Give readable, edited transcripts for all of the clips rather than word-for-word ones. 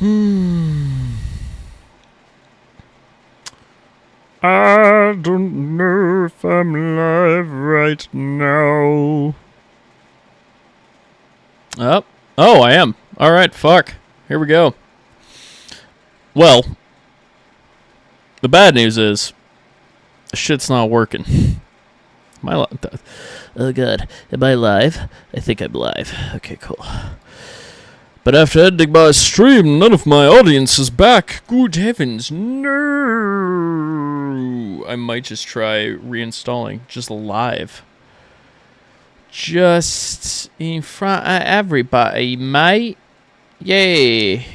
I don't know if I'm live right now. Oh, I am. All right, fuck. Here we go. Well, the bad news is, the shit's not working. Am I live? Oh god, am I live? I think I'm live. Okay, cool. But after ending my stream, none of my audience is back. Good heavens, no! I might just try reinstalling, just live. Just in front of everybody, mate. Yay.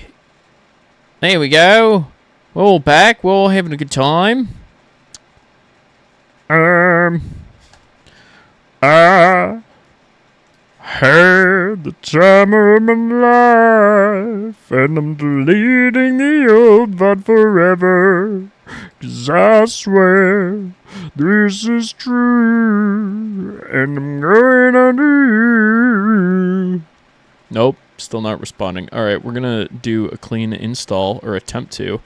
There we go. We're all back. We're all having a good time. I had the time of my life, and I'm deleting the old VOD forever, 'cause I swear this is true, and I'm going under. Nope, still not responding. Alright, we're gonna do a clean install, or attempt to.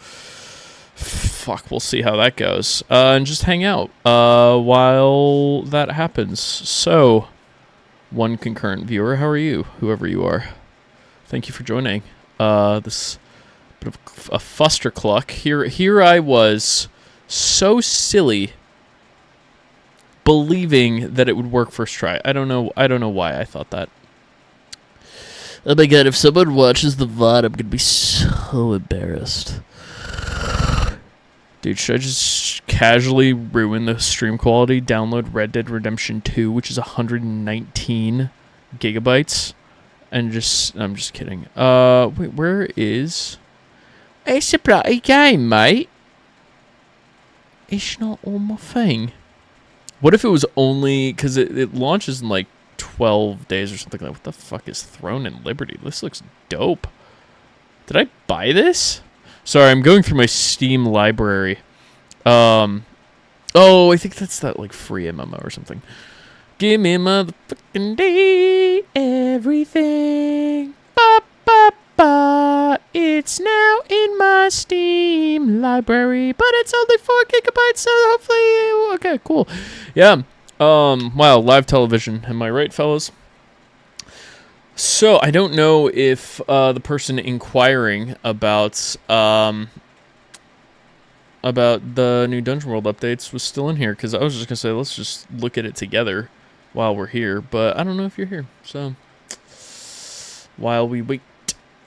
Fuck, we'll see how that goes. And just hang out while that happens. So, one concurrent viewer, how are you? Whoever you are. Thank you for joining. This bit of a fustercluck. Here I was, so silly, believing that it would work first try. I don't know why I thought that. Oh my god, if someone watches the VOD, I'm gonna be so embarrassed. Dude, should I just casually ruin the stream quality? Download Red Dead Redemption 2, which is 119 gigabytes. And I'm just kidding. Wait, where is... It's a bloody game, mate. It's not on my thing. What if it was only... Because it launches in like 12 days or something. Like, what the fuck is Throne and Liberty? This looks dope. Did I buy this? Sorry, I'm going through my Steam library. Oh, I think that's that, like, free MMO or something. Give me motherfucking day, everything. Ba, ba, ba. It's now in my Steam library, but it's only 4 gigabytes, so hopefully... Okay, cool. Yeah. Wow, live television. Am I right, fellas? So, I don't know if the person inquiring about the new Dungeon World updates was still in here, because I was just going to say, let's just look at it together while we're here, but I don't know if you're here. So, while we wait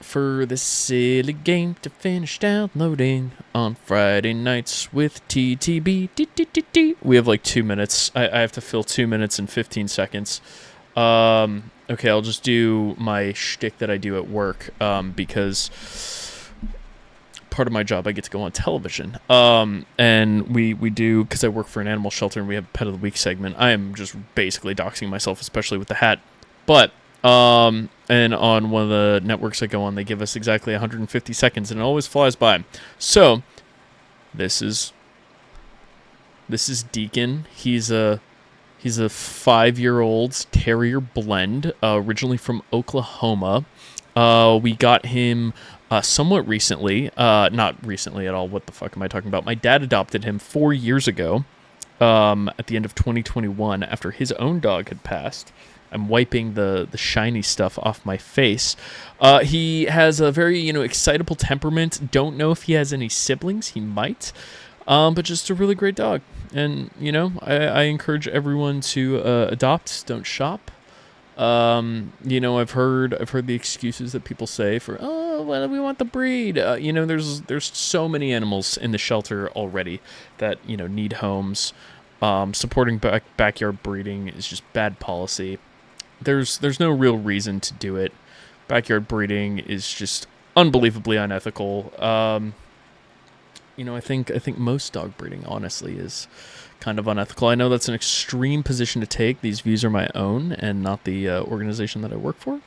for this silly game to finish downloading on Friday nights with TTB, we have like 2 minutes. I have to fill 2 minutes and 15 seconds. Okay, I'll just do my shtick that I do at work, because part of my job I get to go on television. And we do, because I work for an animal shelter and we have Pet of the Week segment. I am just basically doxing myself, especially with the hat. But, and on one of the networks I go on, they give us exactly 150 seconds, and it always flies by. So, this is Deacon. He's a 5-year-old terrier blend, originally from Oklahoma. We got him somewhat recently. Not recently at all. What the fuck am I talking about? My dad adopted him 4 years ago, at the end of 2021, after his own dog had passed. I'm wiping the shiny stuff off my face. He has a very, excitable temperament. Don't know if he has any siblings. He might. But just a really great dog. And, I encourage everyone to adopt, don't shop. I've heard the excuses that people say for, well, we want the breed. There's so many animals in the shelter already that, need homes. Supporting backyard breeding is just bad policy. There's no real reason to do it. Backyard breeding is just unbelievably unethical. I think most dog breeding, honestly, is kind of unethical. I know that's an extreme position to take. These views are my own and not the organization that I work for.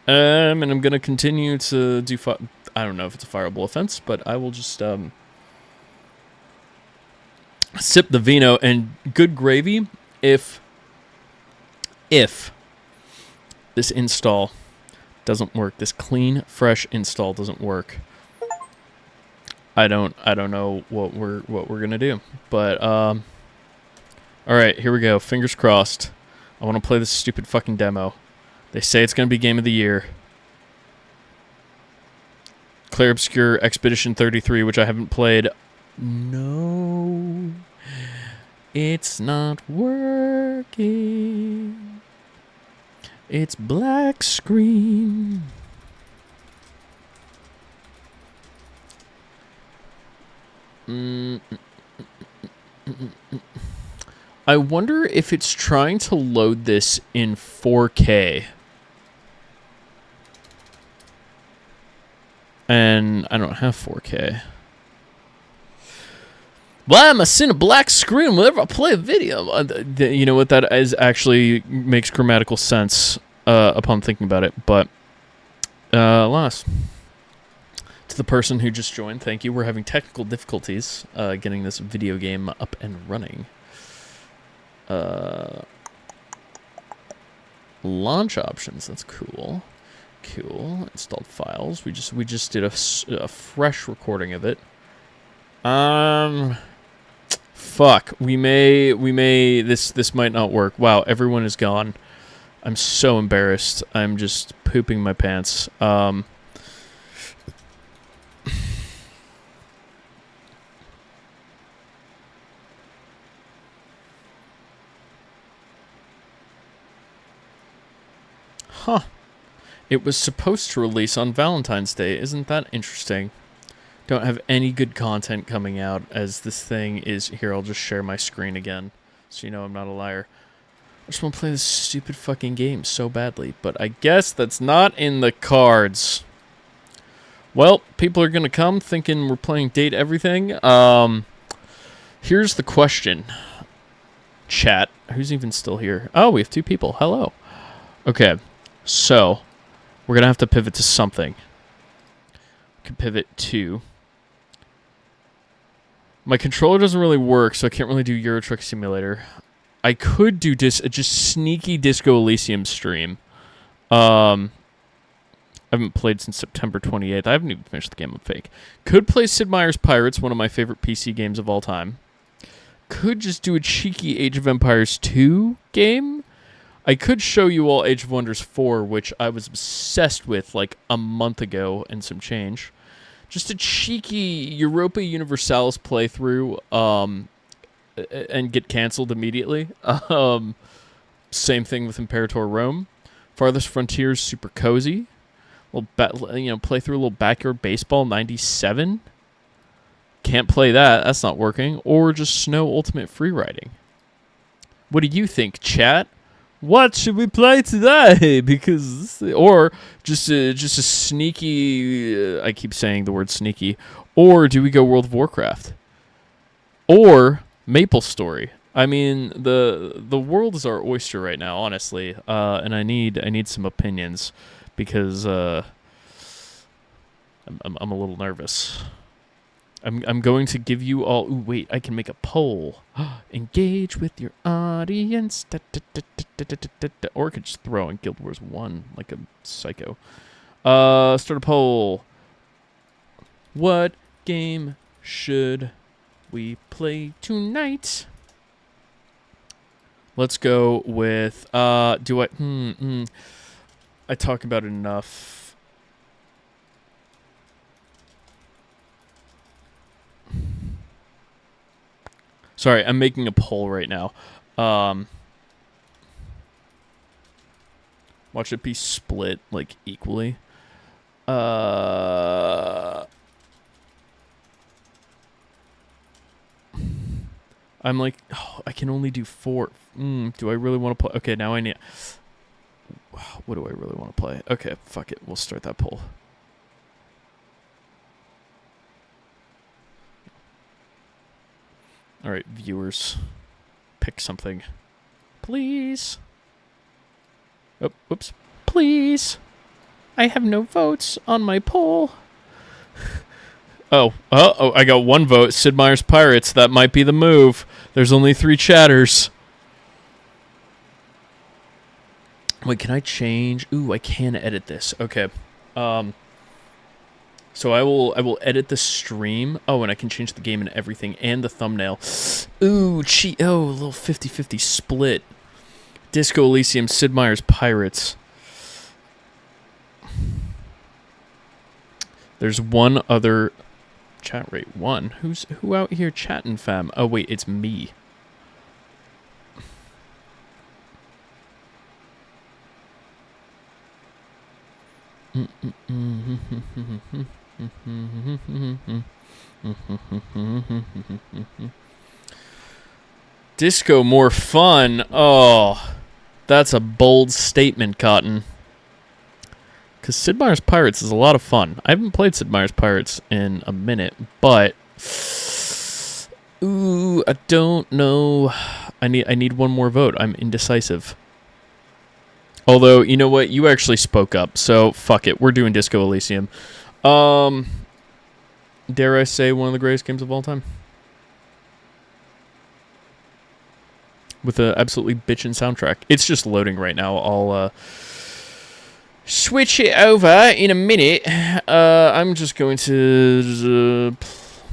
And I'm going to continue to do... I don't know if it's a fireable offense, but I will just sip the vino. And good gravy if this install Doesn't work. This clean, fresh install doesn't work. I don't know what we're gonna do. But all right, here we go. Fingers crossed. I want to play this stupid fucking demo. They say it's gonna be game of the year. Clair Obscur Expedition 33, which I haven't played. No, it's not working. It's black screen. I wonder if it's trying to load this in 4K. And I don't have 4K. Why am I seeing a black screen whenever I play a video? You know what? That is actually makes grammatical sense upon thinking about it. But, alas. To the person who just joined, thank you. We're having technical difficulties getting this video game up and running. Launch options. That's cool. Cool. Installed files. We just did a fresh recording of it. Fuck. We may. This might not work. Wow. Everyone is gone. I'm so embarrassed. I'm just pooping my pants. Huh. It was supposed to release on Valentine's Day. Isn't that interesting? Don't have any good content coming out as this thing is... Here, I'll just share my screen again so you know I'm not a liar. I just want to play this stupid fucking game so badly, but I guess that's not in the cards. Well, people are going to come thinking we're playing Date Everything. Here's the question. Chat. Who's even still here? Oh, we have 2 people. Hello. Okay. So, we're going to have to pivot to something. We can pivot to... My controller doesn't really work, so I can't really do Euro Truck Simulator. I could do just sneaky Disco Elysium stream. I haven't played since September 28th. I haven't even finished the game. I'm fake. Could play Sid Meier's Pirates, one of my favorite PC games of all time. Could just do a cheeky Age of Empires 2 game. I could show you all Age of Wonders 4, which I was obsessed with like a month ago and some change. Just a cheeky Europa Universalis playthrough and get canceled immediately. Same thing with Imperator Rome. Farthest Frontiers, super cozy. Play through a little Backyard Baseball 97. Can't play that. That's not working. Or just Snow Ultimate Freeriding. What do you think, chat? What should we play today? Because or just a sneaky. I keep saying the word sneaky. Or do we go World of Warcraft? Or Maple Story? I mean, the world is our oyster right now, honestly. And I need some opinions because I'm a little nervous. I'm going to give you all... Ooh, wait, I can make a poll. Engage with your audience. Or I could just throw in Guild Wars 1 like a psycho. Start a poll. What game should we play tonight? Let's go with... I talk about it enough. Sorry, I'm making a poll right now. Watch it be split, like, equally. I'm like, oh, I can only do 4. Do I really want to play? Okay, now I need... What do I really want to play? Okay, fuck it. We'll start that poll. All right, viewers, pick something, please. Oh, whoops. Please. I have no votes on my poll. Oh, I got 1 vote. Sid Meier's Pirates. That might be the move. There's only 3 chatters. Wait, can I change? Ooh, I can edit this. Okay. So I will edit the stream. Oh, and I can change the game and everything and the thumbnail. Ooh, cheat. Oh, a little 50-50 split. Disco Elysium, Sid Meier's Pirates. There's one other chat rate. One. Who out here chatting, fam? Oh, wait, it's me. Disco more fun. Oh, that's a bold statement, Cotton. Because Sid Meier's Pirates is a lot of fun. I haven't played Sid Meier's Pirates in a minute, but ooh, I don't know. I need one more vote. I'm indecisive. Although, you know what? You actually spoke up, so fuck it. We're doing Disco Elysium. Dare I say one of the greatest games of all time? With an absolutely bitchin' soundtrack. It's just loading right now. I'll switch it over in a minute. I'm just going to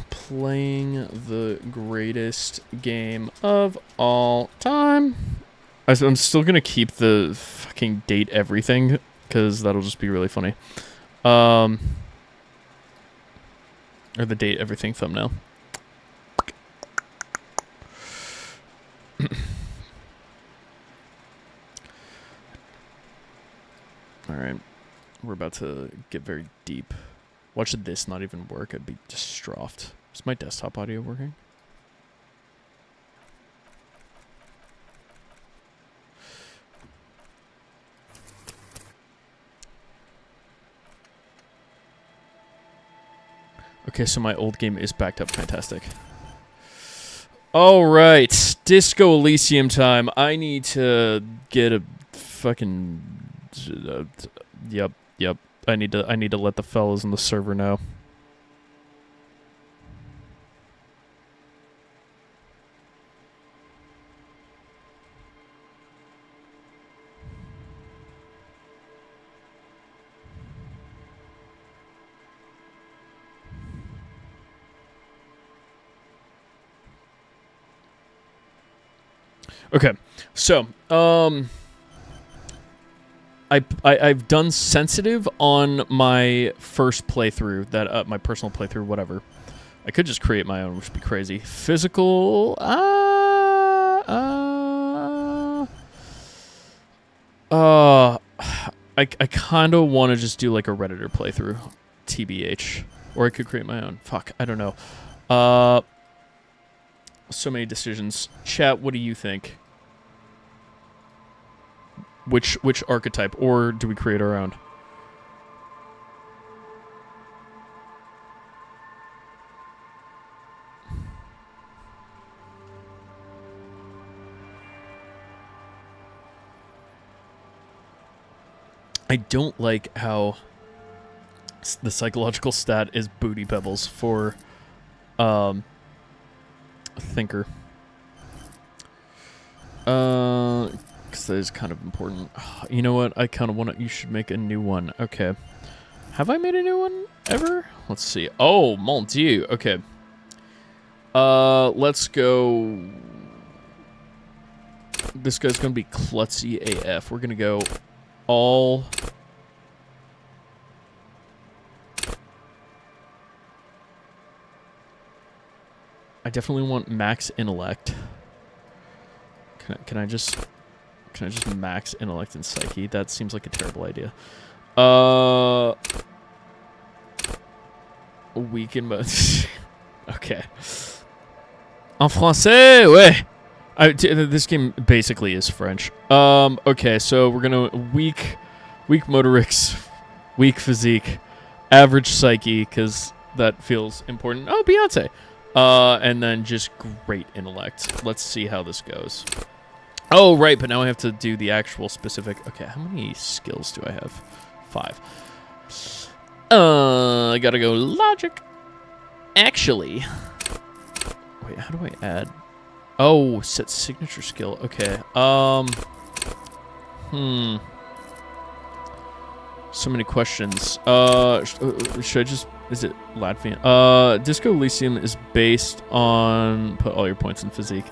playing the greatest game of all time. I'm still going to keep the fucking date everything, because that'll just be really funny. Or the date everything thumbnail. Alright. We're about to get very deep. Watch this not even work. I'd be distraught. Is my desktop audio working? Okay, so my old game is backed up. Fantastic. Alright. Disco Elysium time. I need to get a fucking... Yep. I need to let the fellas in the server know. Okay, so I've done sensitive on my first playthrough, that my personal playthrough, whatever. I could just create my own, which would be crazy. Physical, I kind of want to just do like a Redditor playthrough, TBH, or I could create my own. Fuck, I don't know. So many decisions. Chat, what do you think? Which archetype, or do we create our own? I don't like how the psychological stat is booty pebbles for Thinker. Because that is kind of important. You know what? I kind of want to... You should make a new one. Okay. Have I made a new one ever? Let's see. Oh, mon dieu. Okay. Let's go... This guy's going to be klutzy AF. We're going to go all... I definitely want max intellect. Can I just max intellect and psyche? That seems like a terrible idea. Weaken mode. Okay. En français, ouais. This game basically is French. Okay, so we're gonna weak motorics, weak physique, average psyche, because that feels important. Oh, Beyonce. And then just great intellect. Let's see how this goes. Oh, right, but now I have to do the actual specific... Okay, how many skills do I have? 5. I gotta go logic. Actually... Wait, how do I add... Oh, set signature skill. Okay, So many questions. Should I just... Is it Latvian? Disco Elysium is based on... Put all your points in physique.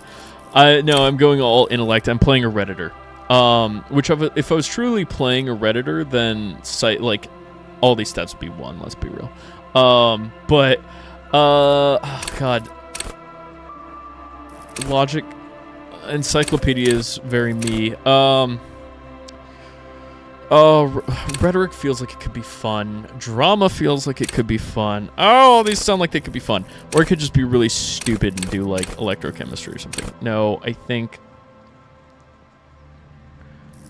No, I'm going all intellect. I'm playing a Redditor. If I was truly playing a Redditor, then like all these stats would be 1. Let's be real. Oh God, logic, encyclopedia is very me. Rhetoric feels like it could be fun. Drama feels like it could be fun. Oh, these sound like they could be fun. Or it could just be really stupid and do like electrochemistry or something. No, I think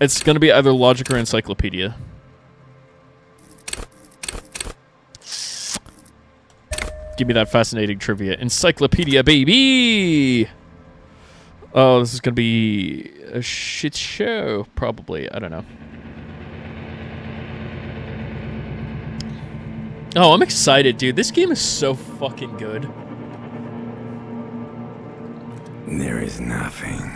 it's gonna be either logic or encyclopedia. Give me that fascinating trivia. Encyclopedia, baby! Oh, this is gonna be a shit show, probably. I don't know. Oh, I'm excited, dude. This game is so fucking good. There is nothing.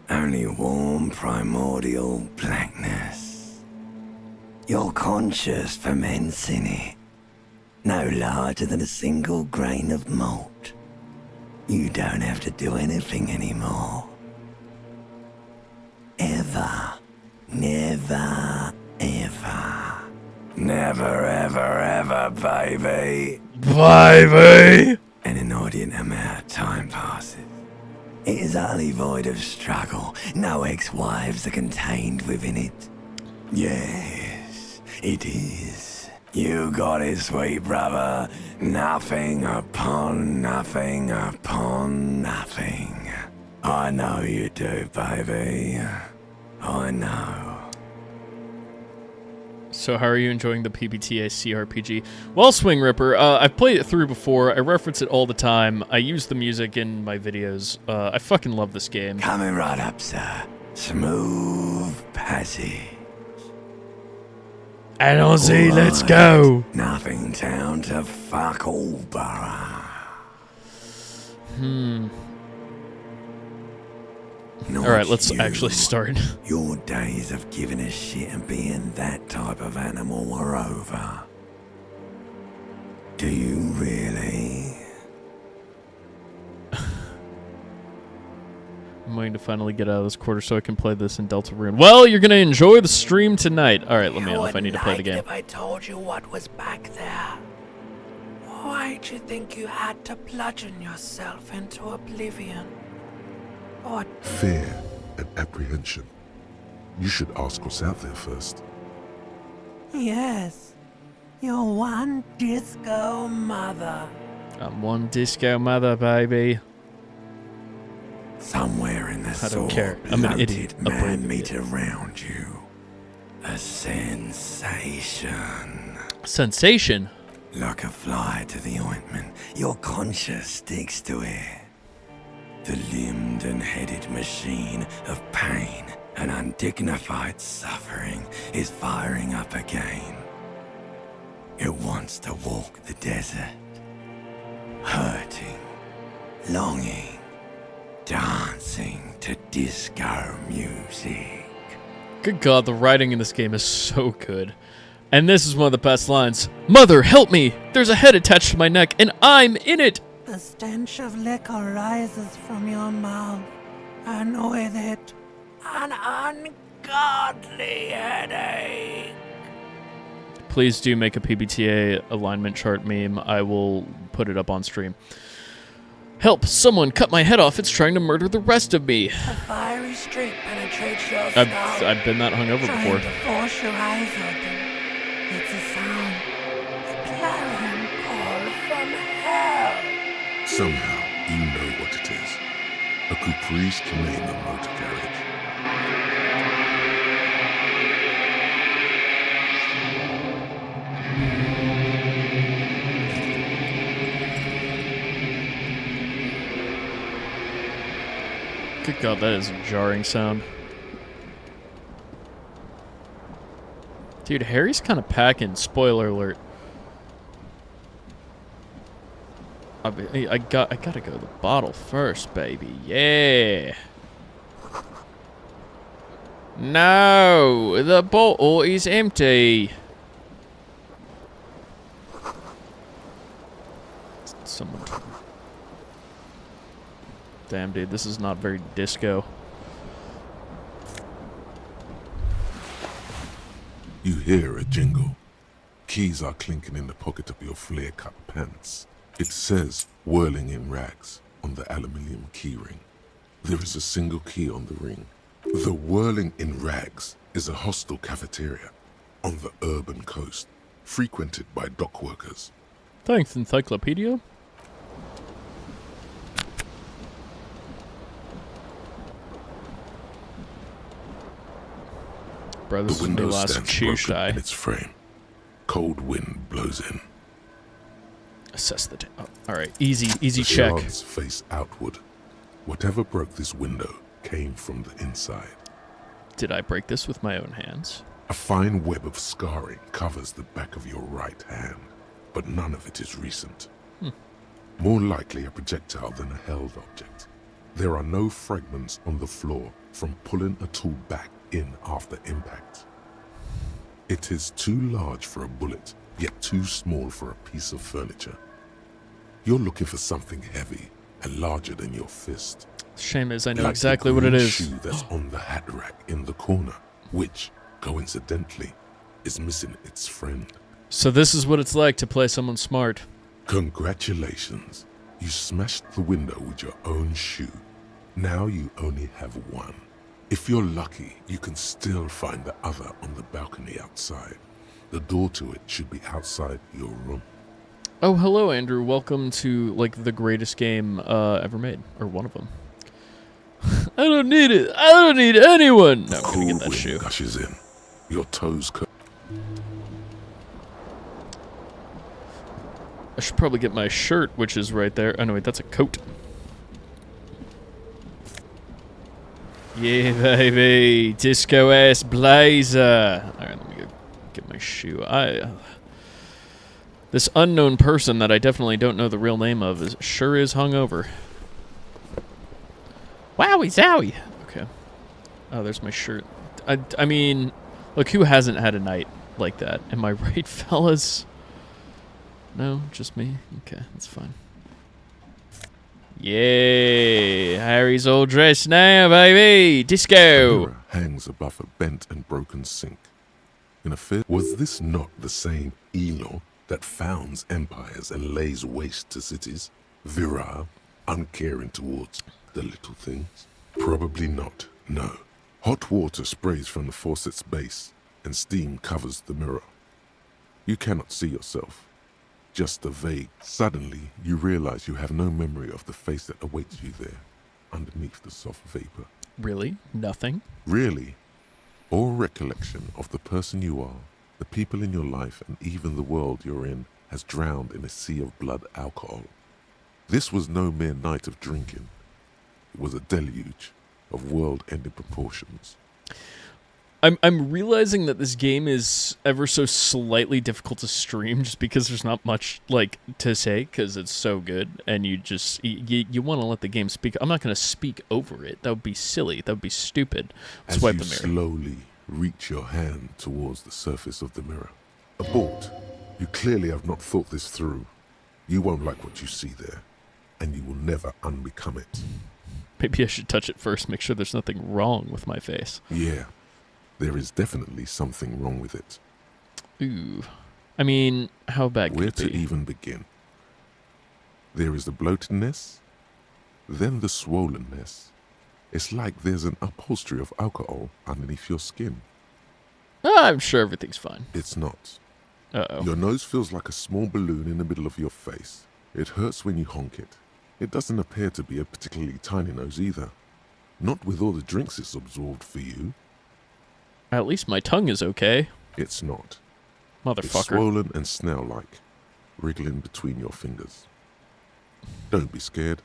Only warm, primordial blackness. Your conscious ferments in it. No larger than a single grain of malt. You don't have to do anything anymore. Ever. Never, ever. Never, ever, ever, baby. Baby! An inordinate amount of time passes. It is utterly void of struggle. No ex-wives are contained within it. Yes, it is. You got it, sweet brother. Nothing upon nothing upon nothing. I know you do, baby. I know. So how are you enjoying the PBTA CRPG? Well, Swing Ripper, I've played it through before. I reference it all the time. I use the music in my videos. I fucking love this game. Coming right up, sir. Smooth passage. Allons-y, let's go. Nothing down to fuck all, borough. Alright, let's actually start. Your days of giving a shit and being that type of animal are over. Do you really? I'm waiting to finally get out of this quarter so I can play this in Deltarune. Well, you're going to enjoy the stream tonight. Alright, let me know if I need to play the game. If I told you what was back there, why'd you think you had to bludgeon yourself into oblivion? Or Fear and apprehension. You should ask what's out there first. yes, your one disco mother. I'm one disco mother, baby. Somewhere in the I don't care. I'm an idiot. A man brave meet idiot. around you. A sensation. Sensation? Like a fly to the ointment, your conscience sticks to it. The limbed and headed machine of pain and undignified suffering is firing up again. It wants to walk the desert, hurting, longing, dancing to disco music. Good God, the writing in this game is so good. And this is one of the best lines. Mother, help me! There's a head attached to my neck, and I'm in it! The stench of liquor rises from your mouth, and with it, an ungodly headache. Please do make a PBTA alignment chart meme. I will put it up on stream. Help! Someone cut my head off. It's trying to murder the rest of me. A fiery streak penetrates your skull. I've been that hungover before. Trying to force your eyes open. It's a sound. A clarion call from hell. Somehow, you know what it is. A Caprice Camino motor carriage. Good God, that is a jarring sound. Dude, Harry's kind of packing. Spoiler alert. I gotta go to the bottle first, baby. Yeah. No, the bottle is empty. Damn, dude, this is not very disco. You hear a jingle. Keys are clinking in the pocket of your flare-cut pants. It says, whirling in rags, on the aluminium keyring. There is a single key on the ring. The Whirling in Rags is a hostel cafeteria on the urban coast, frequented by dock workers. Thanks, Encyclopedia. Bro, this The is my window last stands chew broken shy. in its frame. Cold wind blows in. Assess the... Oh, alright, easy The check. shards face outward. Whatever broke this window came from the inside. Did I break this with my own hands? A fine web of scarring covers the back of your right hand, but none of it is recent. More likely a projectile than a held object. There are no fragments on the floor from pulling a tool back in after impact. It is too large for a bullet, yet too small for a piece of furniture. You're looking for something heavy and larger than your fist. Shame is I know Like exactly the what it green is. shoe that's on the hat rack in the corner, which, coincidentally, is missing its friend. So this is what it's like to play someone smart. Congratulations. You smashed the window with your own shoe. Now you only have one. If you're lucky, you can still find the other on the balcony outside. The door to it should be outside your room. Oh, hello, Andrew. Welcome to, like, the greatest game ever made. Or one of them. I don't need it. I don't need anyone. No, I'm Cool gonna get that wind shoe. gushes in. Your toes I should probably get my shirt, which is right there. Oh, no, wait, that's a coat. Yeah, baby. Disco-ass blazer. All right, let me go get my shoe. This unknown person that I definitely don't know the real name of sure is hungover. Wowie zowie. Okay. Oh, there's my shirt. I mean, look, who hasn't had a night like that? Am I right, fellas? No, just me? Okay, that's fine. Yay! Harry's all dressed now, baby! A Disco! mirror hangs above a bent and broken sink. In a fit, was this not the same Elo that founds empires and lays waste to cities? Virile, uncaring towards the little things? Probably not, no. Hot water sprays from the faucet's base, and steam covers the mirror. You cannot see yourself. Just a vague. Suddenly, you realize you have no memory of the face that awaits you there, underneath the soft vapor. Really? Nothing? Really, all recollection of the person you are, the people in your life, and even the world you're in has drowned in a sea of blood alcohol. This was no mere night of drinking. It was a deluge of world-ending proportions. I'm realizing that this game is ever so slightly difficult to stream just because there's not much like to say because it's so good and you just you want to let the game speak. I'm not going to speak over it. That would be silly. That would be stupid. As Swipe you the mirror. slowly reach your hand towards the surface of the mirror. Abort. You clearly have not thought this through. You won't like what you see there, and you will never unbecome it. Maybe I should touch it first, make sure there's nothing wrong with my face. Yeah, there is definitely something wrong with it. Ooh. I mean, how bad Where could it to be? even begin? There is the bloatedness, then the swollenness. It's like there's an upholstery of alcohol underneath your skin. I'm sure everything's fine. It's not. Uh-oh. Your nose feels like a small balloon in the middle of your face. It hurts when you honk it. It doesn't appear to be a particularly tiny nose either. Not with all the drinks it's absorbed for you. At least my tongue is okay. It's not. It's Motherfucker. swollen and snail-like, wriggling between your fingers. Don't be scared.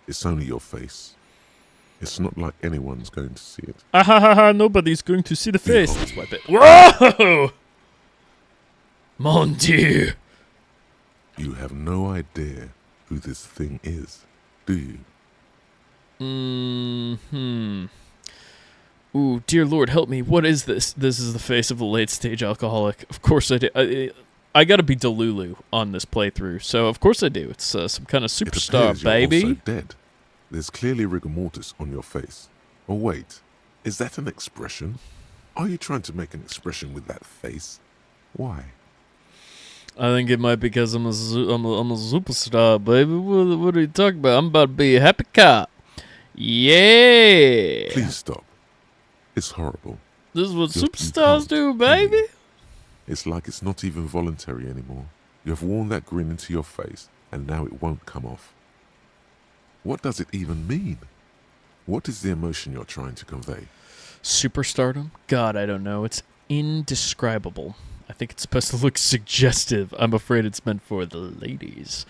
It's only your face. It's not like anyone's going to see it. Ah ha ha ha, nobody's going to see the face. Behold. Let's wipe it. Whoa! Mon Dieu. You have no idea who this thing is, do you? Ooh, dear Lord, help me. What is this? This is the face of a late-stage alcoholic. Of course I do. I gotta be Delulu on this playthrough, so of course I do. It's some kind of It superstar, appears you're baby. also dead. There's clearly rigor mortis on your face. Oh wait, is that an expression? Are you trying to make an expression with that face? Why? I think it might be because I'm a superstar, baby. What are you talking about? I'm about to be a happy cop. Yeah. Please stop. It's horrible. This is what You superstars can't, do, can baby. you? It's like it's not even voluntary anymore. You have worn that grin into your face, and now it won't come off. What does it even mean? What is the emotion you're trying to convey? Superstardom? God, I don't know. It's indescribable. I think it's supposed to look suggestive. I'm afraid it's meant for the ladies.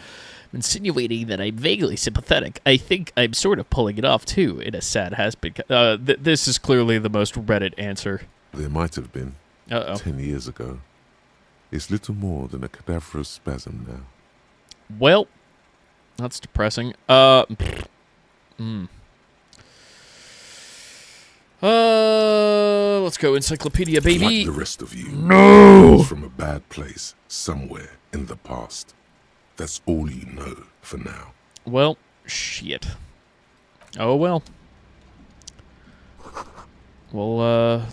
Insinuating that I'm vaguely sympathetic. I think I'm sort of pulling it off, too, in a sad has-been. This is clearly the most Reddit answer. There might have been. Uh-oh. 10 years ago. It's little more than a cadaverous spasm now. Well, that's depressing. Let's go encyclopedia, baby. Like the rest of you. No! From a bad place, somewhere in the past. That's all you know for now. Well, shit. Oh, well. Well,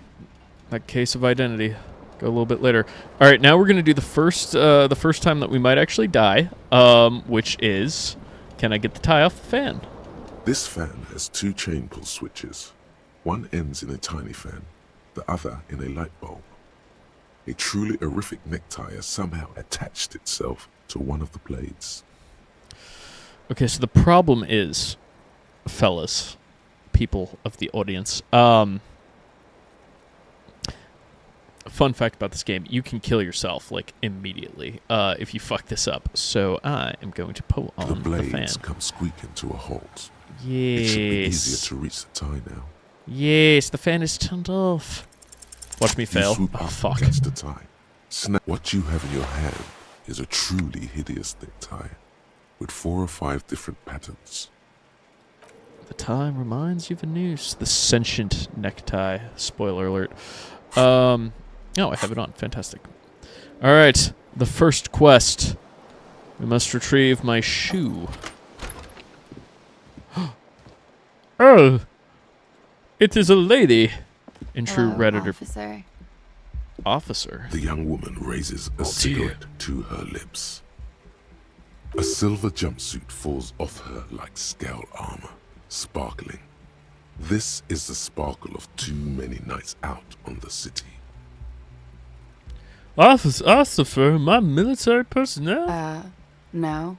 that case of identity. Go a little bit later. All right, now we're gonna do the first time that we might actually die, which is, can I get the tie off the fan? This fan has 2 chain pull switches. One ends in a tiny fan, the other in a light bulb. A truly horrific necktie has somehow attached itself to one of the blades. Okay, so the problem is, fellas, people of the audience, fun fact about this game, you can kill yourself, like, immediately, if you fuck this up. So I am going to pull on The the blades fan. come squeaking to a halt. Yes. It should be easier to reach the tie now. Yes, the fan is turned off. Watch me You fail. swoop Oh, up fuck. and catch the tie. Snap. What you have in your hand is a truly hideous necktie with 4 or 5 different patterns. The tie reminds you of a noose. The sentient necktie. Spoiler alert. Oh, I have it on. Fantastic. All right, the first quest. We must retrieve my shoe. Oh, it is a lady. In true Hello, Redditor officer. The young woman raises a dear. cigarette to her lips. A silver jumpsuit falls off her like scout armor, sparkling. This is the sparkle of too many nights out on the city. Officer, my military personnel. No.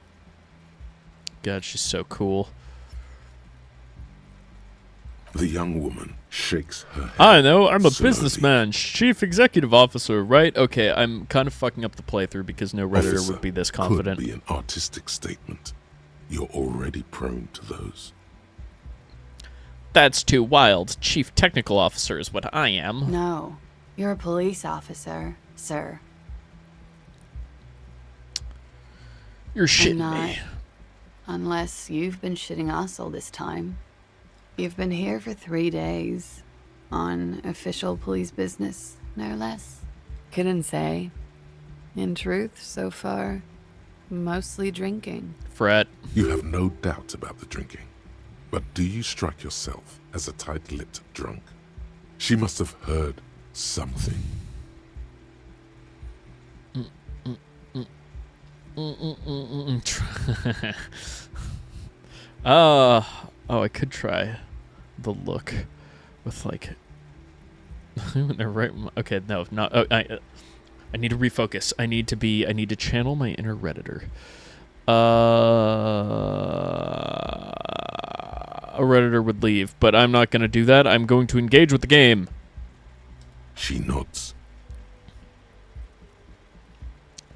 God, she's so cool. The young woman shakes her head. I know, I'm a slowly. businessman, chief executive officer, right? Okay, I'm kind of fucking up the playthrough because no Redditor Officer would be this confident. Could be an artistic statement. You're already prone to those. That's too wild. Chief technical officer is what I am. No. You're a police officer, sir. You're I'm shitting not. me. Unless you've been shitting us all this time. You've been here for 3 days. On official police business, no less. Couldn't say. In truth, so far, mostly drinking. Fret. You have no doubt about the drinking. But do you strike yourself as a tight-lipped drunk? She must have heard something. Oh, I could try the look with like. Okay, no, not. Oh, I need to refocus. I need to channel my inner Redditor. A Redditor would leave, but I'm not going to do that. I'm going to engage with the game. She nods.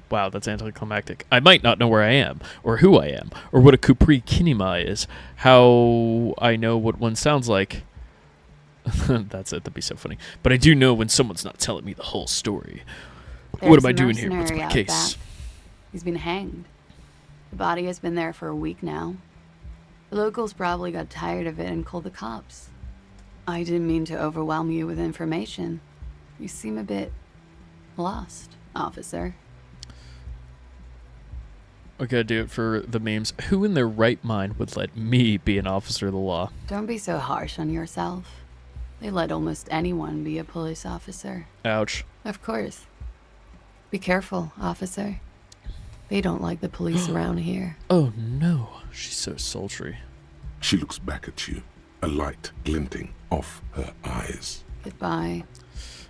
Wow, that's anticlimactic. I might not know where I am, or who I am, or what a Kupri Kinema is, how I know what one sounds like. That's it, that'd be so funny. But I do know when someone's not telling me the whole story. What There's am I a doing here? What's mercenary my out case? back. He's been hanged. The body has been there for a week now. The locals probably got tired of it and called the cops. I didn't mean to overwhelm you with information. You seem a bit lost, officer. We gotta do it for the memes. Who in their right mind would let me be an officer of the law? Don't be so harsh on yourself. They let almost anyone be a police officer. Ouch. Of course. Be careful, officer. They don't like the police around here. Oh no, she's so sultry. She looks back at you, a light glinting off her eyes. Goodbye.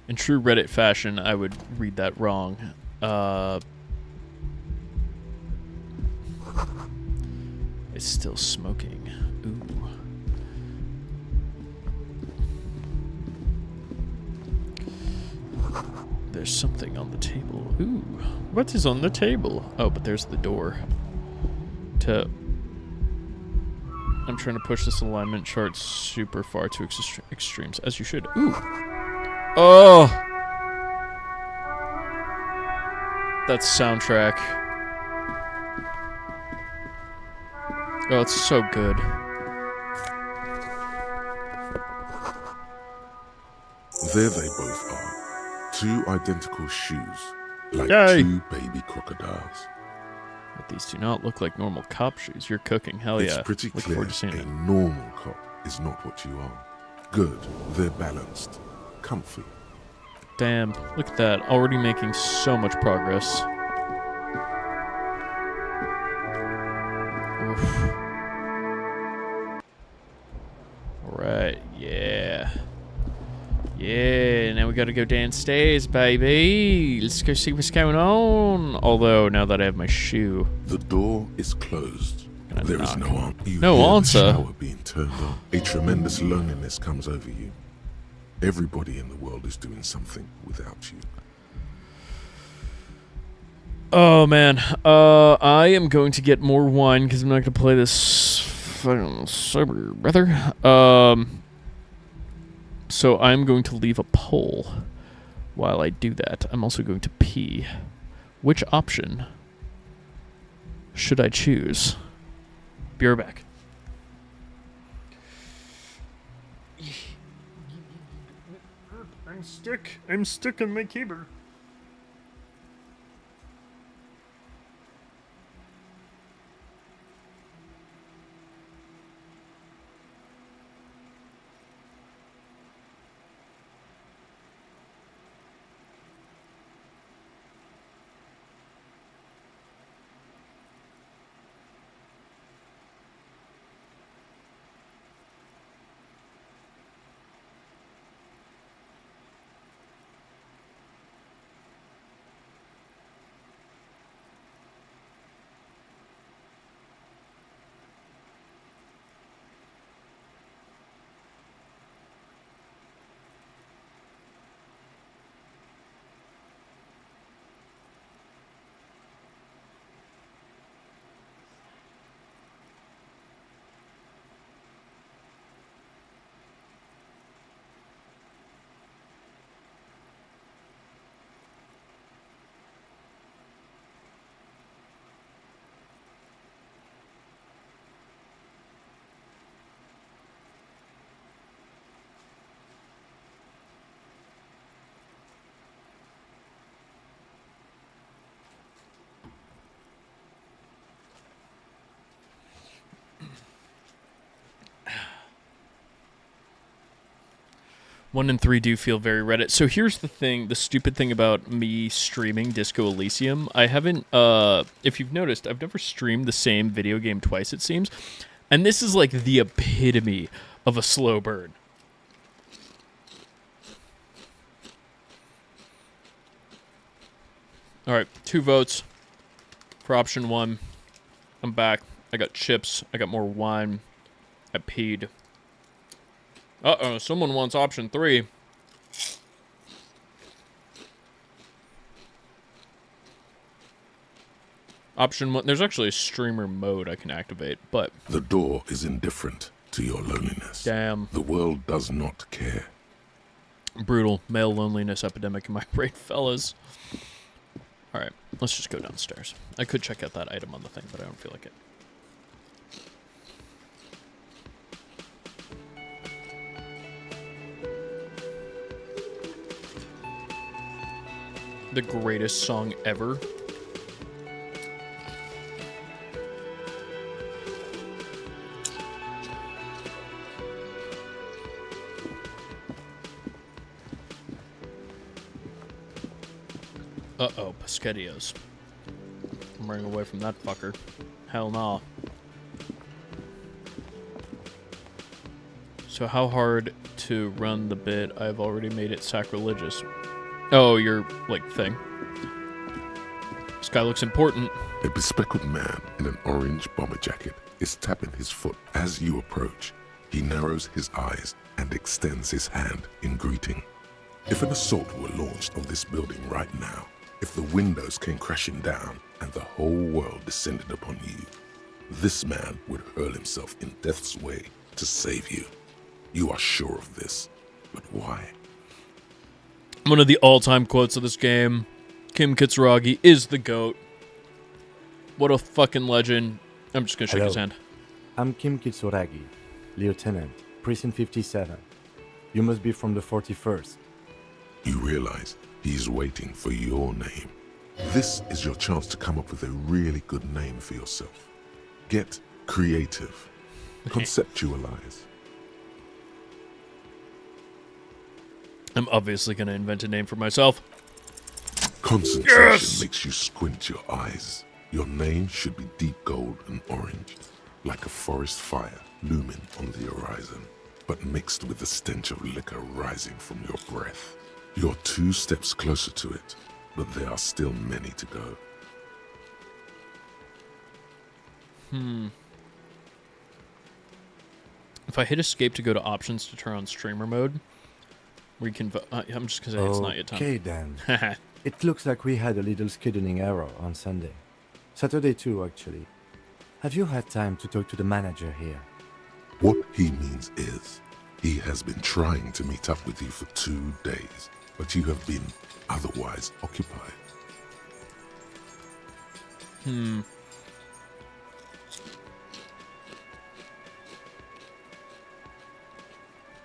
In true Reddit fashion, I would read that wrong. It's still smoking. Ooh. There's something on the table. Ooh. What is on the table? Oh, but there's the door. I'm trying to push this alignment chart super far to extremes, as you should. Ooh. Oh! That soundtrack. Oh, it's so good. There they both are. Two identical shoes, like Yay. two baby crocodiles. But these do not look like normal cop shoes. You're cooking. Hell yeah. It's pretty Look clear forward to seeing a it. normal cop is not what you are. Good, they're balanced, comfy. Damn. Look at that. Already making so much progress. Oof. Alright, yeah. Yeah, now we gotta go downstairs, baby. Let's go see what's going on. Although, now that I have my shoe. The door is closed. Gonna There is knock. no answer. You No hear answer? the shower being turned on. A tremendous loneliness comes over you. Everybody in the world is doing something without you. Oh, man. I am going to get more wine because I'm not going to play this fucking sober, brother. So I'm going to leave a poll while I do that. I'm also going to pee. Which option should I choose? Be right back. I'm stuck on my cable. One and three do feel very Reddit. So here's the thing, the stupid thing about me streaming Disco Elysium. I haven't, if you've noticed, I've never streamed the same video game twice, it seems. And this is like the epitome of a slow burn. All right, 2 votes for option 1. I'm back. I got chips. I got more wine. I peed. Uh-oh, someone wants option 3. Option 1, there's actually a streamer mode I can activate, but... The door is indifferent to your loneliness. Damn. The world does not care. Brutal male loneliness epidemic in my brain, fellas. Alright, let's just go downstairs. I could check out that item on the thing, but I don't feel like it. The greatest song ever. Uh-oh, Pesquetios. I'm running away from that fucker. Hell nah. So how hard to run the bit? I've already made it sacrilegious. Oh, your, like, thing. This guy looks important. A bespectacled man in an orange bomber jacket is tapping his foot. As you approach, he narrows his eyes and extends his hand in greeting. If an assault were launched on this building right now, if the windows came crashing down and the whole world descended upon you, this man would hurl himself in death's way to save you. You are sure of this, but why? One of the all-time quotes of this game. Kim Kitsuragi is the GOAT. What a fucking legend. I'm just gonna shake his hand. I'm Kim Kitsuragi, Lieutenant, Precinct 57. You must be from the 41st. You realize he's waiting for your name. This is your chance to come up with a really good name for yourself. Get creative. Conceptualize. I'm obviously gonna invent a name for myself. Concentration makes you squint your eyes. Your name should be deep gold and orange, like a forest fire looming on the horizon, but mixed with the stench of liquor rising from your breath. You're 2 steps closer to it, but there are still many to go. If I hit escape to go to options to turn on streamer mode, we can I'm just gonna say it's not yet time. Okay then. It looks like we had a little scheduling error on Sunday. Saturday too, actually. Have you had time to talk to the manager here? What he means is, he has been trying to meet up with you for 2 days, but you have been otherwise occupied.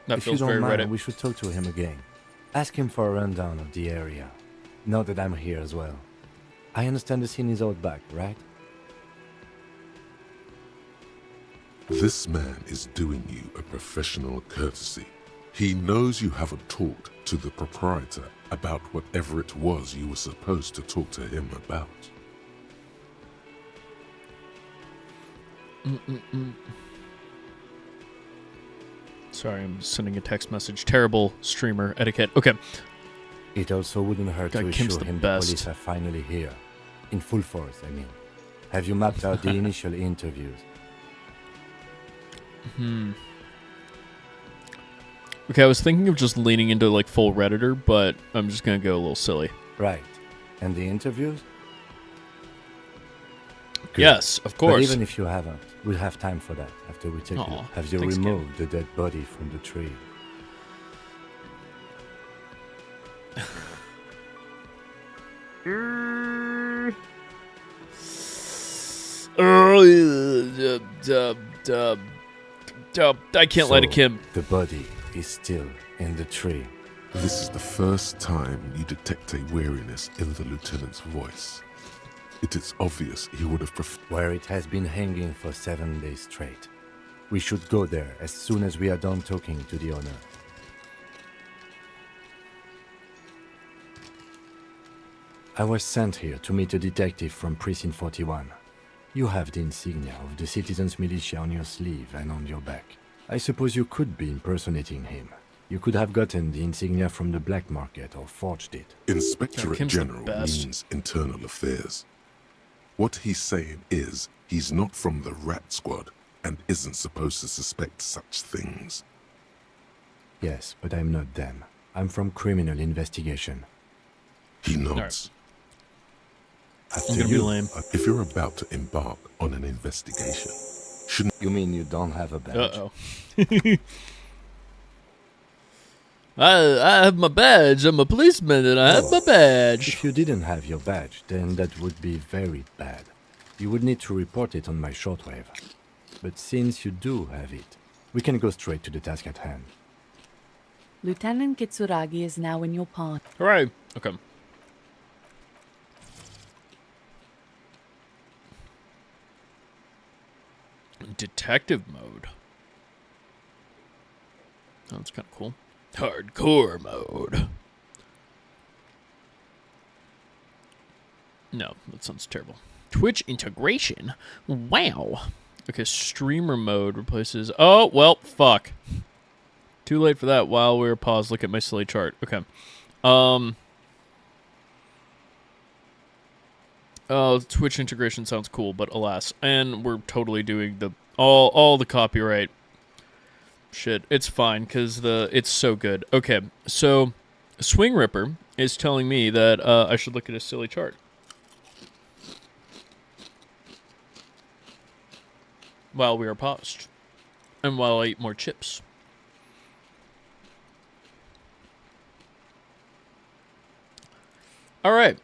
That If you feels don't very mind, Reddit. we should talk to him again. Ask him for a rundown of the area. Now that I'm here as well. I understand the scene is out back, right? This man is doing you a professional courtesy. He knows you haven't talked to the proprietor about whatever it was you were supposed to talk to him about. Sorry, I'm sending a text message. Terrible streamer etiquette. Okay. It also wouldn't hurt God, to Kim's assure the him best. the police are finally here. In full force, I mean. Have you mapped out the initial interviews? Okay, I was thinking of just leaning into like full Redditor, but I'm just gonna go a little silly. Right. And the interviews? Yes, of course. But even if you haven't, we'll have time for that after we take a Aw, look. Have you thanks, Kim. removed the dead body from the tree? I can't lie to Kim. The body is still in the tree. This is the first time you detect a weariness in the lieutenant's voice. It is obvious he would have preferred. Where it has been hanging for 7 days straight. We should go there as soon as we are done talking to the owner. I was sent here to meet a detective from Precinct 41. You have the insignia of the Citizens Militia on your sleeve and on your back. I suppose you could be impersonating him. You could have gotten the insignia from the black market or forged it. Inspectorate Kim's the General best. means internal affairs. What he's saying is he's not from the rat squad and isn't supposed to suspect such things. Yes, but I'm not them. I'm from criminal investigation. He nods. After I'm gonna be you. lame. If you're about to embark on an investigation, shouldn't You mean you don't have a badge? Uh-oh. I have my badge. I'm a policeman and I have my badge. If you didn't have your badge, then that would be very bad. You would need to report it on my shortwave. But since you do have it, we can go straight to the task at hand. Lieutenant Kitsuragi is now in your path. Hooray. Okay. Detective mode. Oh, that's kind of cool. Hardcore mode. No, that sounds terrible. Twitch integration? Wow. Okay, streamer mode replaces... Oh, well, fuck. Too late for that. While we were paused, look at my silly chart. Okay. Twitch integration sounds cool, but alas. And we're totally doing the... All the copyright shit. It's fine, because it's so good. Okay, so Swing Ripper is telling me that I should look at a silly chart. While we are paused. And while I eat more chips. Alright.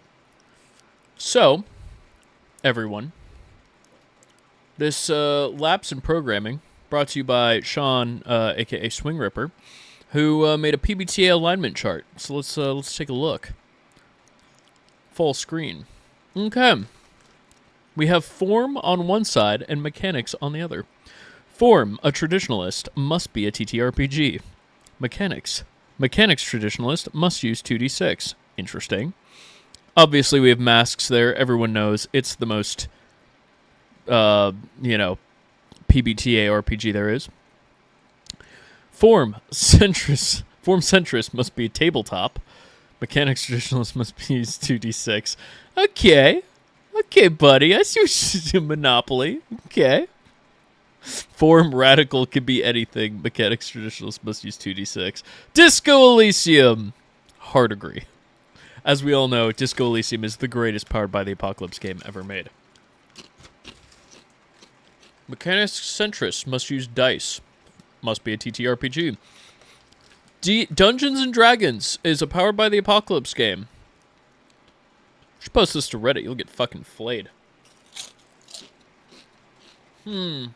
So, everyone. This lapse in programming brought to you by Sean, aka Swing Ripper, who made a PBTA alignment chart. So let's take a look. Full screen. Okay. We have form on one side and mechanics on the other. Form, a traditionalist, must be a TTRPG. Mechanics. Mechanics traditionalist must use 2d6. Interesting. Obviously, we have masks there. Everyone knows it's the most, PBTA RPG there is. Form centrist must be a tabletop. Mechanics traditionalist must use 2d6. Okay. Okay, buddy. I see what you do, Monopoly. Okay. Form radical can be anything. Mechanics traditionalist must use 2d6. Disco Elysium. Hard agree. As we all know, Disco Elysium is the greatest Powered by the Apocalypse game ever made. Mechanics centrist must use dice. Must be a TTRPG. Dungeons and Dragons is a Powered by the Apocalypse game. You should post this to Reddit. You'll get fucking flayed. Must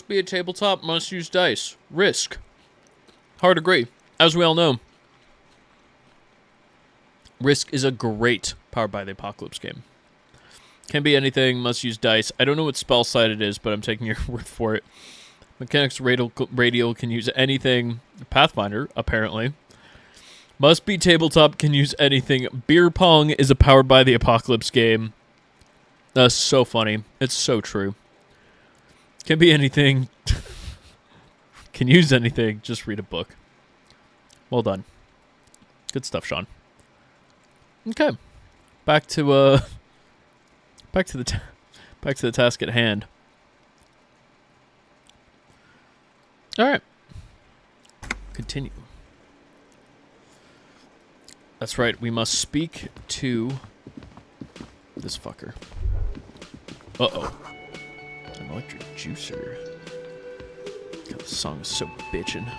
be a tabletop. Must use dice. Risk. Hard agree. As we all know, Risk is a great Powered by the Apocalypse game. Can be anything. Must use dice. I don't know what spell side it is, but I'm taking your word for it. Mechanics radial can use anything. Pathfinder, apparently. Must be tabletop, can use anything. Beer pong is a Powered by the Apocalypse game. That's so funny. It's so true. Can be anything. Can use anything. Just read a book. Well done. Good stuff, Sean. Okay. Back to the task at hand. All right. Continue. That's right. We must speak to this fucker. Uh-oh. An electric juicer. God, this song is so bitchin'.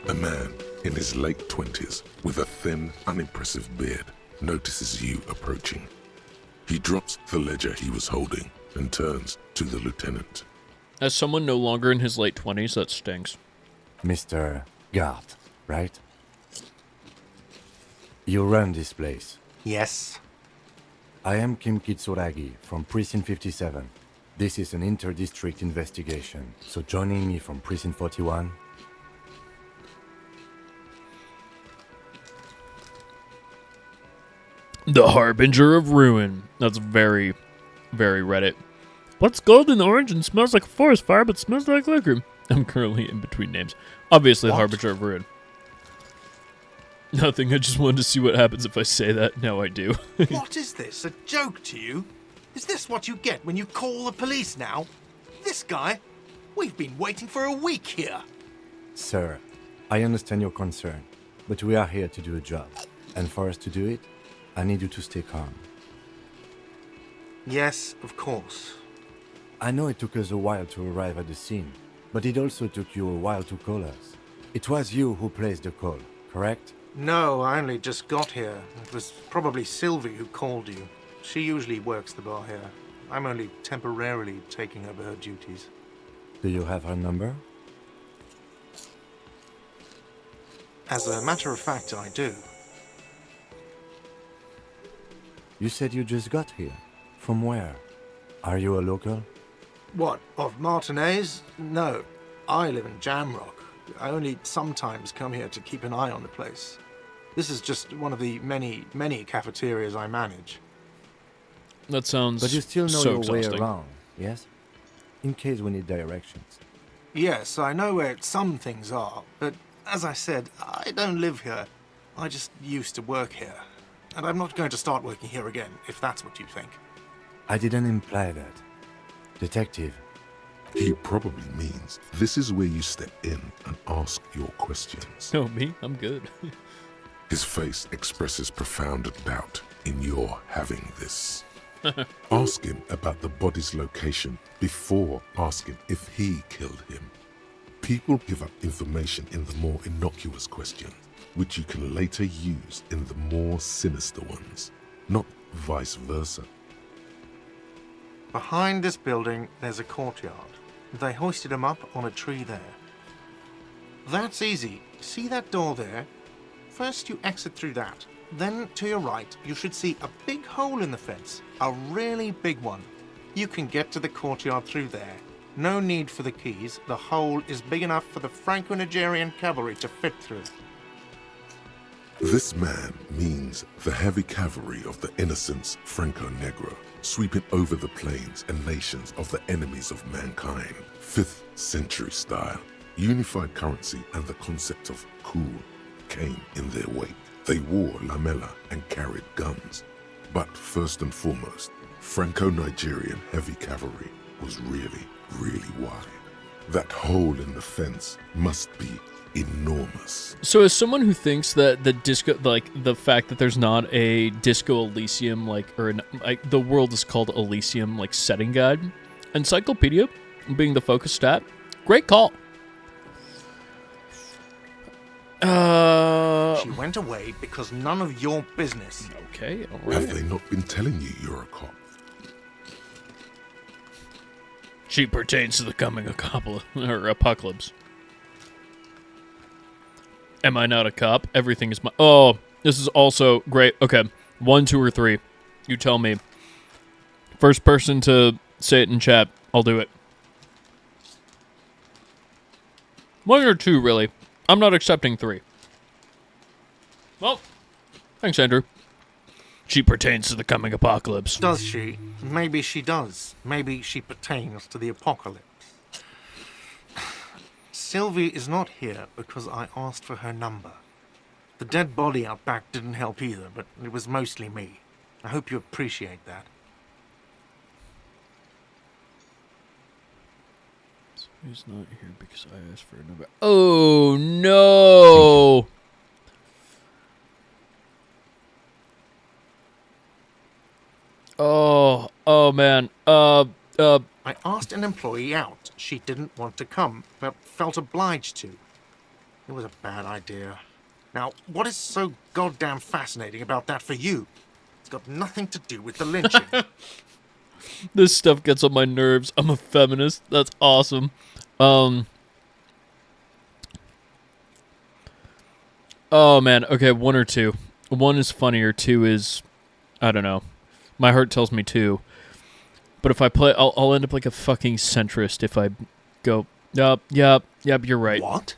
A man in his late 20s with a thin, unimpressive beard notices you approaching. He drops the ledger he was holding and turns to the lieutenant. As someone no longer in his late 20s, that stinks. Mr. Garte, right? You run this place. Yes. I am Kim Kitsuragi from Precinct 57. This is an inter-district investigation, so joining me from Precinct 41... The Harbinger of Ruin. That's very, very Reddit. What's golden orange and smells like a forest fire but smells like liquor? I'm currently in between names. Obviously, the Harbinger of Ruin. Nothing, I just wanted to see what happens if I say that. Now I do. What is this, a joke to you? Is this what you get when you call the police now? This guy? We've been waiting for a week here. Sir, I understand your concern, but we are here to do a job. And for us to do it, I need you to stay calm. Yes, of course. I know it took us a while to arrive at the scene, but it also took you a while to call us. It was you who placed the call, correct? No, I only just got here. It was probably Sylvie who called you. She usually works the bar here. I'm only temporarily taking over her duties. Do you have her number? As a matter of fact, I do. You said you just got here. From where? Are you a local? What, of Martinez? No, I live in Jamrock. I only sometimes come here to keep an eye on the place. This is just one of the many, many cafeterias I manage. That sounds But you still know so your exhausting. way around, yes? In case we need directions. Yes, I know where some things are, but as I said, I don't live here. I just used to work here. And I'm not going to start working here again, if that's what you think. I didn't imply that. Detective, He probably means this is where you step in and ask your questions. No, me? I'm good. His face expresses profound doubt in your having this. Ask him about the body's location before asking if he killed him. People give up information in the more innocuous questions, which you can later use in the more sinister ones, not vice versa. Behind this building, there's a courtyard. They hoisted him up on a tree there. That's easy. See that door there? First you exit through that. Then to your right, you should see a big hole in the fence. A really big one. You can get to the courtyard through there. No need for the keys. The hole is big enough for the Franco-Nigerian cavalry to fit through. This man means the heavy cavalry of the innocents Franco-Negro, sweeping over the plains and nations of the enemies of mankind, 5th century style. Unified currency and the concept of cool came in their wake. They wore lamella and carried guns. But first and foremost, Franco-Nigerian heavy cavalry was really, really wide. That hole in the fence must be enormous. So as someone who thinks that the disco, like the fact that there's not a Disco Elysium, like the world is called Elysium, like setting guide, encyclopedia being the focus stat, great call. She went away because none of your business. Okay, all Have right. they not been telling you you're a cop? She pertains to the coming apocalypse. Am I not a cop? Everything is my... Oh, this is also great. Okay, 1, 2, or 3. You tell me. First person to say it in chat, I'll do it. 1 or 2, really. I'm not accepting 3. Well, thanks, Andrew. She pertains to the coming apocalypse. Does she? Maybe she does. Maybe she pertains to the apocalypse. Sylvie is not here because I asked for her number. The dead body out back didn't help either, but it was mostly me. I hope you appreciate that. He's not here because I asked for a number. Oh, no! Oh, man. I asked an employee out. She didn't want to come, but felt obliged to. It was a bad idea. Now, what is so goddamn fascinating about that for you? It's got nothing to do with the lynching. This stuff gets on my nerves. I'm a feminist. That's awesome. Oh, man. Okay, 1 or 2. 1 is funnier. 2 is... I don't know. My heart tells me 2. But if I play... I'll end up like a fucking centrist if I go... Yep, you're right. What?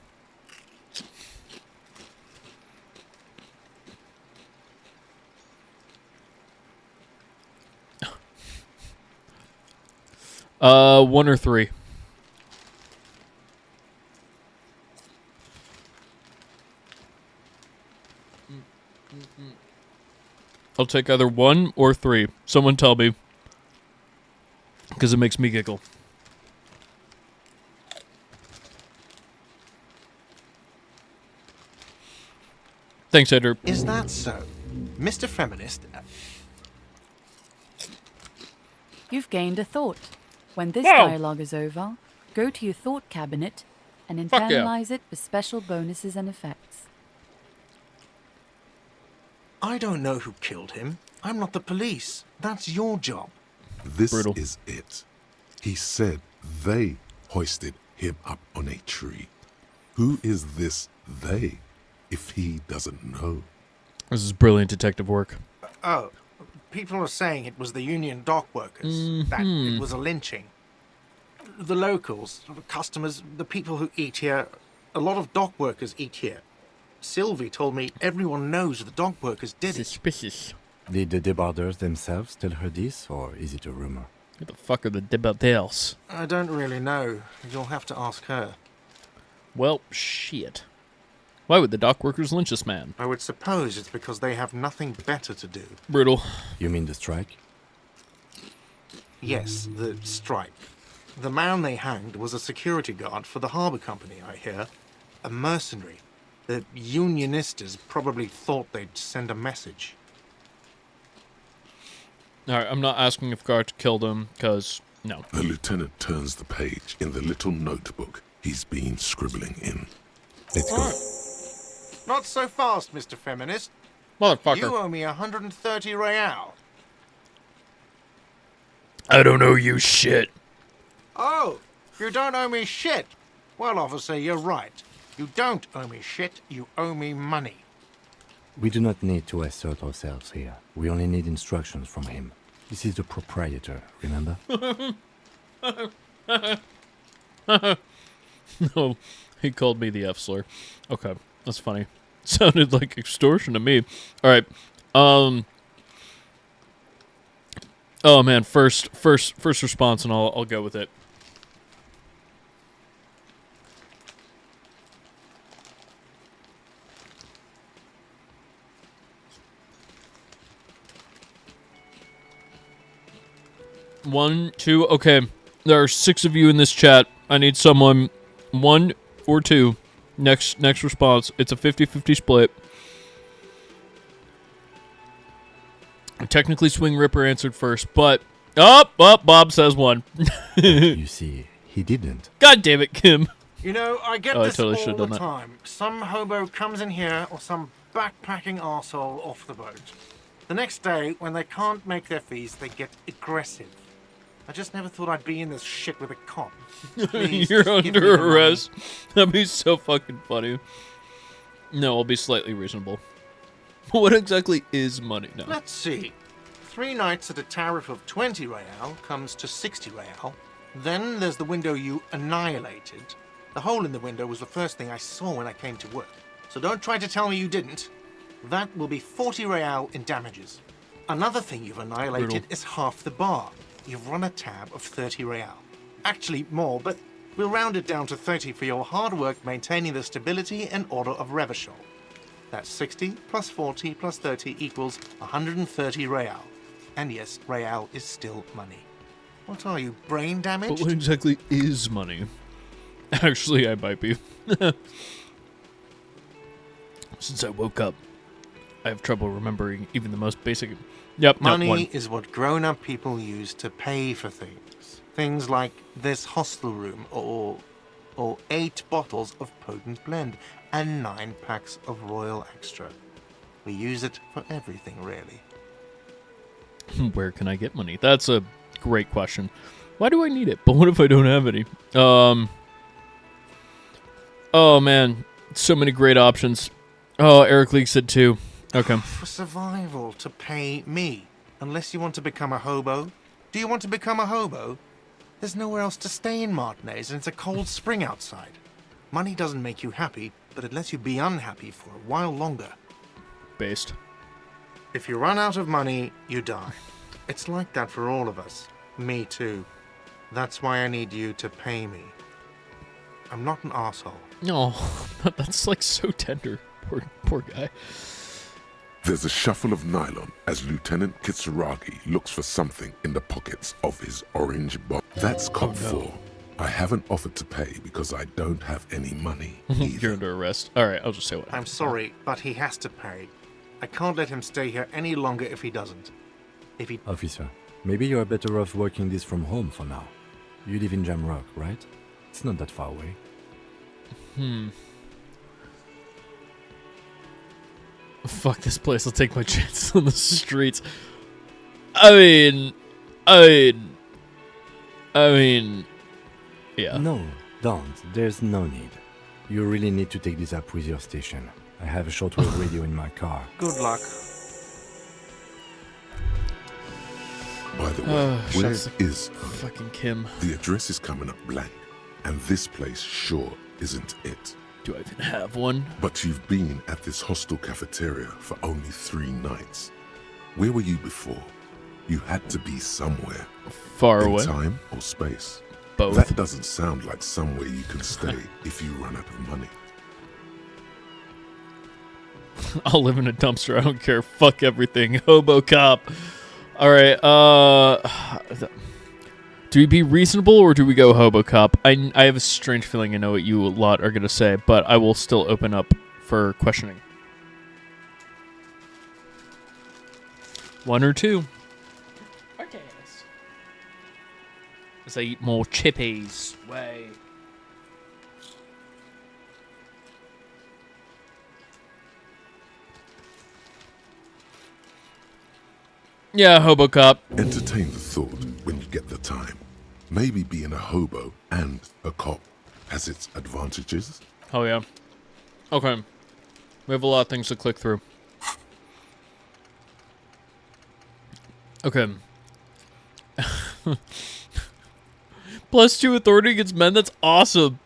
One or 3. I'll take either 1 or 3. Someone tell me. Because it makes me giggle. Thanks, Andrew. Is that so? Mr. Feminist? You've gained a thought. When this Wow. dialogue is over, go to your thought cabinet and Fuck yeah. internalize it with special bonuses and effects. I don't know who killed him. I'm not the police. That's your job. This Brutal. is it. He said they hoisted him up on a tree. Who is this they, if he doesn't know? This is brilliant detective work. Oh, people are saying it was the union dock workers, that it was a lynching. The locals, the customers, the people who eat here, a lot of dock workers eat here. Sylvie told me everyone knows the dog workers did it. Suspicious. Did the debarders themselves tell her this, or is it a rumor? Who the fuck are the debarders? I don't really know. You'll have to ask her. Well, shit. Why would the dock workers lynch this man? I would suppose it's because they have nothing better to do. Brutal. You mean the strike? Yes, the strike. The man they hanged was a security guard for the harbour company, I hear. A mercenary. The unionistas probably thought they'd send a message. Alright, I'm not asking if Garte killed him, because, no. The lieutenant turns the page in the little notebook he's been scribbling in. Let's go. Not so fast, Mr. Feminist. Motherfucker. You owe me 130 real. I don't owe you shit. Oh, you don't owe me shit. Well, officer, you're right. You don't owe me shit, you owe me money. We do not need to assert ourselves here. We only need instructions from him. This is the proprietor, remember? No, he called me the F slur. Okay, that's funny. Sounded like extortion to me. Alright, oh man, first response, and I'll go with it. One, two, okay. There are 6 of you in this chat. I need someone, 1 or 2. Next response. It's a 50-50 split. Technically, Swing Ripper answered first, but... Bob says 1. You see, he didn't. God damn it, Kim. You know, I get Oh, I this totally all should've the done that. time. Some hobo comes in here, or some backpacking arsehole off the boat. The next day, when they can't make their fees, they get aggressive. I just never thought I'd be in this shit with a cop. Please, You're just give me under the money. arrest. That'd be so fucking funny. No, I'll be slightly reasonable. What exactly is money now? Let's see. 3 nights at a tariff of 20 real comes to 60 real. Then there's the window you annihilated. The hole in the window was the first thing I saw when I came to work. So don't try to tell me you didn't. That will be 40 real in damages. Another thing you've annihilated Brutal. is half the bar. You've run a tab of 30 real. Actually more, but we'll round it down to 30 for your hard work maintaining the stability and order of Revachol. That's 60 plus 40 plus 30 equals 130 real. And yes, real is still money. What are you, brain But damaged? what exactly is money? Actually, I might be. Since I woke up, I have trouble remembering even the most basic... Yep, Money no, 1. is what grown-up people use to pay for things. Things like this hostel room, or 8 bottles of potent blend, and 9 packs of Royal Extra. We use it for everything, really. Where can I get money? That's a great question. Why do I need it? But what if I don't have any? Oh, man. So many great options. Oh, Eric League said 2. Okay. For survival, to pay me. Unless you want to become a hobo. Do you want to become a hobo? There's nowhere else to stay in Martinez, and it's a cold spring outside. Money doesn't make you happy, but it lets you be unhappy for a while longer. Based. If you run out of money, you die. It's like that for all of us. Me too. That's why I need you to pay me. I'm not an asshole. No, that's like so tender. Poor guy. There's a shuffle of nylon as Lieutenant Kitsuragi looks for something in the pockets of his orange box. That's cop 4. I haven't offered to pay because I don't have any money You're either. under arrest. All right, I'll just say what I'm happened. sorry, but he has to pay. I can't let him stay here any longer if he doesn't. If he... Officer, maybe you are better off working this from home for now. You live in Jamrock, right? It's not that far away. Fuck this place. I'll take my chances on the streets. I mean, yeah. No, don't. There's no need. You really need to take this up with your station. I have a shortwave radio in my car. Good luck. By the way, where shucks. is Fucking Kim. the address is coming up blank, and this place sure isn't it. Do I even have one? But you've been at this hostel cafeteria for only 3 nights. Where were you before? You had to be somewhere. Far away. Time or space? Both. That doesn't sound like somewhere you can stay if you run out of money. I'll live in a dumpster. I don't care. Fuck everything. Hobo cop. All right. Do we be reasonable or do we go hobo cop? I have a strange feeling I know what you lot are going to say, but I will still open up for questioning. 1 or 2. As I eat more chippies. Way. Yeah, hobo cop. Entertain the thought when you get the time. Maybe being a hobo and a cop has its advantages. Oh, yeah. Okay. We have a lot of things to click through. Okay. +2 authority against men? That's awesome.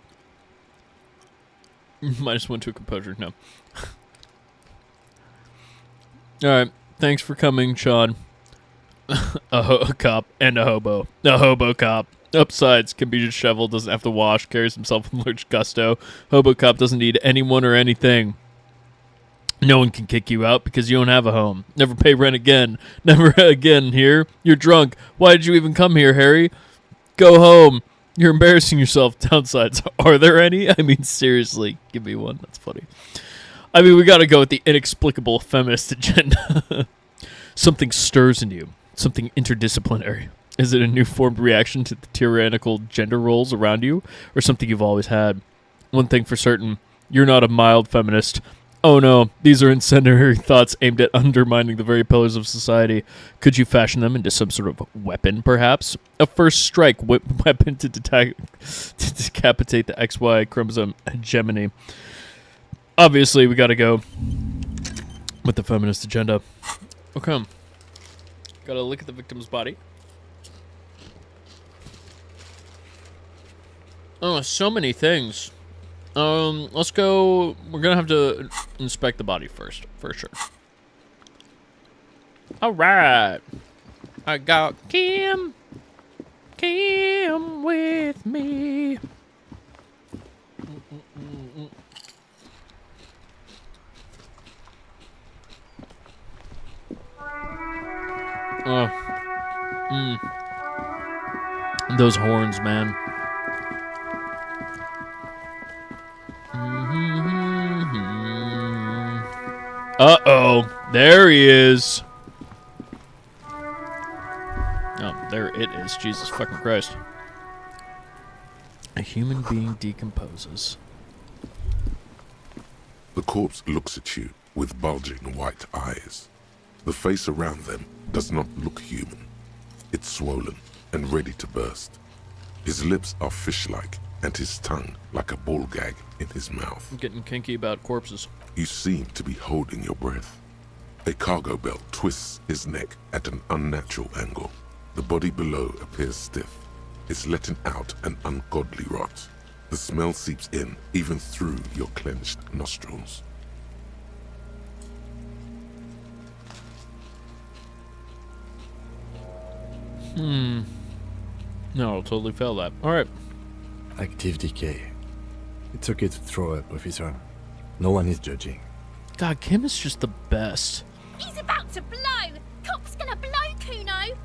-1 to composure. No. Alright. Thanks for coming, Sean. A cop and a hobo. A hobo cop. Upsides can be disheveled, doesn't have to wash, carries himself with large gusto. Hobo cop doesn't need anyone or anything. No one can kick you out because you don't have a home. Never pay rent again. Never again here. You're drunk. Why did you even come here, Harry? Go home. You're embarrassing yourself. Downsides. Are there any? I mean, seriously. Give me one. That's funny. I mean, we gotta go with the inexplicable feminist agenda. Something stirs in you. Something interdisciplinary. Is it a new formed reaction to the tyrannical gender roles around you? Or something you've always had? One thing for certain. You're not a mild feminist. Oh no, these are incendiary thoughts aimed at undermining the very pillars of society. Could you fashion them into some sort of weapon, perhaps? A first strike weapon to decapitate the XY chromosome hegemony. Obviously, we gotta go with the feminist agenda. Okay. Gotta look at the victim's body. Oh, so many things. Let's go. We're gonna have to inspect the body first, for sure. All right. I got Kim with me. Oh. Those horns, man. Uh-oh. There he is. Oh, there it is. Jesus fucking Christ. A human being decomposes. The corpse looks at you with bulging white eyes. The face around them does not look human. It's swollen and ready to burst. His lips are fish-like and his tongue like a ball gag in his mouth. I'm getting kinky about corpses. You seem to be holding your breath. A cargo belt twists his neck at an unnatural angle. The body below appears stiff. It's letting out an ungodly rot. The smell seeps in even through your clenched nostrils. No, I'll totally fail that. Alright. Active decay. It's okay to throw up, officer. No one is judging. God, Kim is just the best. He's about to blow! Cop's gonna blow, Kuno!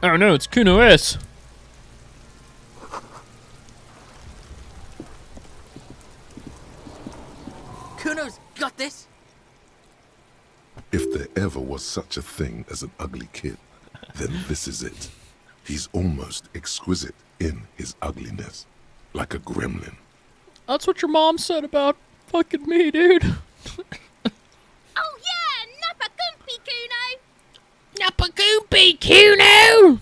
Oh no, it's Kuno S. Kuno's got this! If there ever was such a thing as an ugly kid, then this is it. He's almost exquisite in his ugliness, like a gremlin. That's what your mom said about fucking me, dude. Oh yeah! Nappa Gumpy, Kuno! Nappa Goopy, Kuno!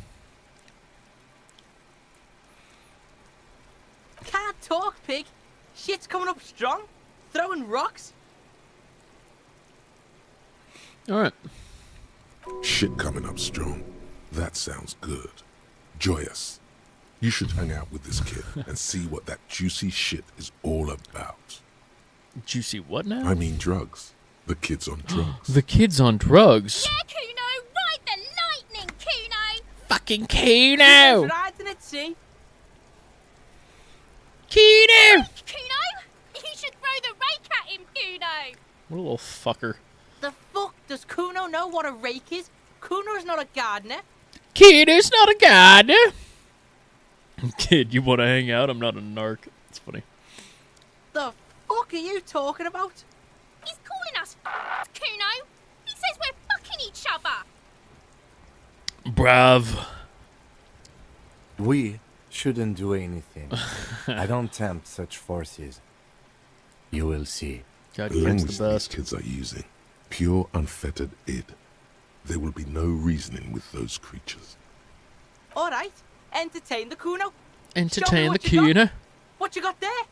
Can't talk, pig! Shit's coming up strong! Throwing rocks! Alright. Shit coming up strong. That sounds good. Joyous. You should hang out with this kid and see what that juicy shit is all about. Juicy what now? I mean drugs. The kids on drugs. The kids on drugs. Yeah, Kuno, ride the lightning, Kuno. Fucking Kuno's Kuno! riding at sea. Kuno! Kuno, you should throw the rake at him, Kuno. What a little fucker. The fuck does Kuno know what a rake is? Kuno's not a gardener. Kuno's not a gardener. Kid, you want to hang out? I'm not a narc. It's funny. The fuck are you talking about? He's calling us Kuno. He says we're fucking each other. Brav. We shouldn't do anything. I don't tempt such forces. You will see. God, The Kim's language the these best. kids are using. Pure, unfettered id. There will be no reasoning with those creatures. Alright, entertain the Kuno. Entertain the what you got. Kuno. What you got there?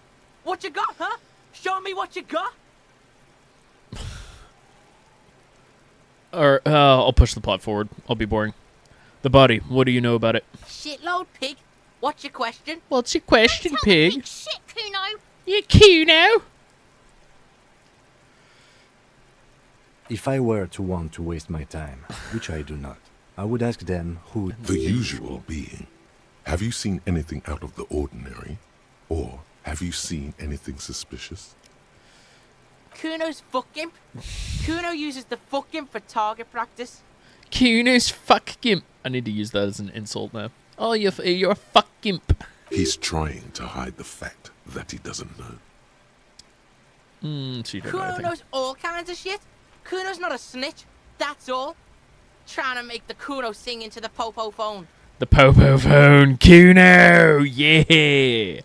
What you got, huh? Show me what you got. Or, I'll push the plot forward. I'll be boring. The body, what do you know about it? Shitload pig. What's your question? What's your question, Tell the pig? big shit, Kuno. You Kuno? If I were to want to waste my time, which I do not, I would ask them who... The usual being. Have you seen anything out of the ordinary? Or have you seen anything suspicious? Kuno's fuck gimp. Kuno uses the fuck gimp for target practice. Kuno's fuck gimp. I need to use that as an insult now. Oh, you're a fuck gimp. He's trying to hide the fact that he doesn't know. So you don't know Kuno anything. knows all kinds of shit. Kuno's not a snitch. That's all. Trying to make the Kuno sing into the popo phone. The Popo phone, Kuno, yeah.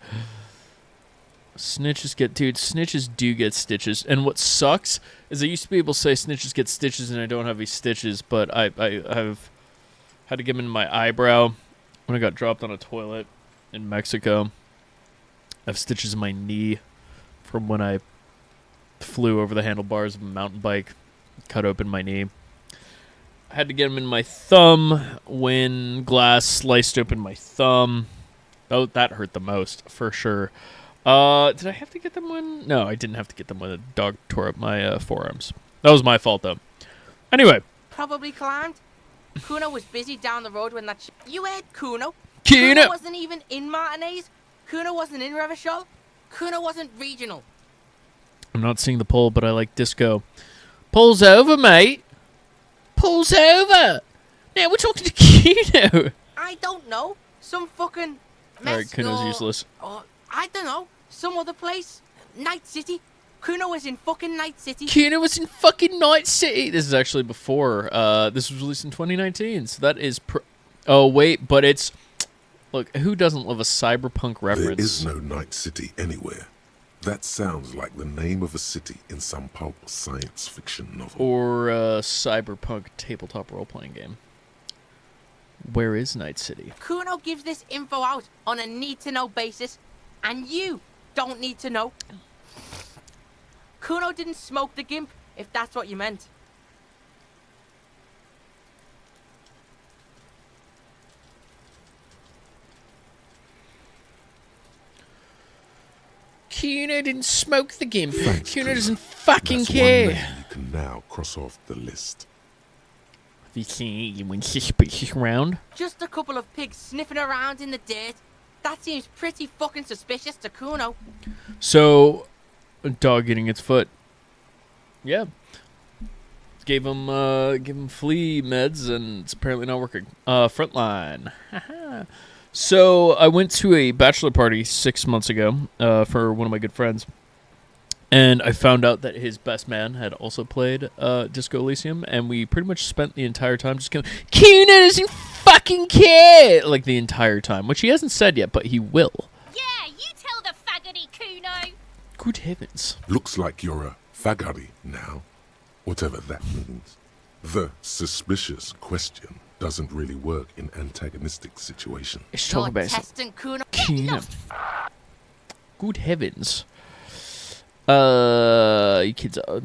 Snitches snitches do get stitches. And what sucks is I used to be able to say snitches get stitches and I don't have any stitches, but I've had to get them in my eyebrow when I got dropped on a toilet in Mexico. I have stitches in my knee from when I flew over the handlebars of a mountain bike, cut open my knee. I had to get them in my thumb when glass sliced open my thumb. Oh, that hurt the most, for sure. Did I have to get them when... No, I didn't have to get them when a dog tore up my forearms. That was my fault, though. Anyway. Probably climbed. Kuno was busy down the road when that You heard Kuno. Kuno! Kuno wasn't even in Martinez. Kuno wasn't in Revachol. Kuno wasn't regional. I'm not seeing the poll, but I like disco. Poll's over, mate. Poll's over. Now we're talking to Kuno. I don't know. Some fucking... Alright, Kuno's useless. Or, I don't know. Some other place. Night City. Kuno was in fucking Night City. Kuno was in fucking Night City. This is actually before. This was released in 2019, so that is... Oh, wait, but it's... Look, who doesn't love a cyberpunk reference? There is no Night City anywhere. That sounds like the name of a city in some pulp science fiction novel. Or a cyberpunk tabletop role-playing game. Where is Night City? Kuno gives this info out on a need-to-know basis, and you don't need to know. Kuno didn't smoke the gimp, if that's what you meant. Kuno didn't smoke the gimp. Thanks, Kuno Kuno. doesn't fucking That's care. one name you can now cross off the list. You see, you went suspicious around. Just a couple of pigs sniffing around in the dirt. That seems pretty fucking suspicious to Kuno. So, a dog getting its foot. Yeah. Gave him flea meds, and it's apparently not working. Frontline. So, I went to a bachelor party 6 months ago for one of my good friends. And I found out that his best man had also played Disco Elysium, and we pretty much spent the entire time just going, Kuno doesn't fucking care! Like, the entire time, which he hasn't said yet, but he will. Yeah, you tell the faggoty, Kuno. Good heavens. Looks like you're a faggoty now, whatever that means. The suspicious question doesn't really work in antagonistic situations. Let's You're talk about some testing Kuno. Kuno. Good heavens. You kids are...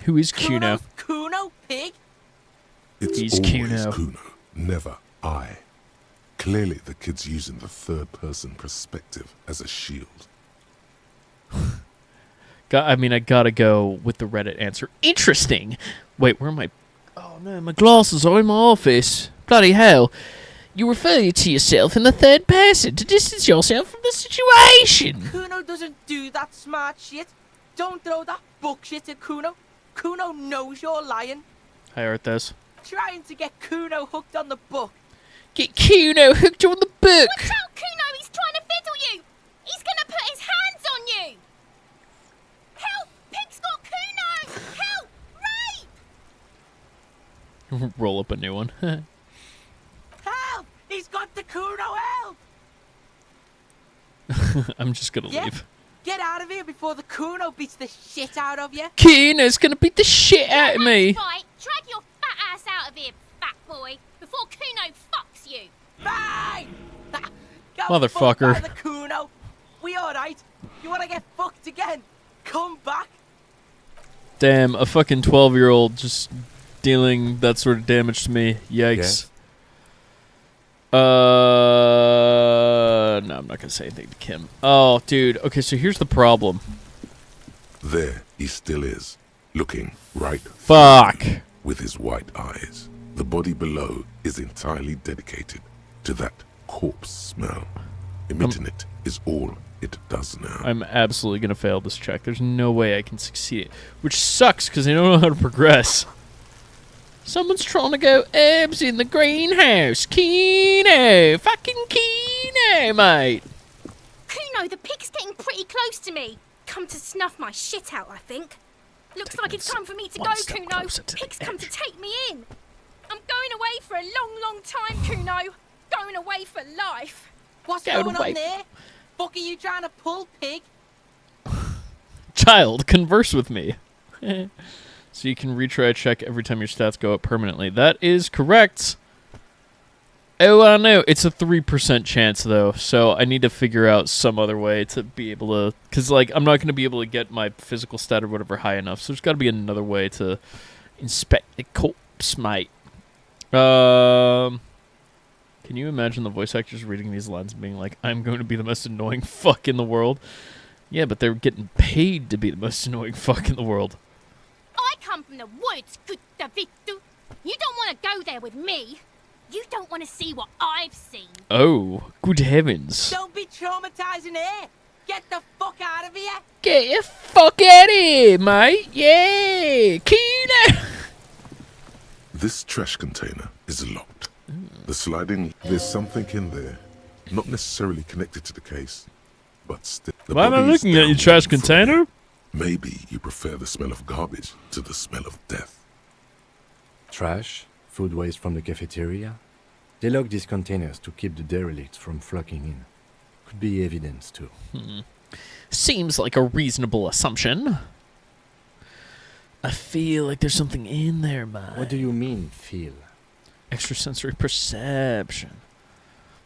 who is Kuno? Kuno, pig? It's He's always Kuno. Kuno, never I. Clearly the kid's using the third-person perspective as a shield. I gotta go with the Reddit answer. Interesting. Wait, where am I? Oh no, my glasses are in my office. Bloody hell. You refer to yourself in the third person to distance yourself from the situation. Kuno doesn't do that smart shit. Don't throw that book shit at Kuno. Kuno knows you're lying. Hi, Arthas. Trying to get Kuno hooked on the book. Get Kuno hooked on the book. Watch out, Kuno! He's trying to fiddle you! He's gonna put his hands on you! Help! Pig's got Kuno! Help! Rape! Roll up a new one. Help! He's got the Kuno, help! I'm just gonna Yeah? leave. Get out of here before the Kuno beats the shit out of you. Kuno's gonna beat the shit out of me. That's right. Drag your fat ass out of here, fat boy, before Kuno fucks you. Fine! Go Motherfucker. fuck by the Kuno. We alright? You wanna get fucked again? Come back. Damn, a fucking 12-year-old just dealing that sort of damage to me. Yikes. Yes? No, I'm not gonna say anything to Kim. Oh, dude. Okay, so here's the problem. There he still is, looking right Fuck. through you with his white eyes. The body below is entirely dedicated to that corpse smell. Emitting it is all it does now. I'm absolutely gonna fail this check. There's no way I can succeed it. Which sucks, because I don't know how to progress. Someone's trying to go herbs in the greenhouse. Kino! Fucking Kino, mate! Kuno, the pig's getting pretty close to me. Come to snuff my shit out, I think. Looks like it's time for me to go, Kuno. Pig's come to take me in. I'm going away for a long, long time, Kuno. Going away for life. What's Go going away. on there? Fuck are you trying to pull, pig? Child, converse with me. So you can retry a check every time your stats go up permanently. That is correct. Oh, I know. It's a 3% chance, though, so I need to figure out some other way to be able to... Because, like, I'm not going to be able to get my physical stat or whatever high enough, so there's got to be another way to inspect the corpse, mate. Can you imagine the voice actors reading these lines and being like, I'm going to be the most annoying fuck in the world? Yeah, but they're getting paid to be the most annoying fuck in the world. I come from the woods, good Davidu. You don't want to go there with me. You don't want to see what I've seen. Oh, good heavens. Don't be traumatizing here. Get the fuck out of here. Get your fuck out of here, mate. Yeah, Kino. This trash container is locked. The sliding, there's something in there, not necessarily connected to the case, but still. Why am I looking at your trash container? Maybe you prefer the smell of garbage to the smell of death. Trash, food waste from the cafeteria. They lock these containers to keep the derelicts from flocking in. Could be evidence too. Seems like a reasonable assumption. I feel like there's something in there, man. What do you mean, feel? Extrasensory perception.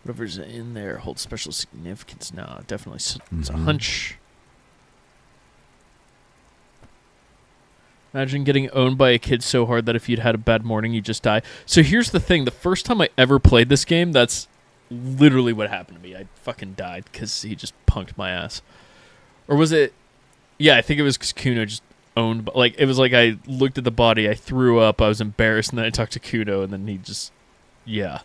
Whatever's in there holds special significance. No, definitely. It's a hunch. Imagine getting owned by a kid so hard that if you'd had a bad morning, you just die. So here's the thing. The first time I ever played this game, that's literally what happened to me. I fucking died because he just punked my ass. Or was it... Yeah, I think it was because Kuno just owned... Like, it was like I looked at the body, I threw up, I was embarrassed, and then I talked to Kuno, and then he just... Yeah.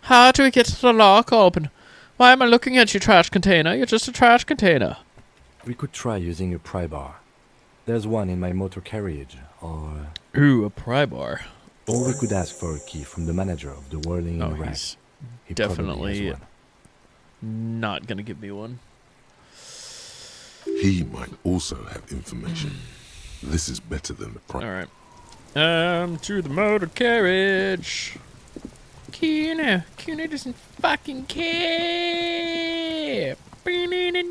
How do we get the lock open? Why am I looking at your trash container? You're just a trash container. We could try using a pry bar. There's one in my motor carriage, or... Ooh, a pry bar. Or we could ask for a key from the manager of the Whirling Oh, Rack. he's He probably definitely has one. not gonna give me one. He might also have information. This is better than the All price. right. To the motor carriage. Kuno doesn't fucking care. There it is.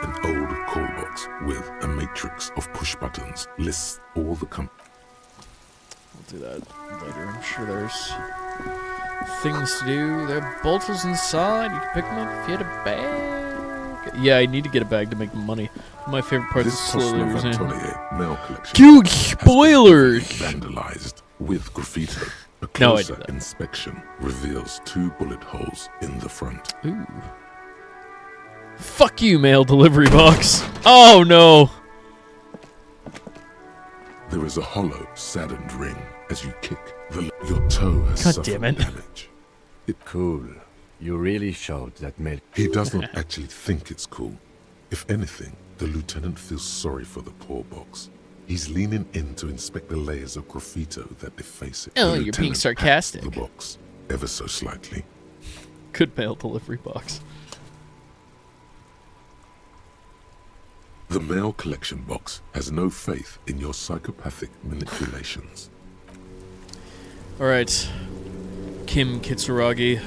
An old call box with a matrix of push buttons lists all the I'll do that later. I'm sure there's things to do. There are bottles inside. You can pick them up if you had a bag. Yeah, I need to get a bag to make money. My favorite part is This slowly Tosno resume. Vantonier mail collection Dude, has been spoilers! vandalized with graffito. A No, I did closer that. inspection reveals 2 bullet holes in the front. Ooh. Fuck you, mail delivery box. Oh, no. There is a hollow, saddened ring as you kick. Your toe has God suffered damn it. damage. Cool. You really showed that mail. He does not actually think it's cool. If anything, the lieutenant feels sorry for the poor box. He's leaning in to inspect the layers of graffito that deface it. Oh, The you're being lieutenant sarcastic. pats the box, ever so slightly. Good mail delivery box. The mail collection box has no faith in your psychopathic manipulations. All right. Kim Kitsuragi,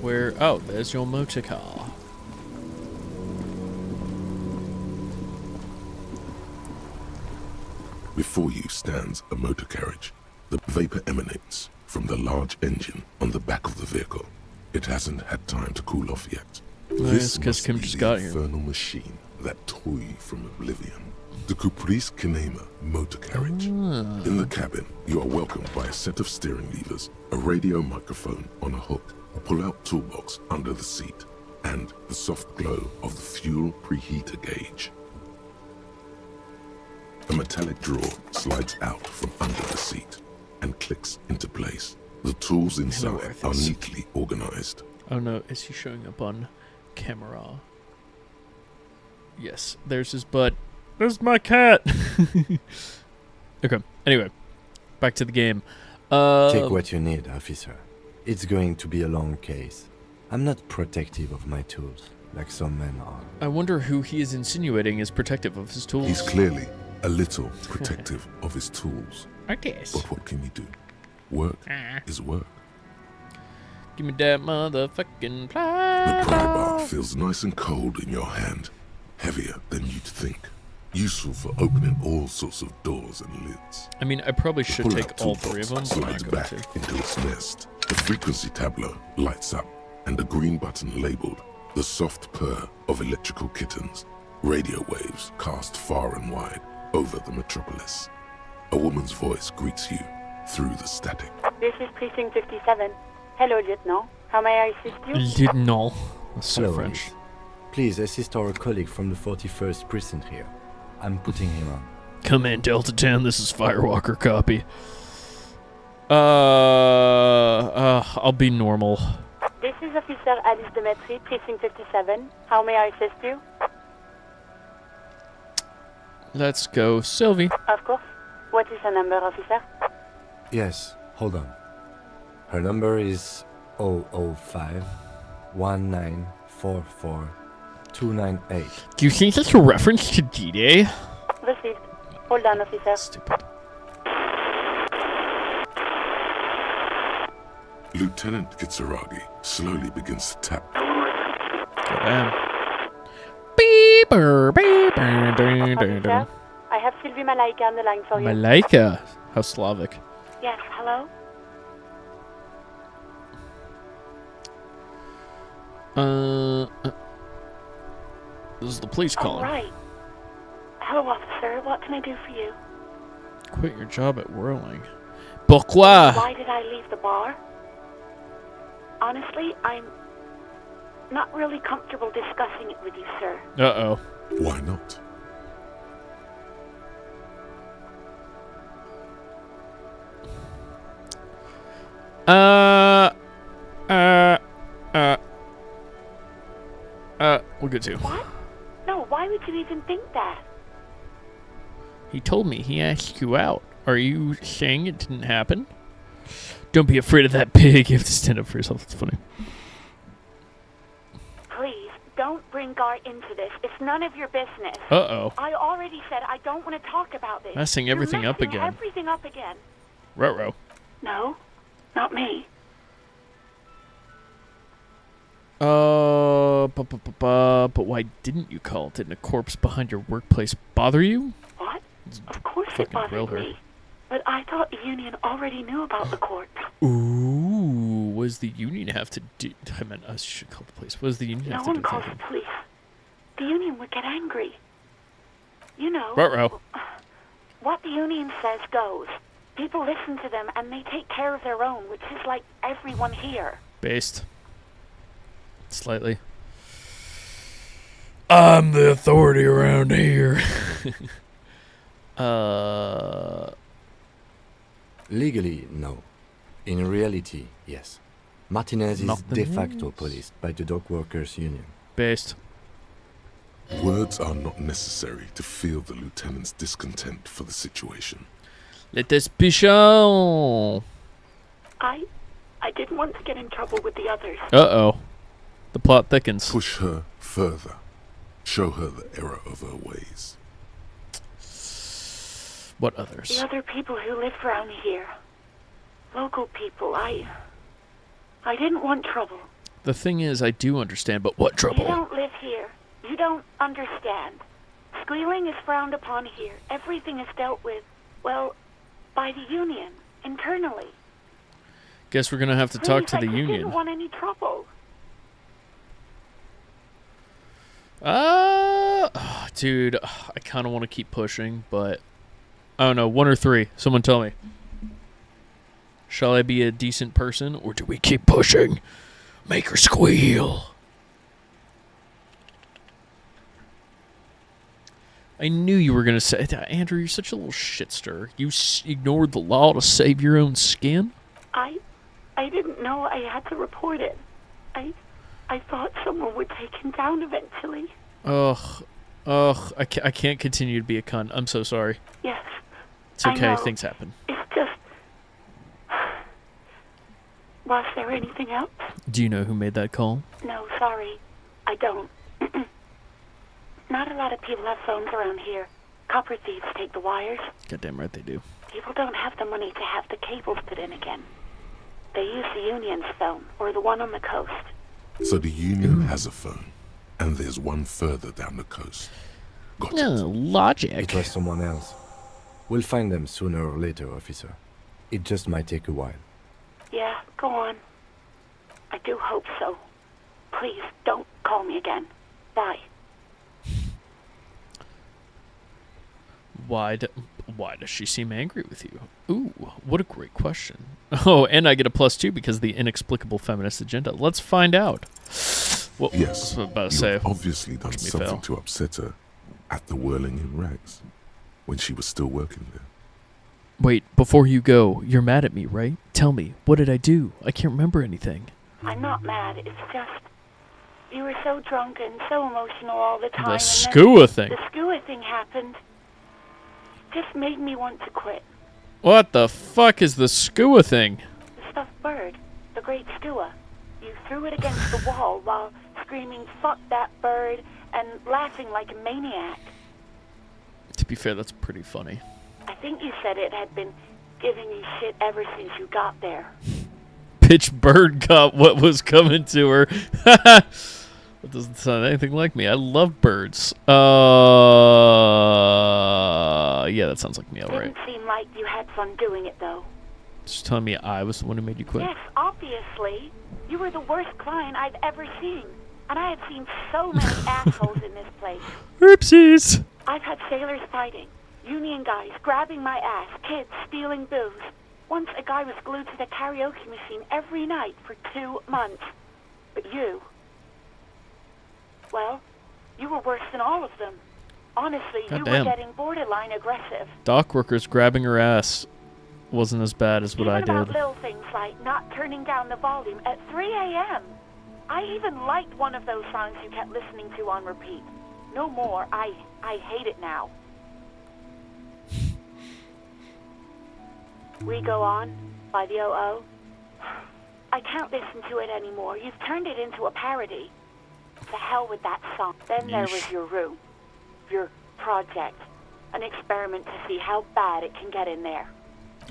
where... Oh, there's your motor car. Before you stands a motor carriage. The vapor emanates from the large engine on the back of the vehicle. It hasn't had time to cool off yet. That's 'cause must Kim be just the got here. infernal machine that tore you from oblivion. The Caprice Kinema motor carriage. In the cabin, you are welcomed by a set of steering levers, a radio microphone on a hook, a pull-out toolbox under the seat, and the soft glow of the fuel preheater gauge. A metallic drawer slides out from under the seat and clicks into place. The tools inside are Arthas. neatly organized. Oh no, is he showing up on camera? Yes, there's his butt. There's my cat. Okay, anyway, back to the game. Take what you need, officer. It's going to be a long case. I'm not protective of my tools, like some men are. I wonder who he is insinuating is protective of his tools. He's clearly a little protective of his tools. I guess. But what can we do? Work is work. Give me that motherfucking The ply pry bar bar. feels nice and cold in your hand, heavier than you'd think. Useful for opening all sorts of doors and lids. I mean, I probably should Pull-out take all 3 of them, toolbox but I'm slides not going back to. into its nest. The frequency tableau lights up, and a green button labeled the soft purr of electrical kittens. Radio waves cast far and wide over the metropolis. A woman's voice greets you through the static. This is Precinct 57. Hello, Lieutenant. How may I assist you? Didn't know. That's so Hello, French. Alice. Please assist our colleague from the 41st precinct here. I'm putting him on. Come in, Delta 10. This is Firewalker copy. I'll be normal. This is Officer Alice Demetri, Precinct 57. How may I assist you? Let's go, Sylvie. Of course. What is her number, officer? Yes, hold on. Her number is 005 1944 298. Do you think that's a reference to D-Day? Received. Hold on, officer. Stupid. Lieutenant Kitsuragi slowly begins to tap. Goddamn. Beeper, Officer, I have Sylvie Malaika on the line for you. Malaika. How Slavic. Yes, hello? This is the police All calling. right. Hello, officer. What can I do for you? Quit your job at Whirling. Pourquoi? Why did I leave the bar? Honestly, I'm not really comfortable discussing it with you, sir. Uh-oh. Why not? We'll get to. What? No, why would you even think that? He told me he asked you out. Are you saying it didn't happen? Don't be afraid of that pig. You have to stand up for yourself. That's funny. Please, don't bring Garte into this. It's none of your business. Uh-oh. I already said I don't want to talk about this. Messing You're everything up messing again. Everything up again. Ruh-roh. No, not me. But why didn't you call? Didn't a corpse behind your workplace bother you? What? Of course it Fucking grill bothered her. me. But I thought the union already knew about the corpse. Ooh, what does the union have to do? I meant us should call the police. What does the union No have to do one with calls the anything? police. The union would get angry. You know. Ruh-roh. What the union says goes. People listen to them and they take care of their own, which is like everyone here. Based. Slightly. I'm the authority around here. Legally, no. In reality, yes. Martinez is de facto policed by the Dock Workers Union. Based. Words are not necessary to feel the lieutenant's discontent for the situation. Let us push on. I didn't want to get in trouble with the others. Uh-oh. The plot thickens. Push her further. Show her the error of her ways. What others? The other people who live around here. Local people. I didn't want trouble. The thing is, I do understand, but what trouble? You don't live here. You don't understand. Squealing is frowned upon here. Everything is dealt with, well, by the union, internally. Guess we're gonna have to talk to the I union. didn't want any trouble. Dude, I kind of want to keep pushing, but I don't know. 1 or 3. Someone tell me. Shall I be a decent person, or do we keep pushing? Make her squeal. I knew you were gonna say that, Andrew. You're such a little shitster. You ignored the law to save your own skin. I didn't know I had to report it. I thought someone would take him down eventually. Ugh, I can't continue to be a cunt. I'm so sorry. Yes. It's okay, I know. things happen. It's just... Was there anything else? Do you know who made that call? No, sorry. I don't. Not a lot of people have phones around here. Copper thieves take the wires. Goddamn right they do. People don't have the money to have the cables put in again. They use the union's phone, or the one on the coast. So the union has a phone, and there's one further down the coast. Got it. Logic. It was someone else. We'll find them sooner or later, officer. It just might take a while. Yeah, go on. I do hope so. Please, don't call me again. Bye. Why does she seem angry with you? Ooh, what a great question. Oh, and I get a +2 because of the inexplicable feminist agenda. Let's find out. What Yes, was I about to you say? have obviously done Watch me something fail. to upset her at the Whirling in Rags, when she was still working there. Wait, before you go, you're mad at me, right? Tell me, what did I do? I can't remember anything. I'm not mad. It's just... You were so drunk and so emotional all the time. The and skua then thing. The skua thing happened. Just made me want to quit. What the fuck is the skua thing? The stuffed bird. The great skua. You threw it against the wall while screaming, "Fuck that bird," and laughing like a maniac. To be fair, that's pretty funny. I think you said it had been giving you shit ever since you got there. Bitch bird got what was coming to her. That doesn't sound anything like me. I love birds. Yeah, that sounds like me, alright. Didn't seem like you had fun doing it, though. Just telling me I was the one who made you quit. Yes, obviously. You were the worst client I've ever seen. And I have seen so many assholes in this place. Oopsies. I've had sailors fighting, union guys grabbing my ass, kids stealing booze. Once a guy was glued to the karaoke machine every night for 2 months. But you... Well, you were worse than all of them. Honestly, you were Goddamn. getting borderline aggressive. Dock workers grabbing her ass wasn't as bad as what Even I about did. little things like not turning down the volume at 3 a.m. I even liked one of those songs you kept listening to on repeat. No more. I hate it now. We Go On by the O.O. I can't listen to it anymore. You've turned it into a parody. To hell with that song. Then there was your room. Your project. An experiment to see how bad it can get in there.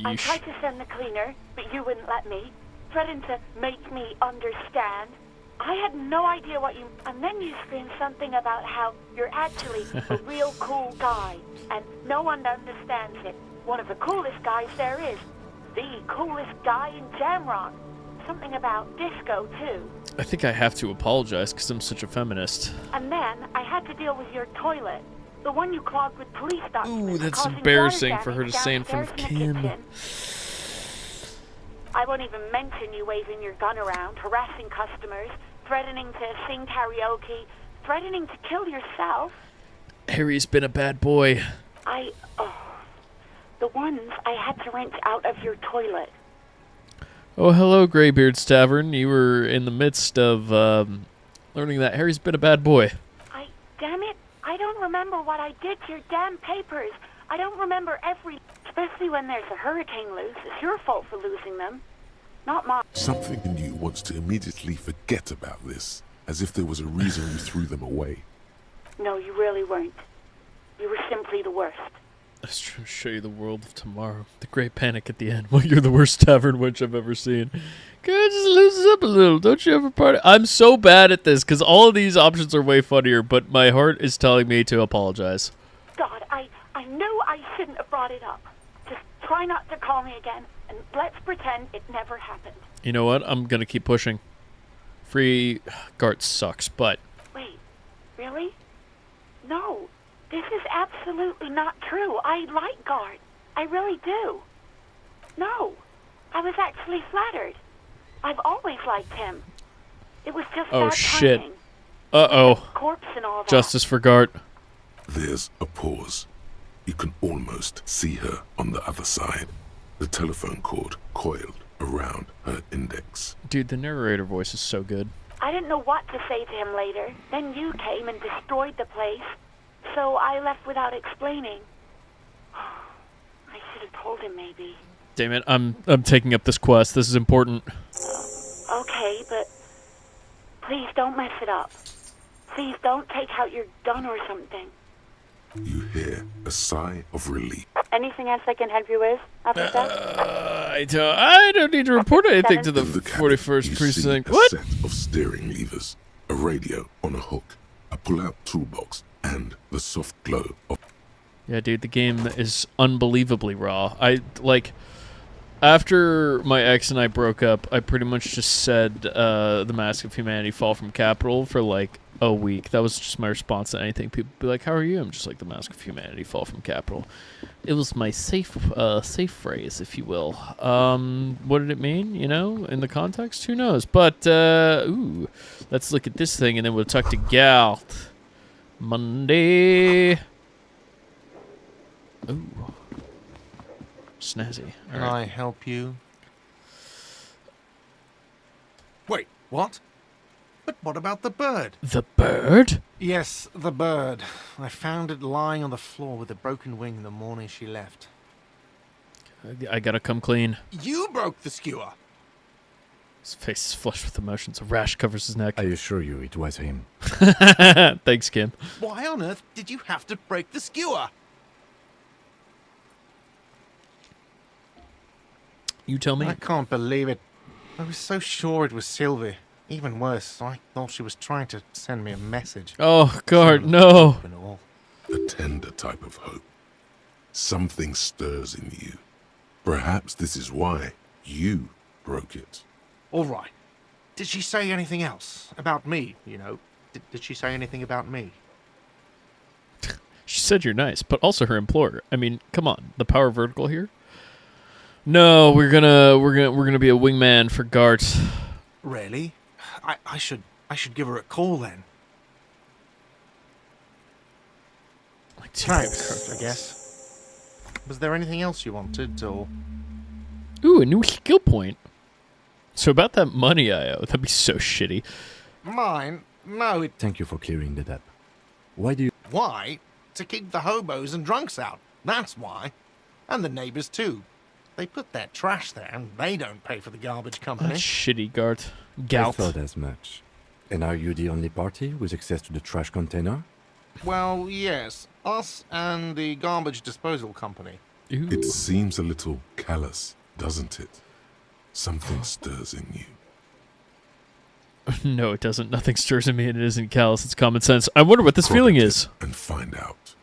I tried to send the cleaner, but you wouldn't let me. Threatened to make me understand. I had no idea what you... And then you screamed something about how you're actually a real cool guy. And no one understands it. One of the coolest guys there is. The coolest guy in Jamrock. Something about disco, too. I think I have to apologize because I'm such a feminist. And then I had to deal with your toilet. The one you clogged with police documents. Ooh, that's causing embarrassing water for her to damage say in front of downstairs in the Kim. kitchen. I won't even mention you waving your gun around, harassing customers, threatening to sing karaoke, threatening to kill yourself. Harry's been a bad boy. The ones I had to wrench out of your toilet. Oh, hello, Greybeard's Tavern. You were in the midst of learning that Harry's been a bad boy. Damn it, I don't remember what I did to your damn papers. I don't remember especially when there's a hurricane loose. It's your fault for losing them, not mine. Something in you wants to immediately forget about this, as if there was a reason you threw them away. No, you really weren't. You were simply the worst. I was trying to show you the world of tomorrow. The great panic at the end. Well, you're the worst tavern witch I've ever seen. Guy just loses up a little. Don't you ever party? I'm so bad at this because all of these options are way funnier, but my heart is telling me to apologize. God, I knew I shouldn't have brought it up. Just try not to call me again, and let's pretend it never happened. You know what? I'm going to keep pushing. Free Garte sucks, but... Wait, really? No. This is absolutely not true. I like Garte. I really do. No. I was actually flattered. I've always liked him. It was just oh, bad shit. timing. Uh-oh. Corpse and all that. Justice for Garte. There's a pause. You can almost see her on the other side. The telephone cord coiled around her index. Dude, the narrator voice is so good. I didn't know what to say to him later. Then you came and destroyed the place. So I left without explaining. I should have told him, maybe. Damn it, I'm taking up this quest. This is important. Okay, but please don't mess it up. Please don't take out your gun or something. You hear a sigh of relief. Anything else I can help you with, officer? I don't need to report anything to the In the cabin, 41st you Precinct. see a What? set of steering levers, a radio on a hook, a pull-out toolbox, and the soft glow of... Yeah, dude, the game is unbelievably raw. After my ex and I broke up, I pretty much just said The Mask of Humanity Fall from Capital for like a week. That was just my response to anything. People would be like, how are you? I'm just like, The Mask of Humanity Fall from Capital. It was my safe phrase, if you will. What did it mean, you know, in the context? Who knows? But, ooh, let's look at this thing and then we'll talk to Garte. Monday. Ooh. Snazzy. Can All right. I help you? Wait, what? But what about the bird? The bird? Yes, the bird. I found it lying on the floor with a broken wing the morning she left. I gotta come clean. You broke the skewer! His face is flushed with emotions. A rash covers his neck. I assure you it was him. Thanks, Kim. Why on earth did you have to break the skewer? You tell me. I can't believe it. I was so sure it was Sylvie. Even worse, I thought she was trying to send me a message. Oh, God, no. A tender type of hope. Something stirs in you. Perhaps this is why you broke it. All right. Did she say anything else? About me, you know? Did she say anything about me? She said you're nice, but also her employer. I mean, come on. The power vertical here? No, we're gonna be a wingman for Garte. Really? I should give her a call then. Like Thanks, I guess. Was there anything else you wanted, or...? Ooh, a new skill point. So about that money I owe, that'd be so shitty. Mine? No, it... Thank you for clearing that up. Why do you... Why? To keep the hobos and drunks out. That's why. And the neighbors, too. They put their trash there, and they don't pay for the garbage company. That's shitty, Garte. I Galt. thought as much. And are you the only party with access to the trash container? Well, yes. Us and the garbage disposal company. Ooh. It seems a little callous, doesn't it? Something stirs in you. No, it doesn't. Nothing stirs in me, and it isn't callous. It's common sense. I wonder what this feeling is. And find out.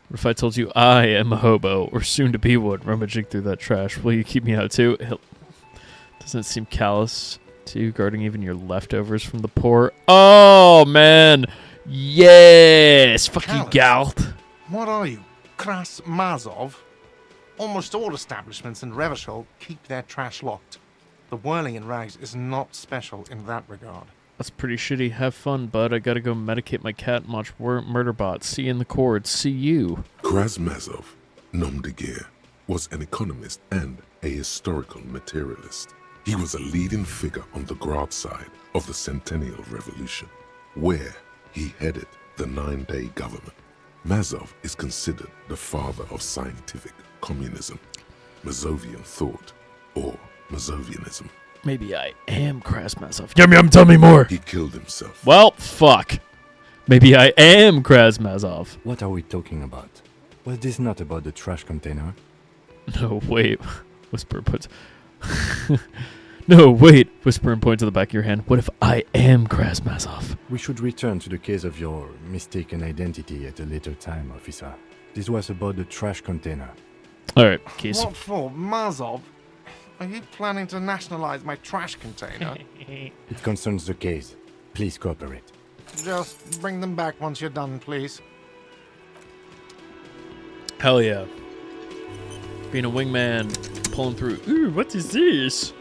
What if I told you I am a hobo, or soon to be one, rummaging through that trash? Will you keep me out too? Doesn't it seem callous to you, guarding even your leftovers from the poor? Oh, man. Yes. Fuck you, Galt. What are you, Kras Mazov? Almost all establishments in Revachol keep their trash locked. The whirling in rags is not special in that regard. That's pretty shitty. Have fun, bud. I gotta go medicate my cat and watch Murderbot. See you in the cords. See you. Krasmazov, nom de guerre, was an economist and a historical materialist. He was a leading figure on the Garte side of the Centennial Revolution, where he headed the 9-day government. Mazov is considered the father of scientific communism, Mazovian thought, or Mazovianism. Maybe I am Krasmazov. Yum yum, tell me more. He killed himself. Well, fuck. Maybe I am Krasmazov. What are we talking about? Was this not about the trash container? No, wait. Whisper puts... No, wait. Whisper and point to the back of your hand. What if I am Krasmazov? We should return to the case of your mistaken identity at a later time, officer. This was about the trash container. Alright, case. What for, Mazov? Are you planning to nationalize my trash container? It concerns the case. Please cooperate. Just bring them back once you're done, please. Hell yeah. Being a wingman, pulling through. Ooh, what is this?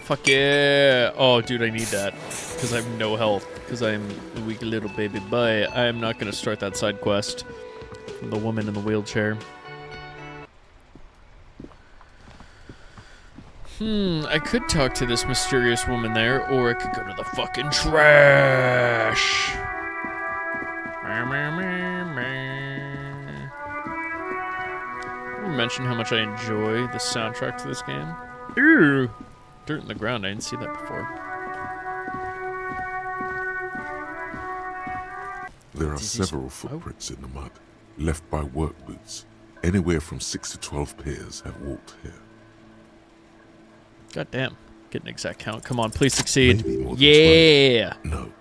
Fuck yeah. Oh, dude, I need that. Because I have no health. Because I'm a weak little baby boy. I am not going to start that side quest from the woman in the wheelchair. I could talk to this mysterious woman there, or I could go to the fucking trash. I mention how much I enjoy the soundtrack to this game. Ooh, dirt in the ground. I didn't see that before. There are several footprints in the mud, left by work boots. Anywhere from 6 to 12 pairs have walked here. God damn. Get an exact count. Come on, please succeed. Maybe more than Yeah! 12. No.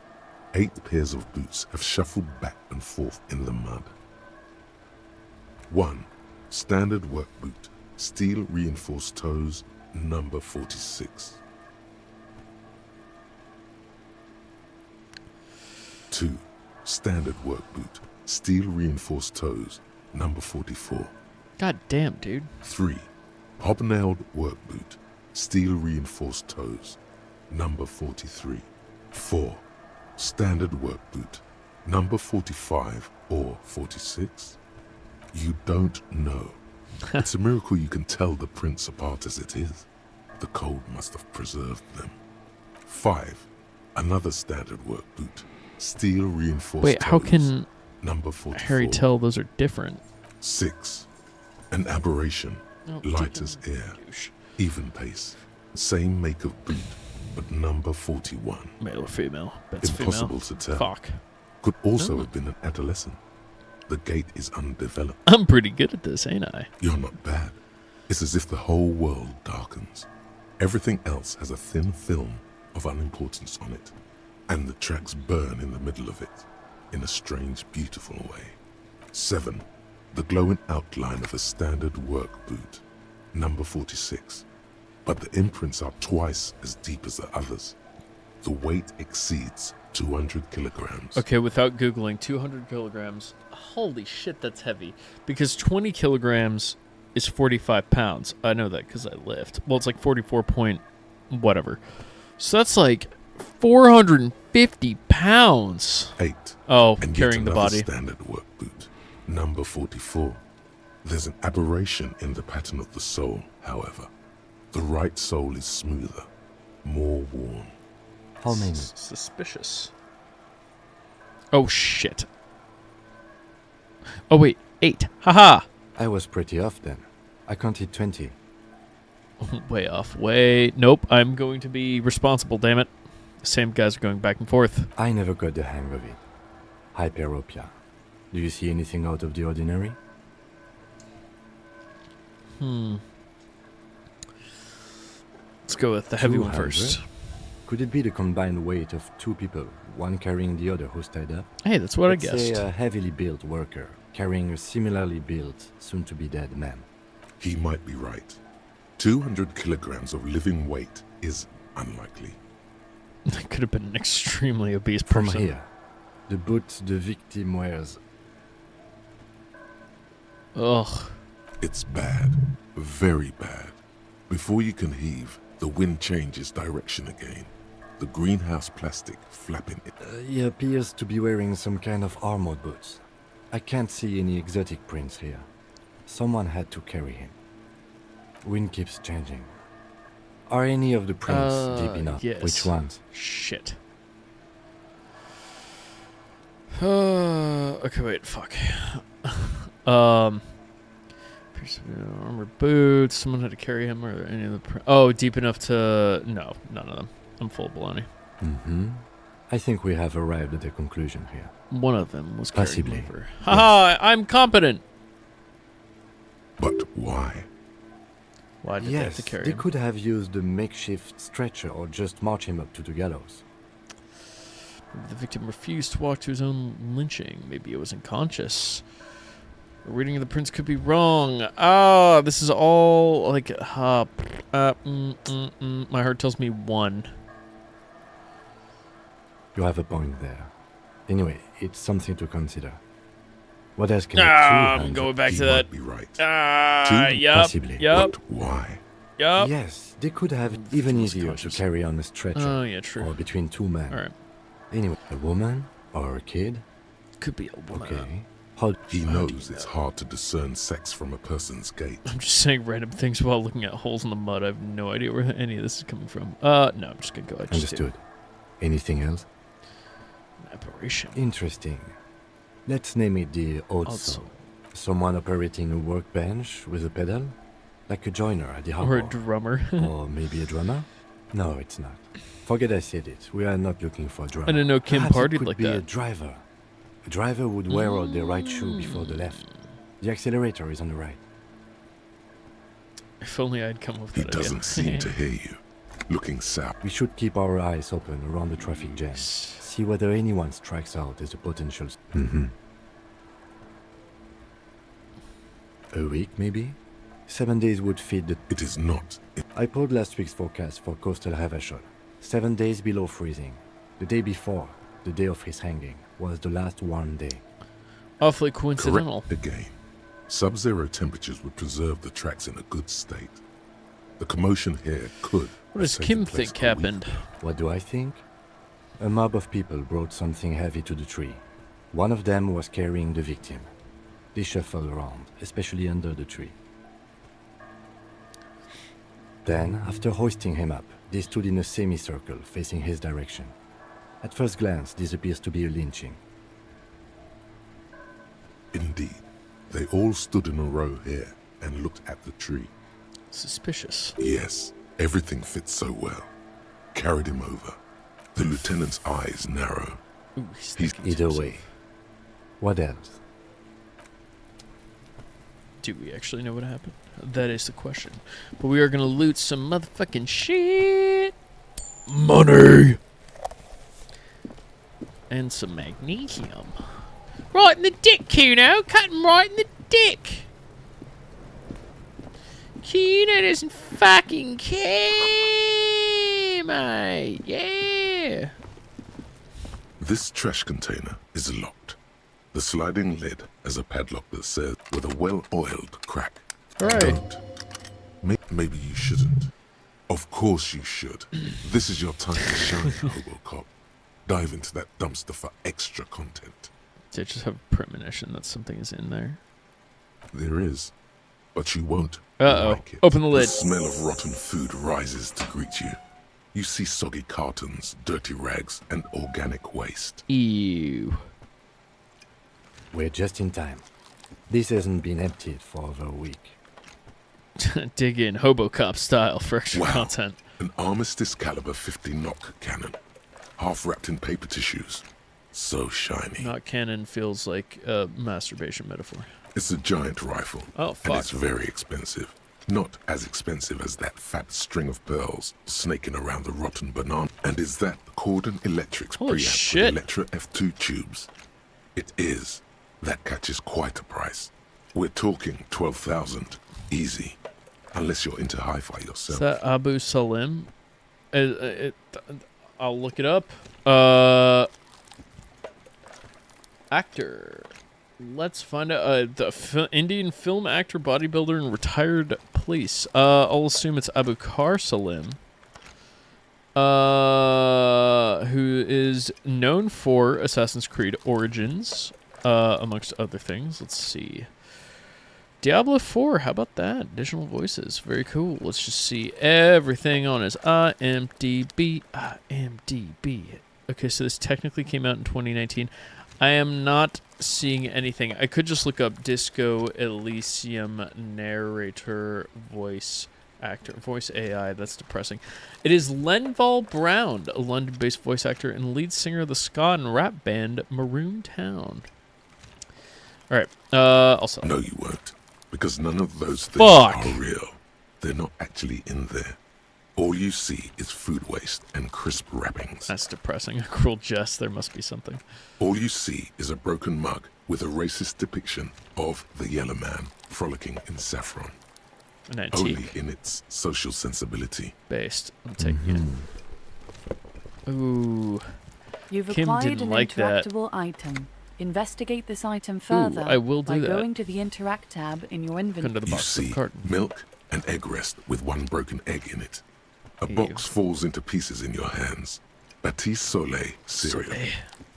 8 pairs of boots have shuffled back and forth in the mud. 1. Standard work boot. Steel reinforced toes. Number 46. 2. Standard work boot. Steel reinforced toes. Number 44. God damn, dude. 3. Hobnailed work boot. Steel reinforced toes. Number 43. 4. Standard work boot. Number 45 or 46. You don't know. It's a miracle you can tell the prints apart as it is. The cold must have preserved them. 5. Another standard work boot. Steel reinforced Wait, toes. how can Number 44. Harry tell those are different? 6. An aberration. Oh, Light as air. Even pace. Same make of boot, but number 41. Male or female? That's Impossible female. to tell. Fuck. Could also have been an adolescent. The gate is undeveloped. I'm pretty good at this, ain't I? You're not bad. It's as if the whole world darkens. Everything else has a thin film of unimportance on it, and the tracks burn in the middle of it, in a strange, beautiful way. 7. The glowing outline of a standard work boot. Number 46. But the imprints are twice as deep as the others. The weight exceeds 200 kilograms. Okay, without Googling, 200 kilograms. Holy shit, that's heavy. Because 20 kilograms is 45 pounds. I know that because I lift. Well, it's like 44 point whatever. So that's like 450 pounds. 8. Oh, and carrying yet the body. Standard work boot. Number 44. There's an aberration in the pattern of the sole, however. The right sole is smoother, more worn. How many? Suspicious. Oh, shit. Oh, wait. 8. Haha. I was pretty off then. I counted 20. Way off. Way. Nope. I'm going to be responsible, damn it. The same guys are going back and forth. I never got the hang of it. Hyperopia. Do you see anything out of the ordinary? Let's go with the heavy one 200? first. Could it be the combined weight of 2 people, one carrying the other who's tied up? Hey, that's what Let's I guessed. say a heavily built worker carrying a similarly built, soon-to-be-dead man. He might be right. 200 kilograms of living weight is unlikely. That could have been an extremely obese From person. here, The boots the victim wears. Ugh. It's bad. Very bad. Before you can heave, the wind changes direction again. The greenhouse plastic flapping it. He appears to be wearing some kind of armored boots. I can't see any exotic prints here. Someone had to carry him. Wind keeps changing. Are any of the prints deep enough? Yes. Which ones? Shit. Okay, wait, fuck. Armored boots. Someone had to carry him, or any of the. Deep enough to. No, none of them. I'm full of baloney. Mm-hmm. I think we have arrived at a conclusion here. One of them was carrying Possibly. him over. Yes. Haha! I'm competent. But why? Why did they have to carry they him? could have used a makeshift stretcher or just march him up to the gallows. Maybe the victim refused to walk to his own lynching. Maybe he was unconscious. The reading of the prints could be wrong. This is all like my heart tells me 1. You have a point there. Anyway, it's something to consider. What else can I'm going back He to might that. be right. Yep. Possibly. Yep. But why? Yep. Yes, they could have even easier to carry on a stretcher. Oh, yeah, true. Or between 2 men. All right. Anyway, a woman or a kid? Could be a woman. Okay. He knows it's hard to discern sex from a person's gait. I'm just saying random things while looking at holes in the mud. I have no idea where any of this is coming from. No, I'm just gonna go ahead. Understood. Anything else? An apparition. Interesting. Let's name it the odd soul. Someone operating a workbench with a pedal? Like a joiner at the harbor. Or a drummer. Or maybe a drummer? No, it's not. Forget I said it. We are not looking for a drummer. I didn't know Kim Perhaps partied it could like be that. a driver. A driver would wear out the right shoe before the left. The accelerator is on the right. If only I'd come up with He that idea. doesn't seem to hear you. Looking south. We should keep our eyes open around the traffic jam. See whether anyone strikes out as a potential... Mm-hmm. A week, maybe? 7 days would feed the... It is not. I pulled last week's forecast for coastal Havashon. 7 days below freezing. The day before, the day of his hanging, was the last warm day. Awfully coincidental. Correct again. Sub-zero temperatures would preserve the tracks in a good state. The commotion here could... What does have Kim taken place think a week happened? ago. What do I think? A mob of people brought something heavy to the tree. One of them was carrying the victim. They shuffled around, especially under the tree. Then, after hoisting him up, they stood in a semicircle facing his direction. At first glance, this appears to be a lynching. Indeed. They all stood in a row here and looked at the tree. Suspicious. Yes, everything fits so well. Carried him over. The lieutenant's eyes narrow. Ooh, He's Either way. What else? Do we actually know what happened? That is the question. But we are gonna loot some motherfucking shit. Money! And some magnesium. Right in the dick, Kuno. Cut him right in the dick. Kuno doesn't fucking care, mate. Yeah. This trash container is locked. The sliding lid has a padlock that says, with a well-oiled crack. Right. Don't. Maybe you shouldn't. Of course you should. This is your time to shine, Robocop. Dive into that dumpster for extra content. Did I just have a premonition that something is in there? There is. But you won't like it. Open the lid. The smell of rotten food rises to greet you. You see soggy cartons, dirty rags, and organic waste. Ew. We're just in time. This hasn't been emptied for over a week. Dig in, Hobocop style for extra content. An Armistice caliber 50 knock cannon. Half wrapped in paper tissues. So shiny. Not cannon feels like a masturbation metaphor. It's a giant rifle. Oh, fuck. And it's very expensive. Not as expensive as that fat string of pearls snaking around the rotten banana. And is that Cordon Electric's Holy preamp shit. with Electra F2 tubes? It is. That catches quite a price. We're talking 12,000. Easy. Unless you're into hi-fi yourself. Is that Abu Salim? I'll look it up. actor. Let's find out. Indian film actor, bodybuilder, and retired police. I'll assume it's Abu Khar Salim. Who is known for Assassin's Creed Origins, amongst other things. Let's see. Diablo 4, how about that? Additional voices, very cool. Let's just see everything on his IMDb. Okay, so this technically came out in 2019. I am not seeing anything. I could just look up Disco Elysium narrator voice actor. Voice AI, that's depressing. It is Lenval Brown, a London-based voice actor and lead singer of the ska and rap band Maroon Town. All right, I'll sell. No, you won't. Because none of those things Fuck. are real. They're not actually in there. All you see is food waste and crisp wrappings. That's depressing. A cruel jest. There must be something. All you see is a broken mug with a racist depiction of the yellow man frolicking in saffron. An antique. Only in its social sensibility. Based. I'm taking it. Ooh. You've Kim acquired didn't an like that. interactable item. Investigate this item further I will do by that. going to the Interact tab in your inventory. You see milk and egg rest with one broken egg in it. A box falls into pieces in your hands. Batiste Soleil cereal.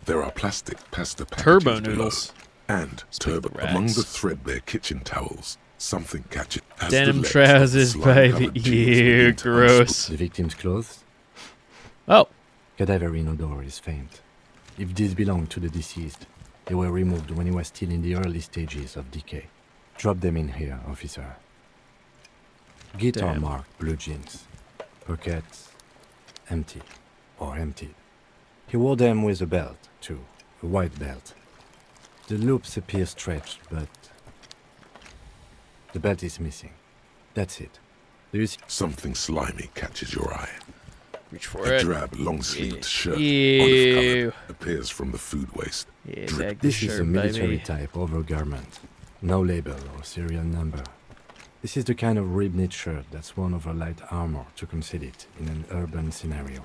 There are plastic pasta packages Turbo below. noodles. And turbo among the threadbare kitchen towels. Something catches. As Denim the legs trousers, of the slime-covered baby. jeans Ew, begin to gross. The victim's clothes? Oh. Cadaverine odor is faint. If these belong to the deceased, they were removed when he was still in the early stages of decay. Drop them in here, officer. Guitar marked blue jeans. Pockets empty or emptied. He wore them with a belt, too. A white belt. The loops appear stretched, but the belt is missing. That's it. Do you see? Something slimy catches your eye. Reach for A it. drab, long-sleeved shirt, Ew. olive-colored, appears from the food waste. Yeah, Drip. This is a military type overgarment. No label or serial number. This is the kind of rib-knit shirt that's worn over light armor to conceal it in an urban scenario.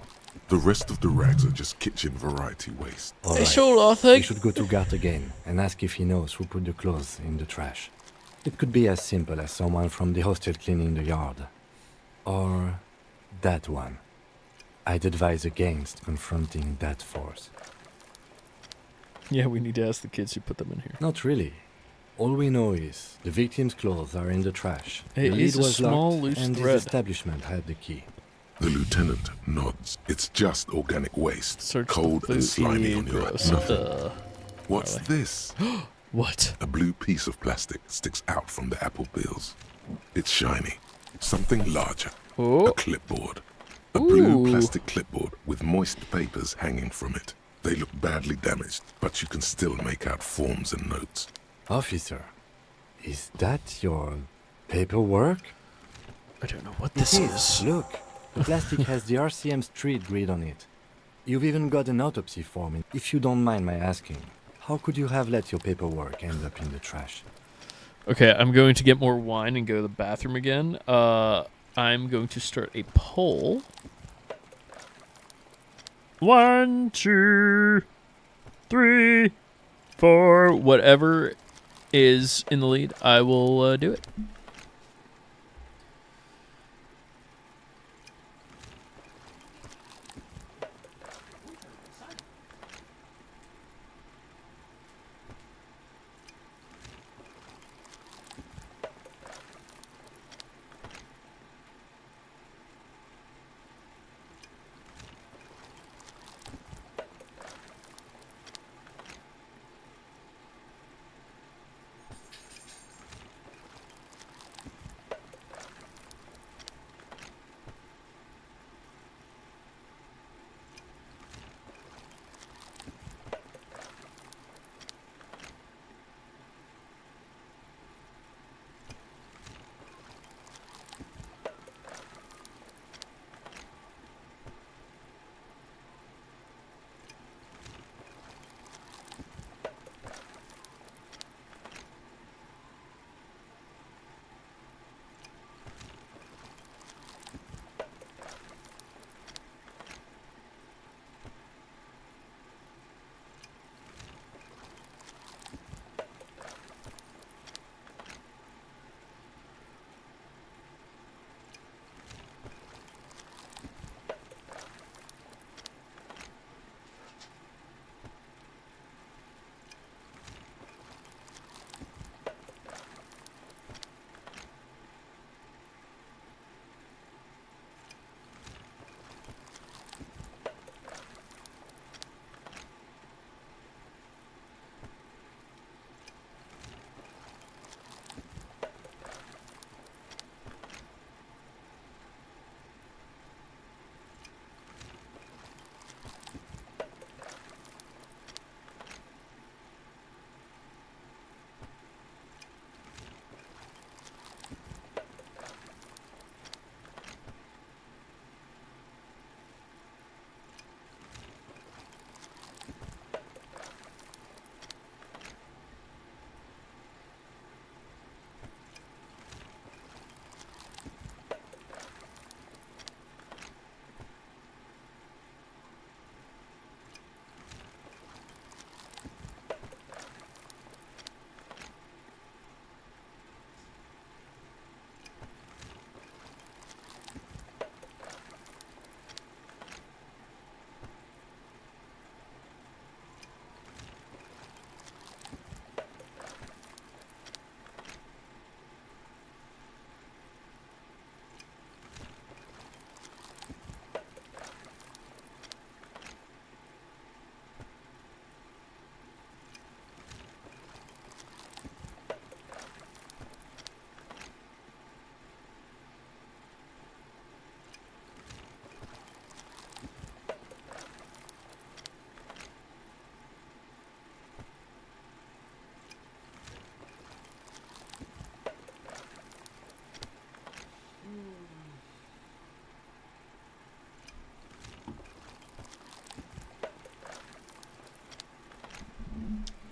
The rest of the rags are just kitchen variety waste. All They right. sure are, I think. We should go to Garte again and ask if he knows who put the clothes in the trash. It could be as simple as someone from the hostel cleaning the yard. Or that one. I'd advise against confronting that force. Yeah, we need to ask the kids who put them in here. Not really. All we know is the victim's clothes are in the trash. It the is lid a was small, locked, loose and thread. this establishment had the key. The lieutenant nods. It's just organic waste. Search the cold and food. slimy Ew, on your gross. nothing. What's Really? this? What? A blue piece of plastic sticks out from the apple peels. It's shiny. Something larger. Oh. A clipboard. A blue Ooh. plastic clipboard with moist papers hanging from it. They look badly damaged, but you can still make out forms and notes. Officer, is that your paperwork? I don't know what this is. Look, the plastic has the RCM street grid on it. You've even got an autopsy form in. If you don't mind my asking, how could you have let your paperwork end up in the trash? Okay, I'm going to get more wine and go to the bathroom again. I'm going to start a poll. 1, 2, 3, 4. Whatever is in the lead, I will do it.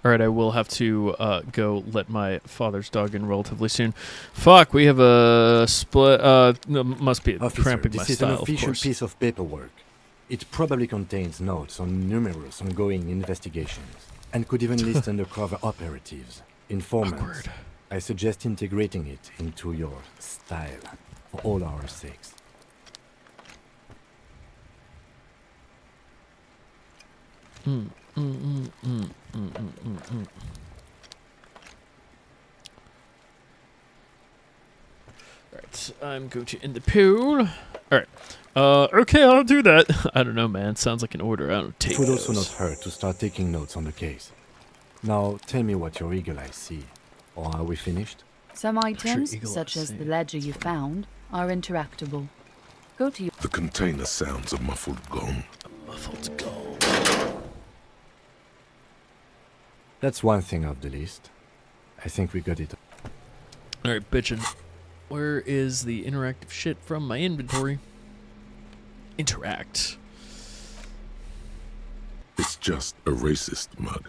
All right, I will have to go let my father's dog in relatively soon. Fuck, we have a split. Must be Officer, cramping my this is style, an of official course. piece of paperwork. It probably contains notes on numerous ongoing investigations and could even list undercover operatives, informants. Awkward. I suggest integrating it into your style for all our sakes. Alright, I'm going to end the pool. Alright. Okay, I'll do that. I don't know, man. Sounds like an order. I don't take It would also those. not hurt to start taking notes on the case. Now, tell me what your eagle eyes see. Or are we finished? Some items, eagle such eyes as the see. ledger you found, are interactable. Go to your... The container sounds a muffled gong. Muffled gold. That's one thing off the list. I think we got it. Alright, bitchin'. Where is the interactive shit from my inventory? Interact. It's just a racist mug.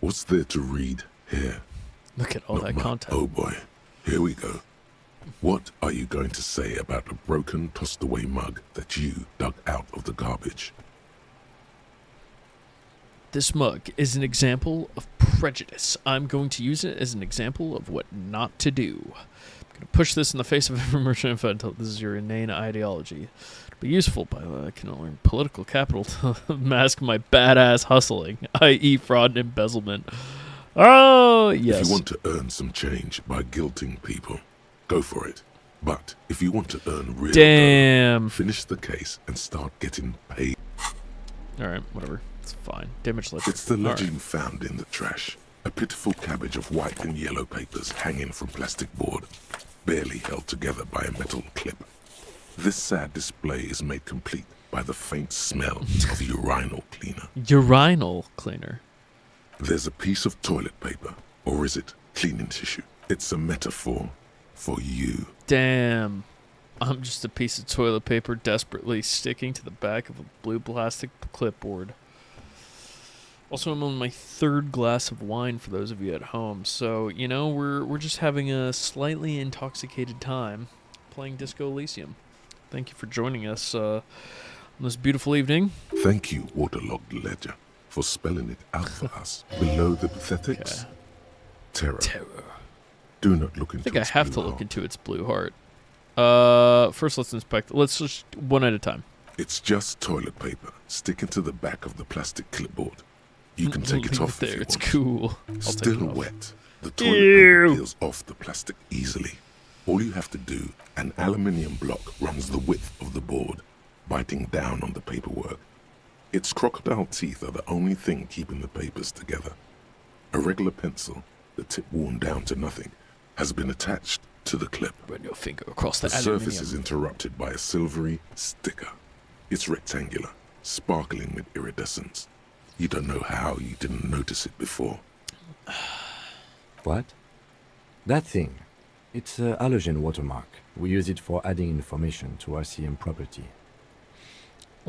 What's there to read here? Look at all Not that much. content. Oh boy, here we go. What are you going to say about a broken, tossed-away mug that you dug out of the garbage? This mug is an example of prejudice. I'm going to use it as an example of what not to do. I'm going to push this in the face of every merchant info until this is your inane ideology. It'll be useful, but I can earn political capital to mask my badass hustling, i.e. fraud and embezzlement. Oh, yes. If you want to earn some change by guilting people, go for it. But if you want to earn real Damn. dough, finish the case and start getting paid. Alright, whatever. It's fine. Damage ledger. It's the ledger Alright. you found in the trash. A pitiful cabbage of white and yellow papers hanging from plastic board, barely held together by a metal clip. This sad display is made complete by the faint smell of urinal cleaner. Urinal cleaner. There's a piece of toilet paper, or is it cleaning tissue? It's a metaphor for you. Damn. I'm just a piece of toilet paper desperately sticking to the back of a blue plastic clipboard. Also, I'm on my third glass of wine for those of you at home. So, you know, we're just having a slightly intoxicated time playing Disco Elysium. Thank you for joining us on this beautiful evening. Thank you, Waterlogged Ledger, for spelling it out for us. Below the pathetics, Okay. terror. Terror. Do not look I into think I its have to blue look heart. into its blue heart. First let's inspect. Let's just one at a time. It's just toilet paper sticking to the back of the plastic clipboard. You can take it Leave off there. if you It's want. cool. I'll take Still it off. wet. The toilet Ew. paper peels off the plastic easily. All you have to do, an aluminium block runs the width of the board, biting down on the paperwork. Its crocodile teeth are the only thing keeping the papers together. A regular pencil, the tip worn down to nothing, has been attached to the clip. Run your finger across the The surface aluminium. is interrupted by a silvery sticker. It's rectangular, sparkling with iridescence. You don't know how you didn't notice it before. What? That thing. It's a halogen watermark. We use it for adding information to RCM property.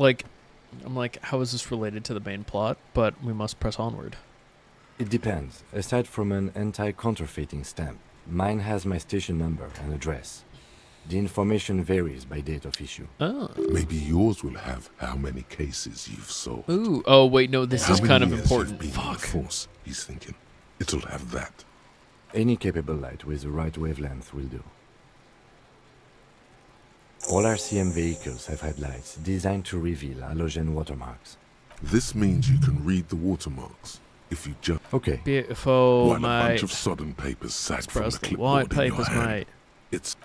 I'm like, how is this related to the main plot? But we must press onward. It depends. Aside from an anti-counterfeiting stamp, mine has my station number and address. The information varies by date of issue. Oh. Maybe yours will have how many cases you've solved. Ooh. Oh, wait, no, this How is many kind of years important. you've been in the Fuck. force, he's thinking. It'll have that. Any capable light with the right wavelength will do. All RCM vehicles have headlights designed to reveal halogen watermarks. This means you can read the watermarks if you just Okay. Beautiful, while a bunch mate. of sodden papers sag from Express the the white clipboard in your papers, hand. mate.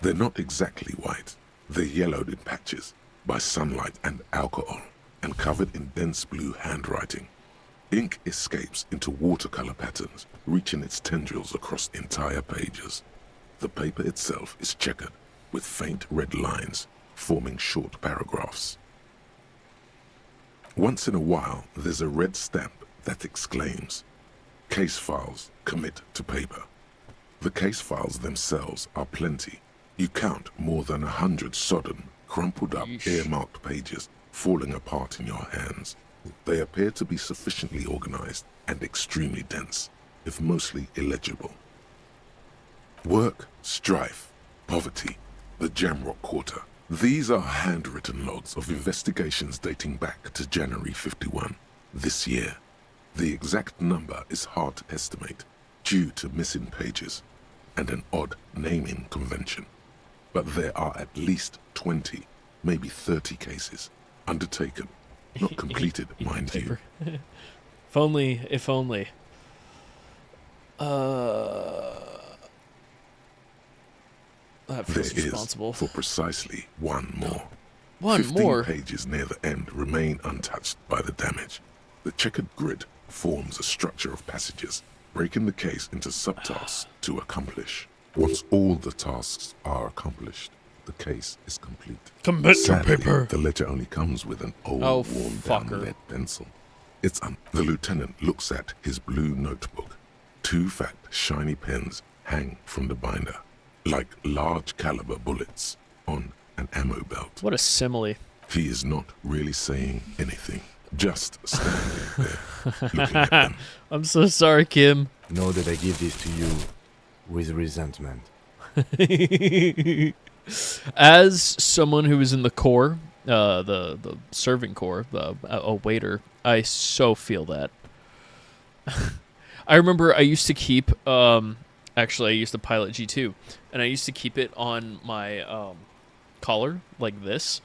They're not exactly white. They're yellowed in patches by sunlight and alcohol and covered in dense blue handwriting. Ink escapes into watercolor patterns, reaching its tendrils across entire pages. The paper itself is checkered with faint red lines, forming short paragraphs. Once in a while, there's a red stamp that exclaims, "Case files commit to paper." The case files themselves are plenty. You count more than 100 sodden, crumpled up, Yeesh. earmarked pages falling apart in your hands. They appear to be sufficiently organized and extremely dense. if mostly illegible. Work, strife, poverty, the Jamrock Quarter. These are handwritten logs of investigations dating back to January 51, this year. The exact number is hard to estimate due to missing pages and an odd naming convention. But there are at least 20, maybe 30 cases undertaken, not completed, mind you. If only, if only. That There feels is, responsible. for precisely one more. One 15 more? pages near the end remain untouched by the damage. The checkered grid forms a structure of passages, breaking the case into subtasks to accomplish. Once all the tasks are accomplished, the case is complete. Commit to Sadly, paper. the ledger only comes with an old, worn-down fucker. lead pencil. The lieutenant looks at his blue notebook. 2 fat, shiny pens hang from the binder, like large caliber bullets on an ammo belt. What a simile. He is not really saying anything, just standing there, looking at them. I'm so sorry, Kim. Know that I give this to you with resentment. As someone who was in the Corps, the serving corps, a waiter, I so feel that. I remember I used to keep, actually I used to pilot G2, and I used to keep it on my collar like this.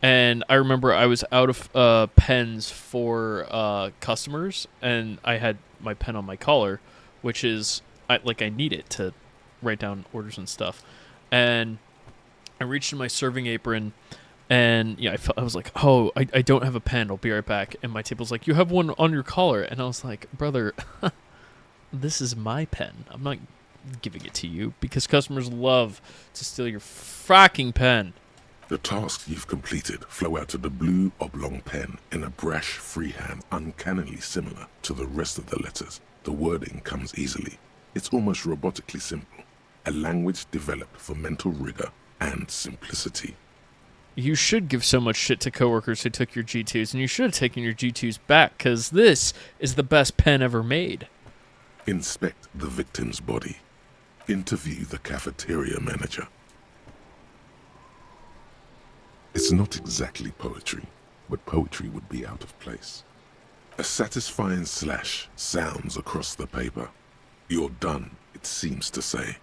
And I remember I was out of pens for customers, and I had my pen on my collar, which is, I need it to write down orders and stuff. And I reached in my serving apron, and yeah, I was like, oh, I don't have a pen. I'll be right back. And my table's like, you have one on your collar. And I was like, brother, this is my pen. I'm not giving it to you because customers love to steal your fracking pen. The tasks you've completed flow out of the blue oblong pen in a brash freehand uncannily similar to the rest of the letters. The wording comes easily. It's almost robotically simple. A language developed for mental rigor and simplicity. You should give so much shit to coworkers who took your G2s, and you should have taken your G2s back, because this is the best pen ever made. Inspect the victim's body. Interview the cafeteria manager. It's not exactly poetry, but poetry would be out of place. A satisfying slash sounds across the paper. You're done, it seems to say.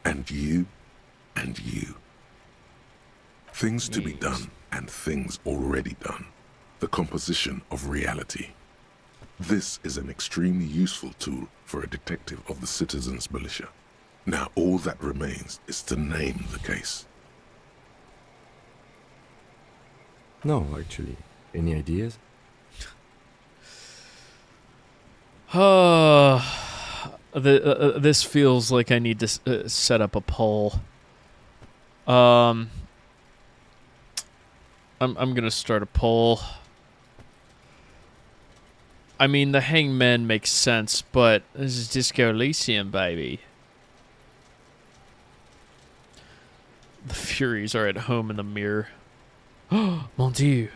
And you, and you. Things to be done, and things already done. The composition of reality. This is an extremely useful tool for a detective of the citizens' militia. Now all that remains is to name the case. No, actually. Any ideas? This feels like I need to set up a poll. I'm gonna start a poll. I mean, the hangman makes sense, but this is Disco Elysium, baby. The Furies are at home in the mirror. Oh, mon Dieu.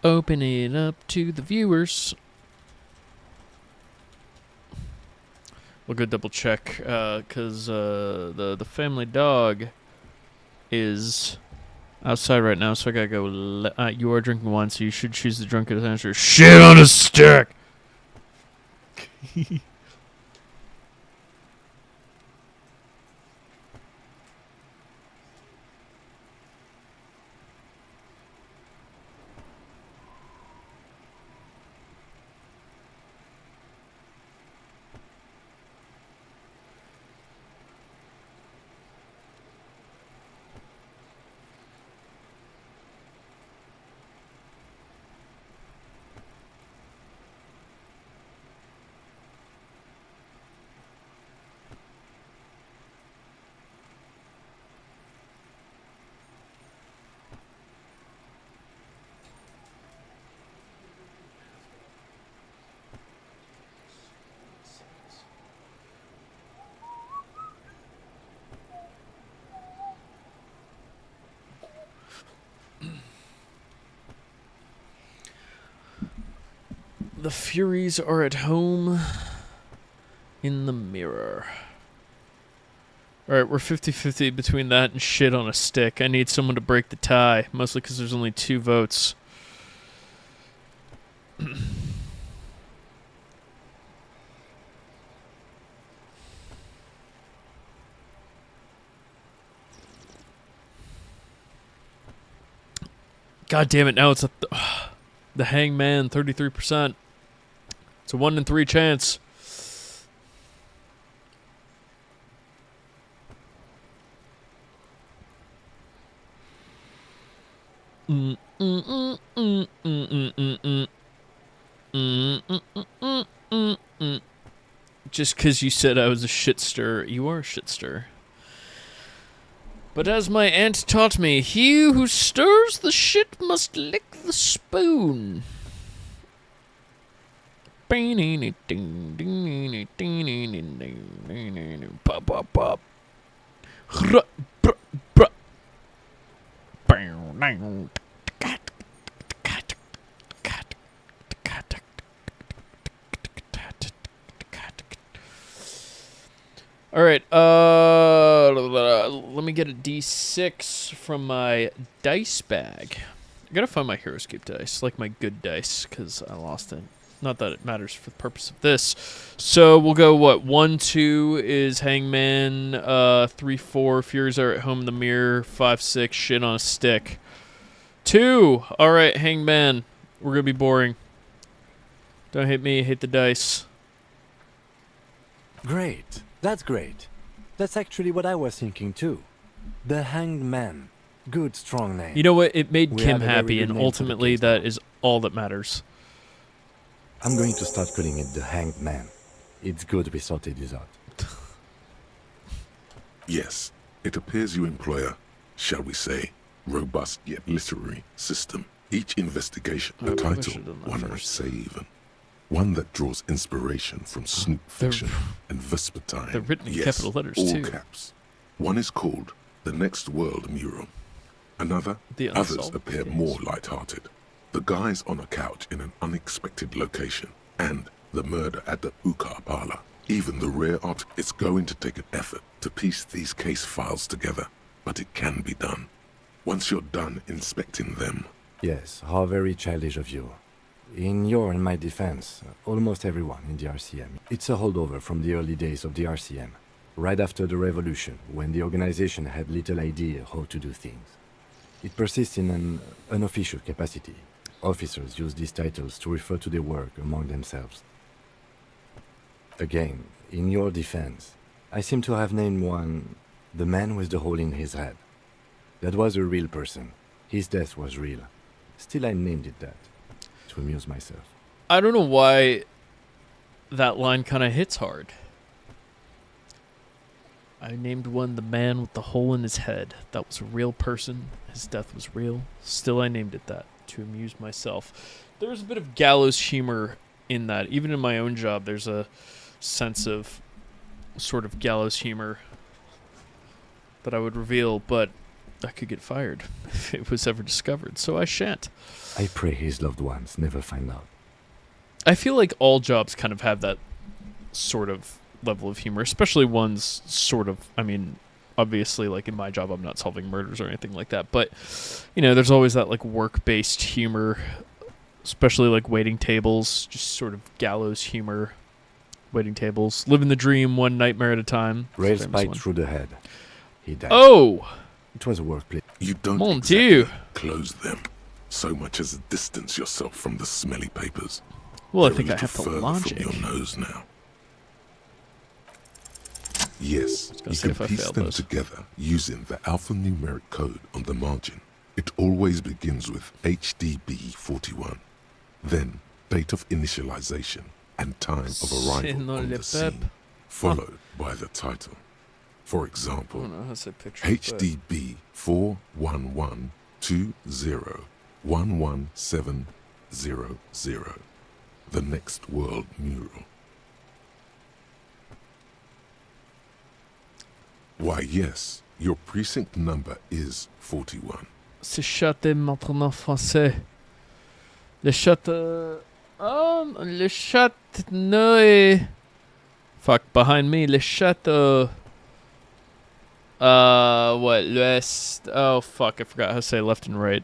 Open it up to the viewers. We'll go double check, because the family dog is outside right now, so I gotta go. You are drinking wine, so you should choose the drunkest answer. Shit on a stick! The Furies are at home in the mirror. Alright, we're 50-50 between that and shit on a stick. I need someone to break the tie, mostly because there's only 2 votes. God damn it, now it's the Hangman, 33%. It's a 1 in 3 chance. Just because you said I was a shitster, you are a shitster. But as my aunt taught me, he who stirs the shit must lick the spoon. Pop, pop, pop. All right, let me get a D6 from my dice bag. I gotta find my HeroScape dice, like my good dice, because I lost it. Not that it matters for the purpose of this. So we'll go, what, 1, 2 is Hangman, 3, 4, Furies are at home in the mirror, 5, 6, shit on a stick. 2, all right, Hangman, we're gonna be boring. Don't hate me, hate the dice. Great. That's great. That's actually what I was thinking too. The Hanged Man. Good, strong name. You know what? It made We Kim have a very happy, good and name for the ultimately case that now. is all that matters. I'm going to start calling it the Hanged Man. It's good we sorted this out. Yes, it appears you employ a, shall we say, robust yet literary system. Each investigation a probably title, should've done that one might first. say even. One that draws inspiration from snoop fiction and vespertine. they're written in Yes, capital letters, all too. caps. One is called The Next World Mural. Another, The others Unsolved appear Case. more light-hearted. The guys on a couch in an unexpected location, and the murder at the Ukar parlor. Even the rare art, it's going to take an effort to piece these case files together, but it can be done. Once you're done inspecting them. Yes, how very childish of you. In your and my defense, almost everyone in the RCM. It's a holdover from the early days of the RCM, right after the revolution, when the organization had little idea how to do things. It persists in an unofficial capacity. Officers use these titles to refer to their work among themselves. Again, in your defense, I seem to have named one the man with the hole in his head. That was a real person. His death was real. Still, I named it that, to amuse myself. I don't know why that line kind of hits hard. I named one the man with the hole in his head. That was a real person. His death was real. Still, I named it that, to amuse myself. There's a bit of gallows humor in that. Even in my own job, there's a sense of sort of gallows humor that I would reveal, but I could get fired if it was ever discovered, so I shan't. I pray his loved ones never find out. I feel like all jobs kind of have that sort of level of humor, especially ones sort of, I mean, obviously, like in my job, I'm not solving murders or anything like that, but, you know, there's always that, like, work-based humor, especially, like, waiting tables, just sort of gallows humor, waiting tables, living the dream one nightmare at a time. Rail Famous spiked one. through the head. He died. Oh! It was a workplace. You don't Mon exactly Dieu. close them, so much as distance yourself from the smelly papers. Well, I They're think a I little have the further logic. from your nose now. Yes, gonna you see can if I piece failed them those. together using the alphanumeric code on the margin. It always begins with HDB41, then date of initialization and time of arrival Senor on Le the scene, Pep. followed by the title. For I example, don't know how to say picture. HDB 41120111700, the next world mural. Why, yes, your precinct number is 41. C'est châté maintenant français. Le château. Le château. Fuck, behind me, le château. What? L'Est. Oh, fuck, I forgot how to say left and right.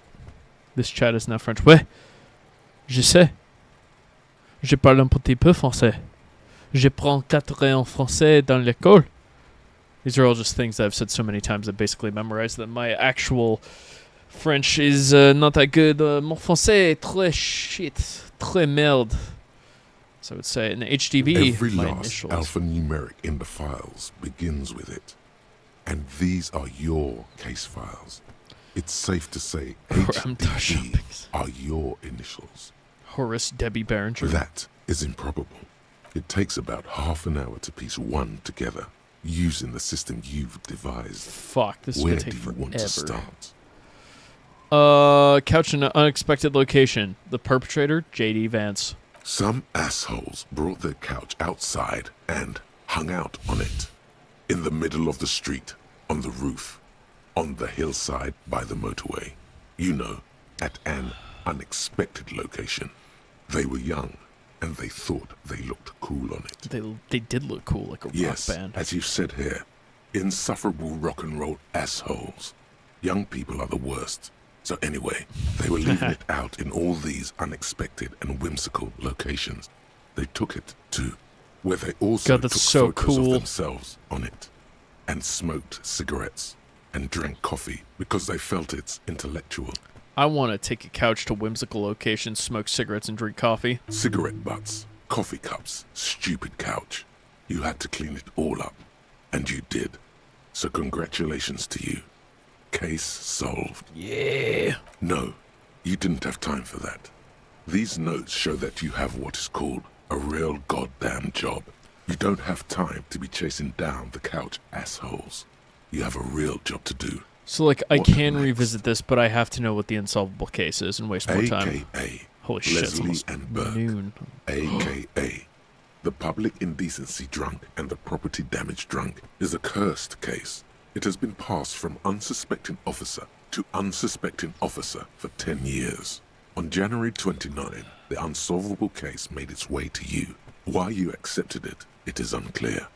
This chat is not French. Ouais, je sais. Je parle un petit peu français. Je prends 4 ans en français dans l'école. These are all just things that I've said so many times I basically memorized that my actual French is not that good. Mon français est très shit. Très merde. So I would say in the HDB, Every my last initials. alphanumeric in the files begins with it. And these are your case files. It's safe to say HDB are your initials. Horace Debbie Barringer. That is improbable. It takes about half an hour to piece one together, using the system you've devised. Fuck, this is Where gonna take do you forever. want to start? Couch in an unexpected location. The perpetrator, J.D. Vance. Some assholes brought their couch outside and hung out on it. In the middle of the street, on the roof, on the hillside by the motorway. You know, at an unexpected location. They were young, and they thought they looked cool on it. They did look cool, like a Yes, rock band. as you said here, insufferable rock and roll assholes. Young people are the worst. So anyway, they were leaving it out in all these unexpected and whimsical locations. They took it to where they also God, that's took so photos cool. of themselves on it and smoked cigarettes and drank coffee because they felt it's intellectual. I want to take a couch to whimsical locations, smoke cigarettes, and drink coffee. Cigarette butts, coffee cups, stupid couch. You had to clean it all up. And you did. So congratulations to you. Case solved. Yeah. No, you didn't have time for that. These notes show that you have what is called a real goddamn job. You don't have time to be chasing down the couch assholes. You have a real job to do. So, like, I What can next? revisit this, but I have to know what the unsolvable case is and waste more time. AKA Holy shit, it's Leslie almost and Burke. noon. AKA the public indecency drunk and the property damage drunk is a cursed case. It has been passed from unsuspecting officer to unsuspecting officer for 10 years. On January 29, the unsolvable case made its way to you. Why you accepted it, it is unclear.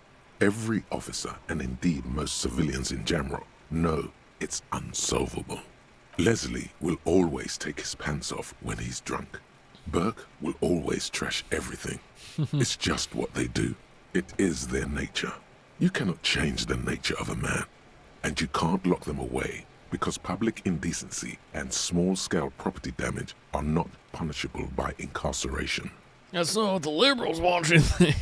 Every officer, and indeed most civilians in general, know it's unsolvable. Leslie will always take his pants off when he's drunk. Burke will always trash everything. It's just what they do. It is their nature. You cannot change the nature of a man. And you can't lock them away because public indecency and small-scale property damage are not punishable by incarceration. That's not what the liberals want you to think.